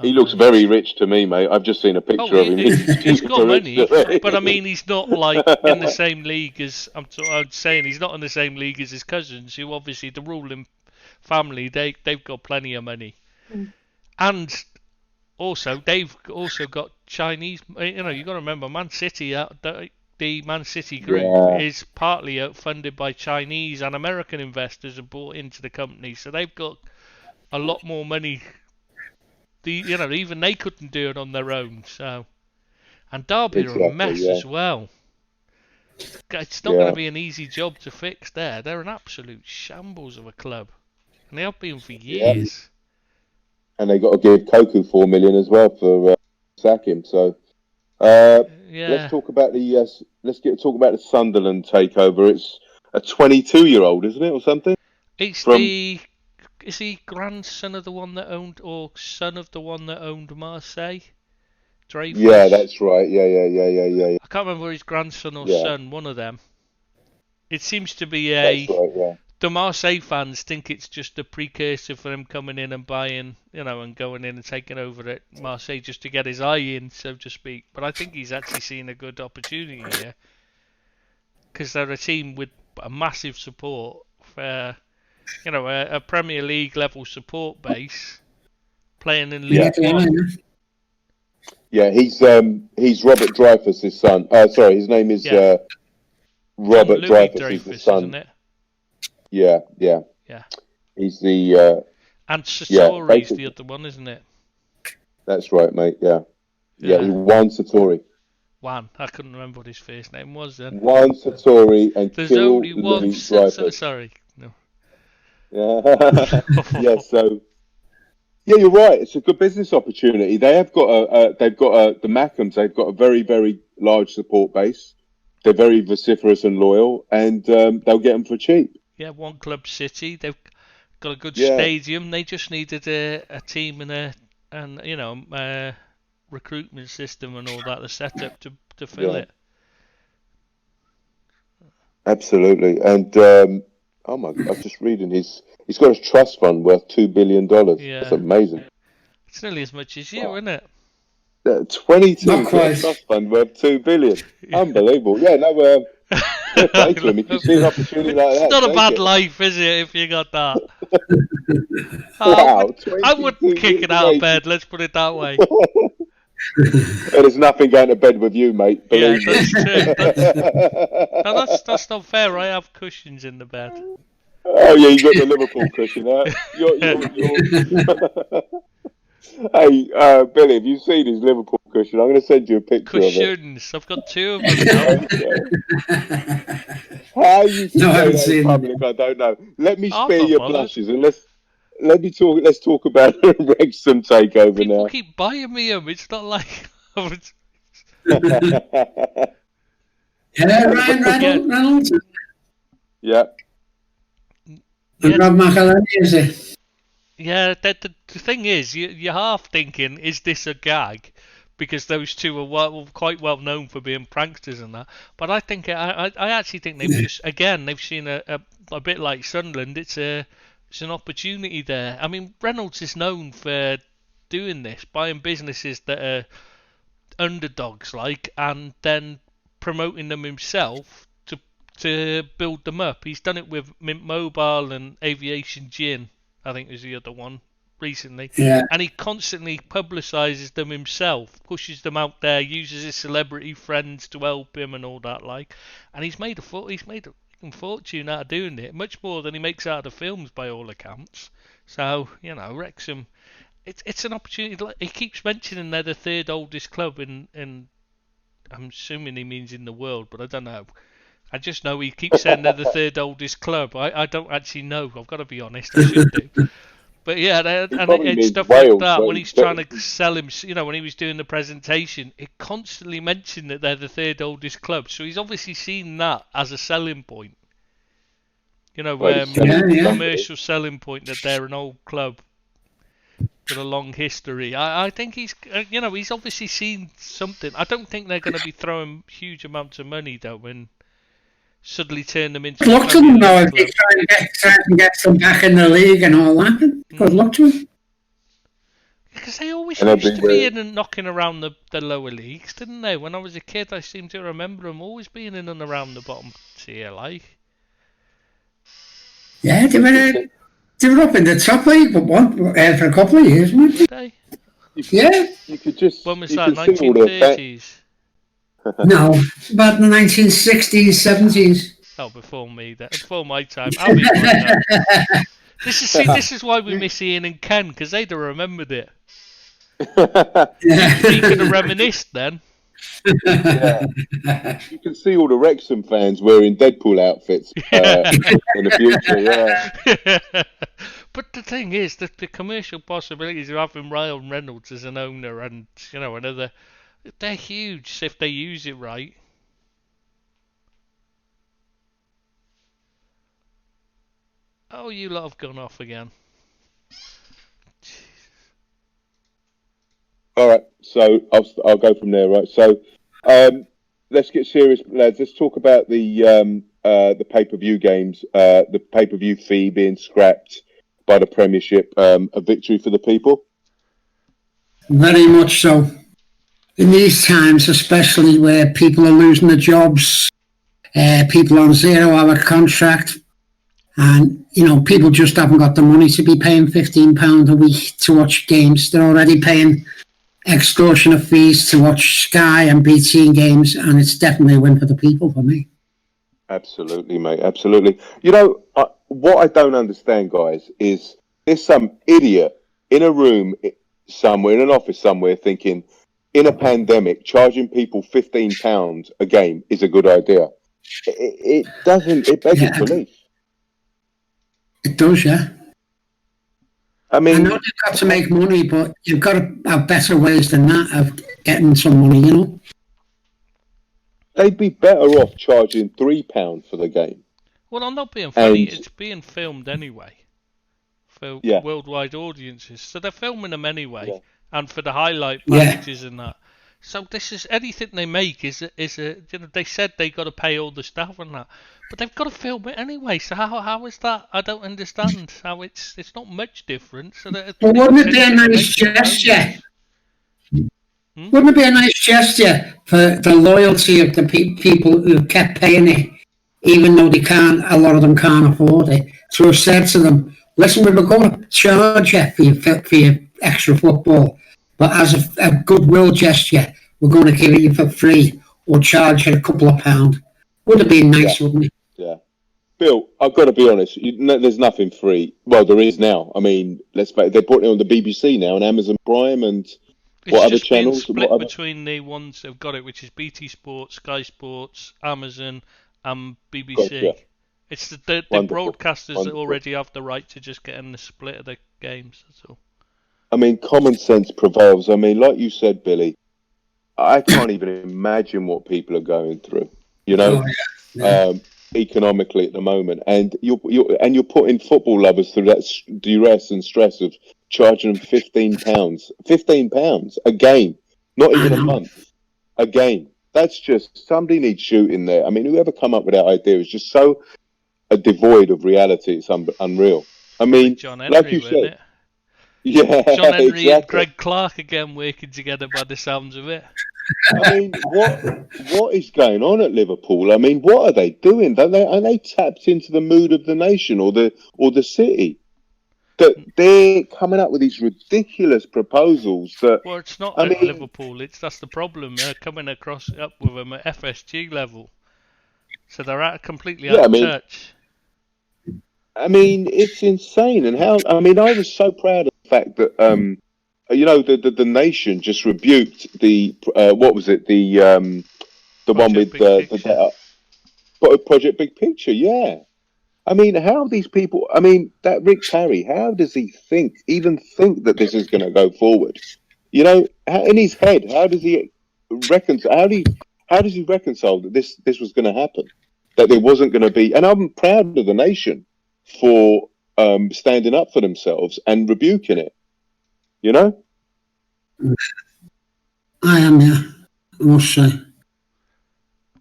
He looks very rich to me, mate. I've just seen a picture of him. He's got money, but I mean, he's not like in the same league as I'm saying. He's not in the same league as his cousins, who obviously the ruling family. They've got plenty of money, and also they've also got Chinese. You got to remember, Man City. The Man City group is partly funded by Chinese and American investors and bought into the company, so they've got a lot more money. Even they couldn't do it on their own. So, and Derby are a mess as well. It's not going to be an easy job to fix there. They're an absolute shambles of a club, and they have been for years. And they got to give Koku $4 million as well for sack him. So, let's talk about talk about the Sunderland takeover. It's a 22-year-old, isn't it, or something? Is he grandson of the one that owned, or son of the one that owned Marseille? Dreyfus? Yeah, that's right. Yeah. I can't remember his grandson or son, one of them. It seems to be That's right, yeah. The Marseille fans think it's just a precursor for him coming in and buying, and going in and taking over at Marseille just to get his eye in, so to speak. But I think he's actually seen a good opportunity here. Because they're a team with a massive support for... a Premier League level support base, playing in League One. Yeah, he's Robert Dreyfus' son. Sorry, his name is Robert Dreyfus' son. Isn't it? Yeah. He's the and Satori's the other one, isn't it? That's right, mate. Yeah. Juan Satori. Juan, I couldn't remember what his first name was then. Juan Satori and there's only one. Sorry. No. Yeah, so you're right. It's a good business opportunity. They have got the Mackhams. They've got a very, very large support base. They're very vociferous and loyal, and they'll get them for cheap. Yeah, One Club City. They've got a good stadium. They just needed a team and a recruitment system and all that. The setup to fill it. Absolutely, and. Oh my God! I'm just reading he's got a trust fund worth $2 billion. Yeah. That's amazing. It's nearly as much as you, isn't it? 22 trust fund worth $2 billion. Unbelievable. Yeah, no. Thank you. If you see an opportunity like that, it's not a bad life, is it? If you got that. Wow, I wouldn't kick it out of bed. Let's put it that way. There's nothing going to bed with you, mate. Believe me. That's true. No, that's not fair. I have cushions in the bed. Oh yeah, you got the Liverpool cushion, huh? Hey, Billy, have you seen his Liverpool cushion? I'm going to send you a picture Cushions. of it. I've got 2 of them now. How you say that in public? I don't know. Let me spare your blushes and let's talk about the Wrexham takeover People now. People keep buying me them. It's not like... Ryan Reynolds. Yeah. And Rob McElhenney, is it? Yeah, the thing is, you're half thinking, is this a gag? Because those two are quite well known for being pranksters and that. But I think I actually think they've just they've seen a bit like Sunderland. It's an opportunity there. I mean, Reynolds is known for doing this, buying businesses that are underdogs and then promoting them himself to build them up. He's done it with Mint Mobile and Aviation Gin, I think was the other one recently. Yeah. And he constantly publicises them himself, pushes them out there, uses his celebrity friends to help him and all that And he's made a fortune out of doing it, much more than he makes out of the films by all accounts. So, Wrexham, it's an opportunity. He keeps mentioning they're the third oldest club in I'm assuming he means in the world, but I don't know. I just know he keeps saying they're the third oldest club. I don't actually know. I've got to be honest. I should do. But yeah, it's stuff Wales, like that when he's trying to sell him. When he was doing the presentation, it constantly mentioned that they're the third oldest club. So he's obviously seen that as a selling point. Commercial selling point that they're an old club with a long history. I think he's obviously seen something. I don't think they're going to be throwing huge amounts of money though when suddenly turn them into. Good luck to them though if they try and get them back in the league and all that. Good luck to them. Because they always used to be in and knocking around the lower leagues, didn't they? When I was a kid, I seem to remember them always being in and around the bottom tier, like. Yeah, they were up in the top league for a couple of years, weren't they? Yeah. You could just. When was that? 1930s. No, about the 1960s, 70s. Oh, before me, before my time. I'll be right now. This is why we miss Ian and Ken, because they'd have remembered it. You could have reminisced then. Yeah. You can see all the Wrexham fans wearing Deadpool outfits in the future, yeah. But the thing is, the commercial possibilities of having Ryan Reynolds as an owner and, another, they're huge if they use it right. Oh, you lot have gone off again. All right, so I'll go from there. Right, so let's get serious, lads. Let's talk about the pay-per-view games. The pay-per-view fee being scrapped by the Premiership. A victory for the people. Very much so. In these times, especially where people are losing their jobs, people on 0-hour contract, and people just haven't got the money to be paying £15 a week to watch games. They're already paying extortionate fees to watch Sky and BT games, and it's definitely a win for the people for me. Absolutely, mate. Absolutely. What I don't understand, guys, is there's some idiot in a room somewhere, in an office somewhere, thinking in a pandemic, charging people £15 a game is a good idea. It doesn't. It begs belief. It does, yeah. I mean, I know you've got to make money, but you've got to have better ways than that of getting some money, They'd be better off charging £3 for the game. Well, I'm not being funny. It's being filmed anyway for worldwide audiences, so they're filming them anyway, and for the highlight packages and that. So this is anything they make is a they said they got to pay all the staff and that, but they've got to film it anyway. So how is that? I don't understand how it's not much different. So wouldn't it be a nice gesture? Wouldn't it be a nice gesture for the loyalty of the people who kept paying it, even though a lot of them can't afford it, to have said to them, listen, we were going to charge you for your extra football, but as a goodwill gesture, we're going to give it you for free or charge you a couple of pounds. Would have been nice, wouldn't it? Yeah. Bill, I've got to be honest, there's nothing free. Well, there is now. I mean, they're putting it on the BBC now and Amazon Prime and other channels? It's split between the ones that have got it, which is BT Sports, Sky Sports, Amazon, and BBC. Gotcha. It's the broadcasters that already have the right to just get in the split of the games. That's all. I mean, common sense prevails. I mean, like you said, Billy, I can't even imagine what people are going through. economically at the moment, and you're putting football lovers through that duress and stress of charging them £15 a game, not even a month, a game. That's just, somebody needs shooting there. I mean, whoever come up with that idea is just so devoid of reality. It's unreal. I mean, John like Henry, you wasn't said, it? yeah, John Henry exactly. and Greg Clark again working together by the sounds of it. I mean, what is going on at Liverpool? I mean, what are they doing? Are they tapped into the mood of the nation or the city? That they're coming up with these ridiculous proposals that, Well, it's not I at mean, Liverpool. That's the problem. They're coming across up with them at FSG level, so they're completely yeah, out of touch. I mean, it's insane. And how, I mean, I was so proud of the fact that, the nation just rebuked the, what was it? The one Project with Big Picture. Project Big Picture. Yeah. I mean, how these people, I mean, that Rick Parry, how does he even think that this is going to go forward? You know, in his head, how does he reconcile, how does he reconcile that this was going to happen? That there wasn't going to be, and I'm proud of the nation for standing up for themselves and rebuking it, you know? I am, yeah. I must say.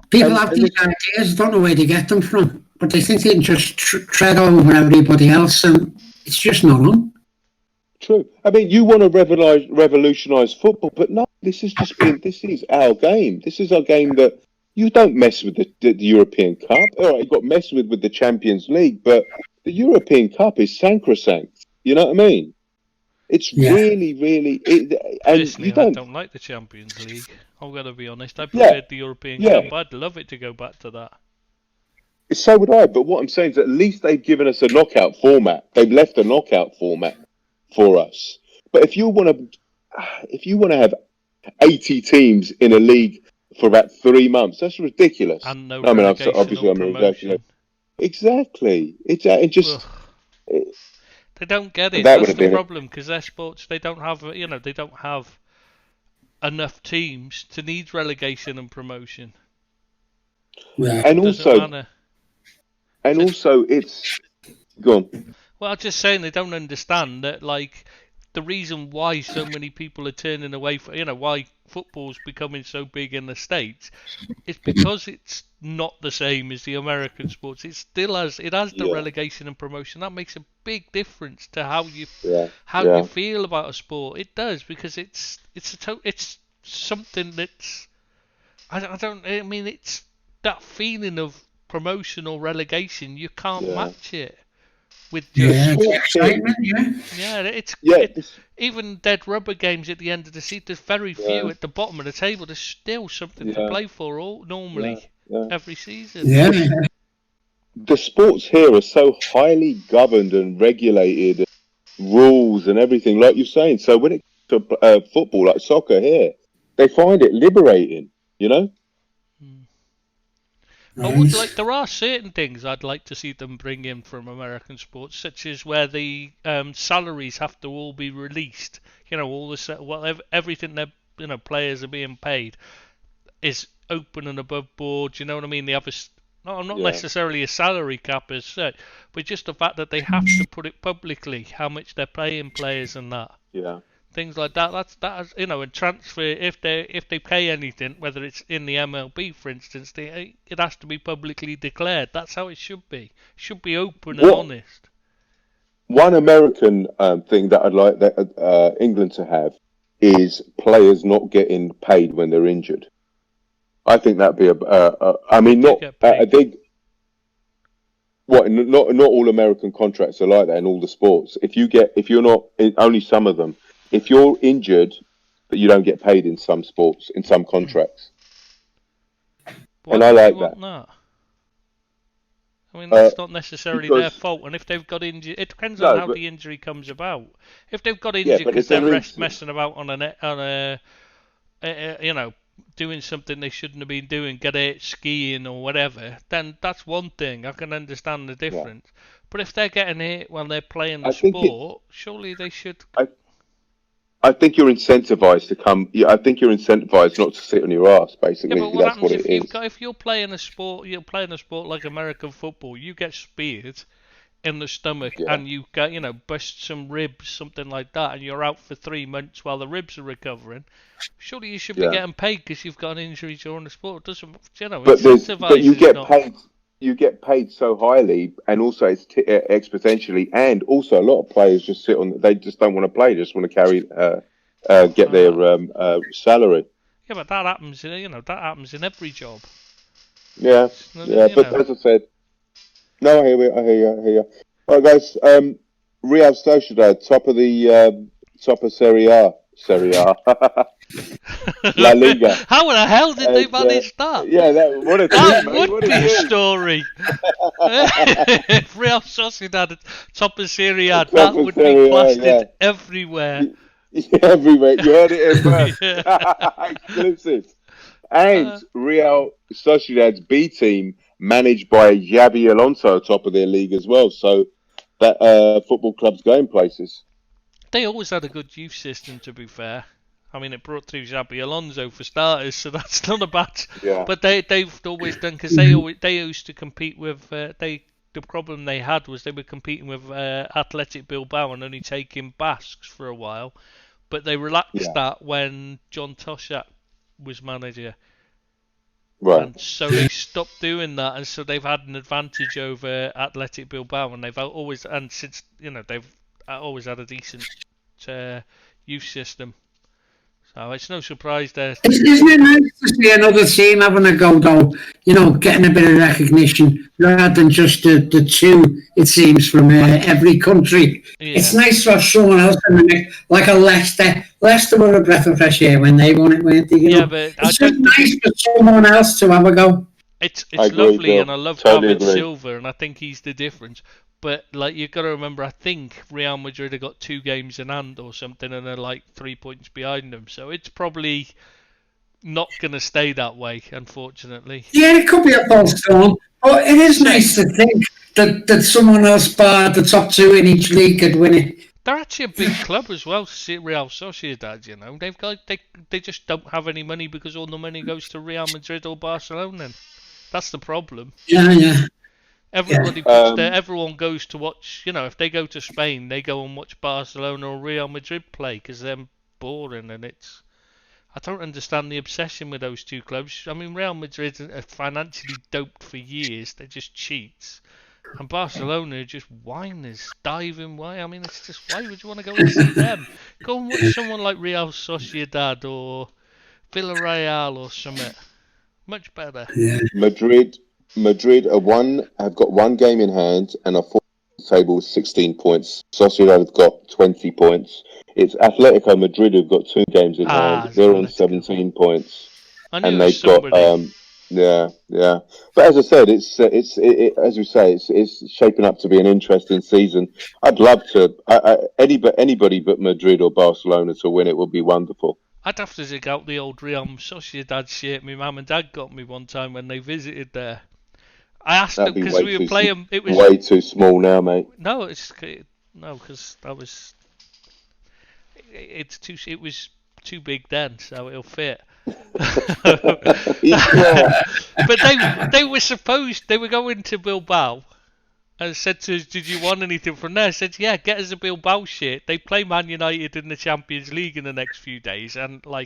People have And these ideas, don't know where they get them from, but they think they can just tread over everybody else, and it's just not on. true. I mean, you want to revolutionise football, but no, this is our game. This is our game that you don't mess with the European Cup. All right, you got messed with the Champions League, but the European Cup is sacrosanct. You know what I mean? It's really, really, and Personally, you I don't. don't like the Champions League. I'm going to be honest. I Yeah, preferred the European Cup. I'd love it to go back to that. so would I. But what I'm saying is, at least they've given us a knockout format. They've left a knockout format for us. But if you want to have 80 teams in a league for about 3 months, that's ridiculous. And no I mean, relegation or I'm promotion. Exactly. It just. They don't get it. That would That's have the been problem, because their sports, they don't have, they don't have enough teams to need relegation and promotion. Yeah. And It doesn't also, matter. it's go on. Well, I'm just saying they don't understand that, like, the reason why so many people are turning away from, why football's becoming so big in the States, is because it's not the same as the American sports. It has the relegation and promotion. That makes a big difference to how you feel about a sport. It does, because it's something that's, I mean, it's that feeling of promotion or relegation. You can't match it with just excitement, even dead rubber games at the end of the season. There's very few at the bottom of the table. There's still something to play for normally every season. The sports here are so highly governed and regulated, rules and everything, like you're saying. So when it comes to football, like soccer here, they find it liberating, you know? There are certain things I'd like to see them bring in from American sports, such as where the salaries have to all be released. Everything their players are being paid is open and above board. You know what I mean? They have not necessarily a salary cap as such, but just the fact that they have to put it publicly how much they're paying players and that. Yeah. Things like that. And transfer, if they pay anything, whether it's in the MLB, for instance, it has to be publicly declared. That's how it should be. It should be open and honest. One American thing that I'd like England to have is players not getting paid when they're injured. I think that'd be a big. What? Not all American contracts are like that in all the sports. If you're not, only some of them. If you're injured, but you don't get paid in some sports, in some contracts. And I like that. I mean, that's not necessarily their fault. And if they've got injured, it depends on how the injury comes about. If they've got injured because they're messing about on a doing something they shouldn't have been doing, get out skiing or whatever, then that's one thing. I can understand the difference. But if they're getting hit while they're playing the sport, surely they should. I think you're incentivized to come. Yeah, I think you're incentivized not to sit on your ass. Yeah, Basically, but what that's happens what it is. if you're playing a sport, like American football, you get speared in the stomach Yeah. and you get, bust some ribs, something like that, and you're out for 3 months while the ribs are recovering. Surely you should be Yeah. getting paid because you've got an injury during the sport. It doesn't, But you incentivizes get not. paid. You get paid so highly, and also it's exponentially. And also, a lot of players just sit on. They just don't want to play. They just want to carry, get their salary. Yeah, but that happens. That happens in every job. Yeah, yeah. But as I said, no, I hear you. I hear you. All right, guys. Real Sociedad, top of Serie A. La Liga. How the hell did they manage that? Yeah, what a that team, would what a be a team. story. Real Sociedad, top of Serie A, that would be plastered everywhere. Everywhere. You heard it here first. Exclusive. And Real Sociedad's B team, managed by Xabi Alonso, top of their league as well. So that football club's going places. They always had a good youth system, to be fair. I mean, it brought through Xabi Alonso for starters, so that's not a bad. Yeah. But they've always done, because they used to compete with the problem they had was they were competing with Athletic Bilbao and only taking Basques for a while, but they relaxed that when John Toshack was manager. Right. And so they stopped doing that, and so they've had an advantage over Athletic Bilbao, and they've always they've always had a decent youth system. So it's no surprise there. Isn't it nice to see another team having a go, though? Getting a bit of recognition rather than just the two, it seems, from every country. Yeah. It's nice to have someone else in the mix, like a Leicester. Leicester were a breath of fresh air when they won it, weren't they? But it's just nice for someone else to have a go. It's lovely, and I love David Silva, and I think he's the difference. But you've got to remember, I think Real Madrid have got 2 games in hand or something, and they're 3 points behind them. So it's probably not going to stay that way, unfortunately. Yeah, it could be a false dawn, but it is nice to think that someone else, bar the top 2 in each league, could win it. They're actually a big club as well, Real Sociedad. They've got they just don't have any money because all the money goes to Real Madrid or Barcelona. That's the problem. Yeah. Everyone goes to watch. If they go to Spain, they go and watch Barcelona or Real Madrid play because they're boring, and I don't understand the obsession with those 2 clubs. I mean, Real Madrid are financially doped for years; they're just cheats, and Barcelona are just whiners, diving way. I mean, it's just, why would you want to go and see them? Go and watch someone like Real Sociedad or Villarreal or something. Much better. Yeah. Madrid have got 1 game in hand and are table with 16 points. Sociedad have got 20 points. It's Atletico Madrid who've got 2 games in hand. They're on 17 points, and they've got yeah. But as I said, it's as we say, it's shaping up to be an interesting season. I'd love to anybody but Madrid or Barcelona to win it would be wonderful. I'd have to dig out the old Real Sociedad shirt my mum and dad got me one time when they visited there. I asked them because we were playing. It was way too small now, mate. No, because that was. It was too big then, so it'll fit. But they were going to Bilbao. And said to us, "Did you want anything from there?" I said, "Yeah, get us a Bilbao shirt." They play Man United in the Champions League in the next few days, and my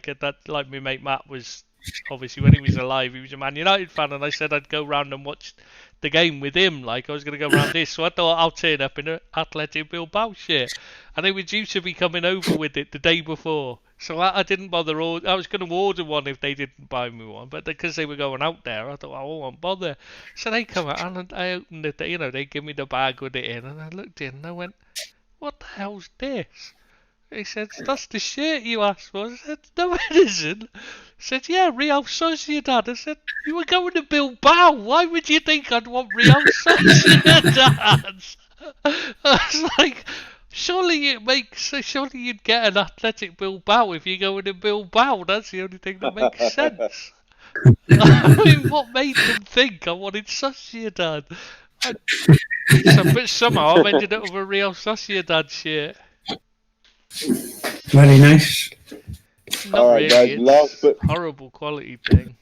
mate Matt was obviously when he was alive, he was a Man United fan, and I said I'd go round and watch the game with him. I was going to go round this, so I thought I'll turn up in an Athletic Bilbao shirt, and they were due to be coming over with it the day before. So I didn't bother. I was going to order one if they didn't buy me one, but because they were going out there, I thought I won't bother. So they come out and I opened it. They give me the bag with it in, and I looked in and I went, "What the hell's this?" He said, "That's the shirt you asked for." I said, "No, it isn't." He said, "Yeah, Real Sociedad." I said, "You were going to Bilbao. Why would you think I'd want Real Sociedad?" I was like, surely you'd get an Athletic Bilbao if you go into Bilbao. That's the only thing that makes sense. I mean, what made them think I wanted Sociedad? But somehow I've ended up with a Real Sociedad shirt. Very nice. Not All right, really. guys, It's last but- horrible quality thing.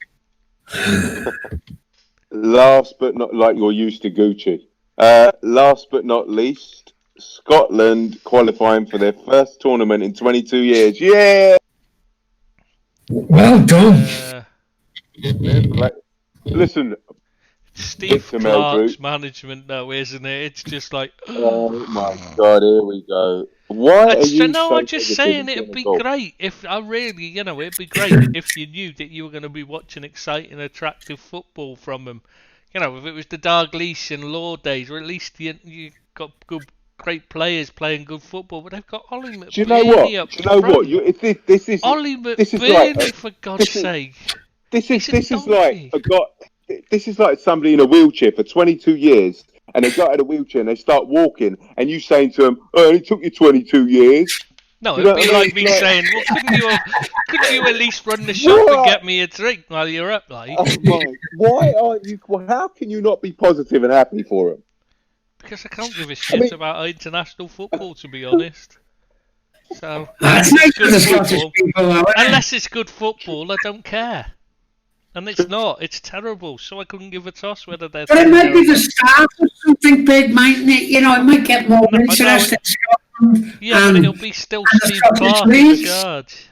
Last but not, like you're used to Gucci. Last but not least, Scotland qualifying for their first tournament in 22 years. Yeah. Well done. Listen, Steve Victor Clark's Meldrew. management, though, isn't it? It's just like. Oh my God! Here we go. Why are you No, so I'm just negative saying in it'd be golf? great if I really, it'd be great if you knew that you were going to be watching exciting, attractive football from them. If it was the Dalglish and Law days, or at least you got good, great players playing good football. But they've got Ollie McBurney Do you know what? up Do you know front. what? This is Ollie this is McBurney, like for God's sake. this is donkey. this is like somebody in a wheelchair for 22 years, and they got out of a wheelchair and they start walking, and you saying to them, "Oh, it took you 22 years." No, You know it'd be what I like mean? me Like- saying, "Well, couldn't you at least run the shop and What? get me a drink while you're up, like?" Oh my! Why aren't you? How can you not be positive and happy for him? Because I can't give a shit about international football, to be honest. So That's nice for the Scottish people, though, isn't it? unless it's good football, I don't care. And it's not. It's terrible. So I couldn't give a toss whether they're. But it might be the start of something big, mightn't it? It might get more No, interest in Scotland. Yeah, but and it'll be still and the Steve Scottish Clark in leagues. charge.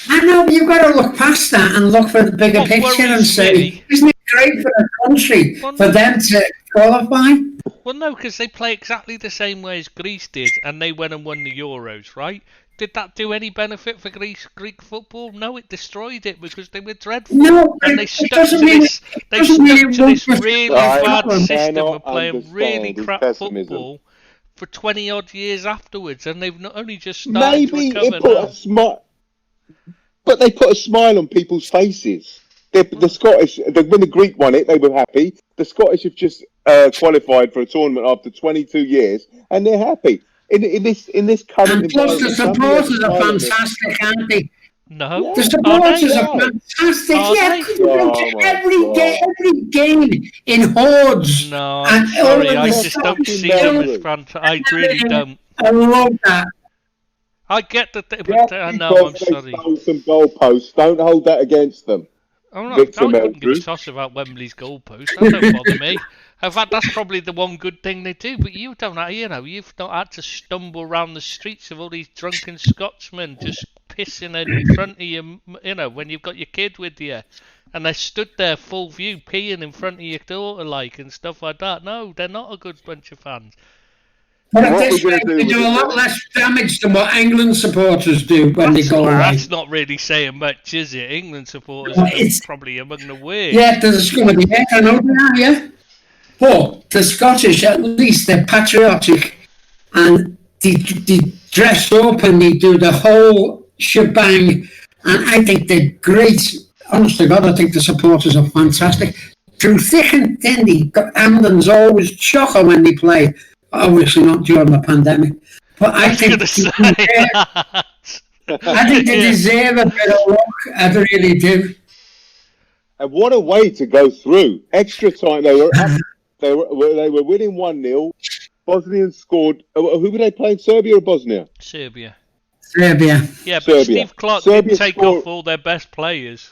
I know, but you've got to look past that and look for the bigger What picture and worries say, me- isn't it great for the country Well, for them to qualify? Well, no, because they play exactly the same way as Greece did, and they went and won the Euros, right? Did that do any benefit for Greek football? No, it destroyed it because they were dreadful, No, but and they it stuck to doesn't mean this. it They doesn't stuck mean it to won't this be- really I bad system cannot of playing really understand his crap pessimism. football for 20 odd years afterwards, and they've not only just started Maybe to it recover put now. a smile, but they put a smile on people's faces. The Scottish, when the Greek won it, they were happy. The Scottish have just qualified for a tournament after 22 years, and they're happy. In this current And plus, the environment, somebody has supporters a are smile on their- fantastic, aren't they? No, The are supporters they? are fantastic. Are Yeah, they? because you go Oh to my every game in hordes. No, I'm And sorry, all of I the just don't Scottish see them Melbourne. as fantastic. I really don't. I love that. I get that, but Just no, I'm because they sorry. stole some goalposts, don't hold that against them. I Victor couldn't give a Meldrew. toss about Wembley's goalpost. That don't bother me. In fact, that's probably the one good thing they do. But you don't, you've not had to stumble around the streets of all these drunken Scotsmen just pissing in front of you, when you've got your kid with you. And they stood there full view, peeing in front of your daughter, and stuff like that. No, they're not a good bunch of fans. But at What this we're rate, gonna do they with do a it, lot then? less damage than what England supporters do when they go away. That's not really saying much, is it? England supporters Well, are it's- probably among the worst. Yeah, there's a scum of the earth, I know they are, yeah. But the Scottish, at least, they're patriotic and they dress up and they do the whole shebang. And I think they're great. Honest to God, I think the supporters are fantastic. Through thick and thin, Hamden's always chocker when they play. Obviously not during the pandemic. But I was think going to say that. I think they Yeah. deserve a bit of luck. I really do. And what a way to go through. Extra time. They were up, they were winning 1-0. Bosnians scored. Who were they playing? Serbia or Bosnia? Serbia. Serbia. Yeah, but Serbia. Steve Clark Serbia didn't take scored- off all their best players.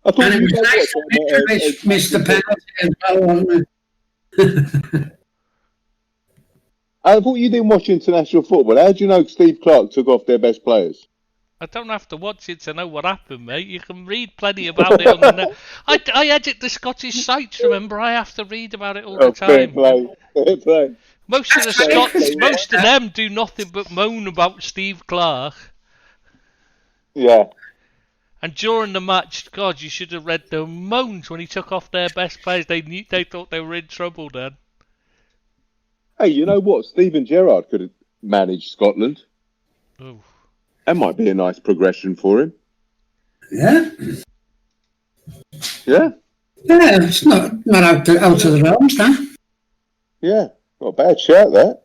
I thought And it you was guys nice watched that Mitrovic missed the penalty as well, wasn't it? I thought you didn't watch international football. How do you know Steve Clark took off their best players? I don't have to watch it to know what happened, mate. You can read plenty about it on the net. I edit the Scottish sites, remember? I have to read about it all the Fair time. play. Fair play. Most of the That's right. Scots, most of them do nothing but moan about Steve Clark. Yeah. And during the match, God, you should have read the moans when he took off their best players. They thought they were in trouble then. Hey, you know what? Steven Gerrard could have managed Scotland. Ooh. That might be a nice progression for him. Yeah. Yeah. Yeah, it's not out of the realms, huh? Yeah. Not a bad shout, that.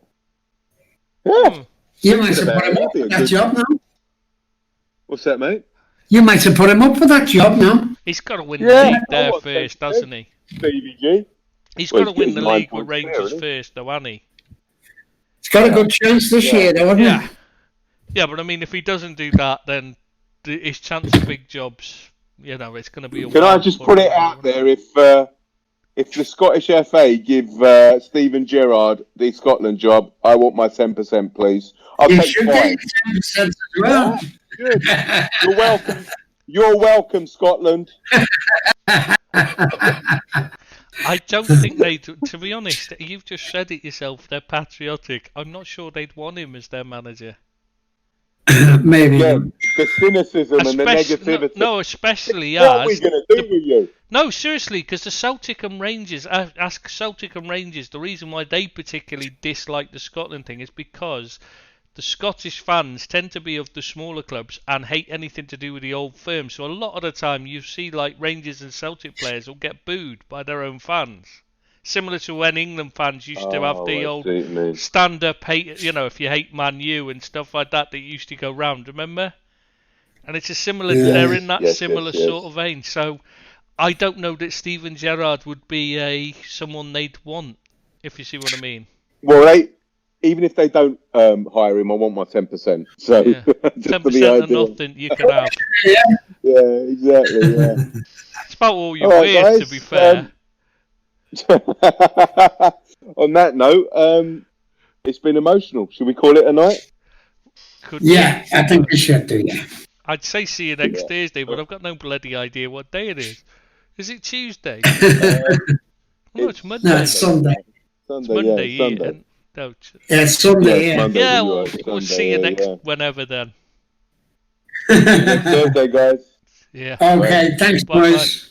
Yeah. Hmm. You might have about put him it, up that'd be for a that good- job now. What's that, mate? You might have put him up for that job now. He's got to win Yeah, the league I there want first, that, hasn't he? Stevie G. He's Well, got to he's win the getting 9 league with points there, Rangers isn't he? first, though, hasn't he? It's got a good chance this year, though, hasn't Yeah. it? Yeah, but I mean, if he doesn't do that, then his chance of big jobs, it's going to be a Can I while just before put he it does out one. there? If the Scottish FA give Stephen Gerrard the Scotland job, I want my 10%, please. I'll You take should 5. get 10% as well. Good. You're welcome. You're welcome, Scotland. I don't think they'd, to be honest, you've just said it yourself, they're patriotic. I'm not sure they'd want him as their manager. Maybe. Yeah, the cynicism and the negativity. No, especially What are we as... going to do with you? No, seriously, because the Celtic and Rangers, ask Celtic and Rangers, the reason why they particularly dislike the Scotland thing is because the Scottish fans tend to be of the smaller clubs and hate anything to do with the old firm. So a lot of the time you see like Rangers and Celtic players will get booed by their own fans. Similar to when England fans used to have the old stand-up hate, if you hate Man U and stuff like that used to go round, remember? And it's a similar, they're in that similar sort of vein. So I don't know that Steven Gerrard would be someone they'd want, if you see what I mean. Well, even if they don't hire him, I want my 10%. So yeah. 10% of nothing you can have. Yeah, exactly. Yeah. It's about all you're worth, to be fair. On that note, it's been emotional. Should we call it a night? I think we should do, yeah. I'd say see you next Thursday, but I've got no bloody idea what day it is. Is it Tuesday? No, it's Monday. No, it's Sunday. It's Monday, yeah. Sunday. It's Sunday, yeah. Monday, yeah, we'll see you next whenever then. Next Thursday, guys. Yeah. Okay, thanks, boys.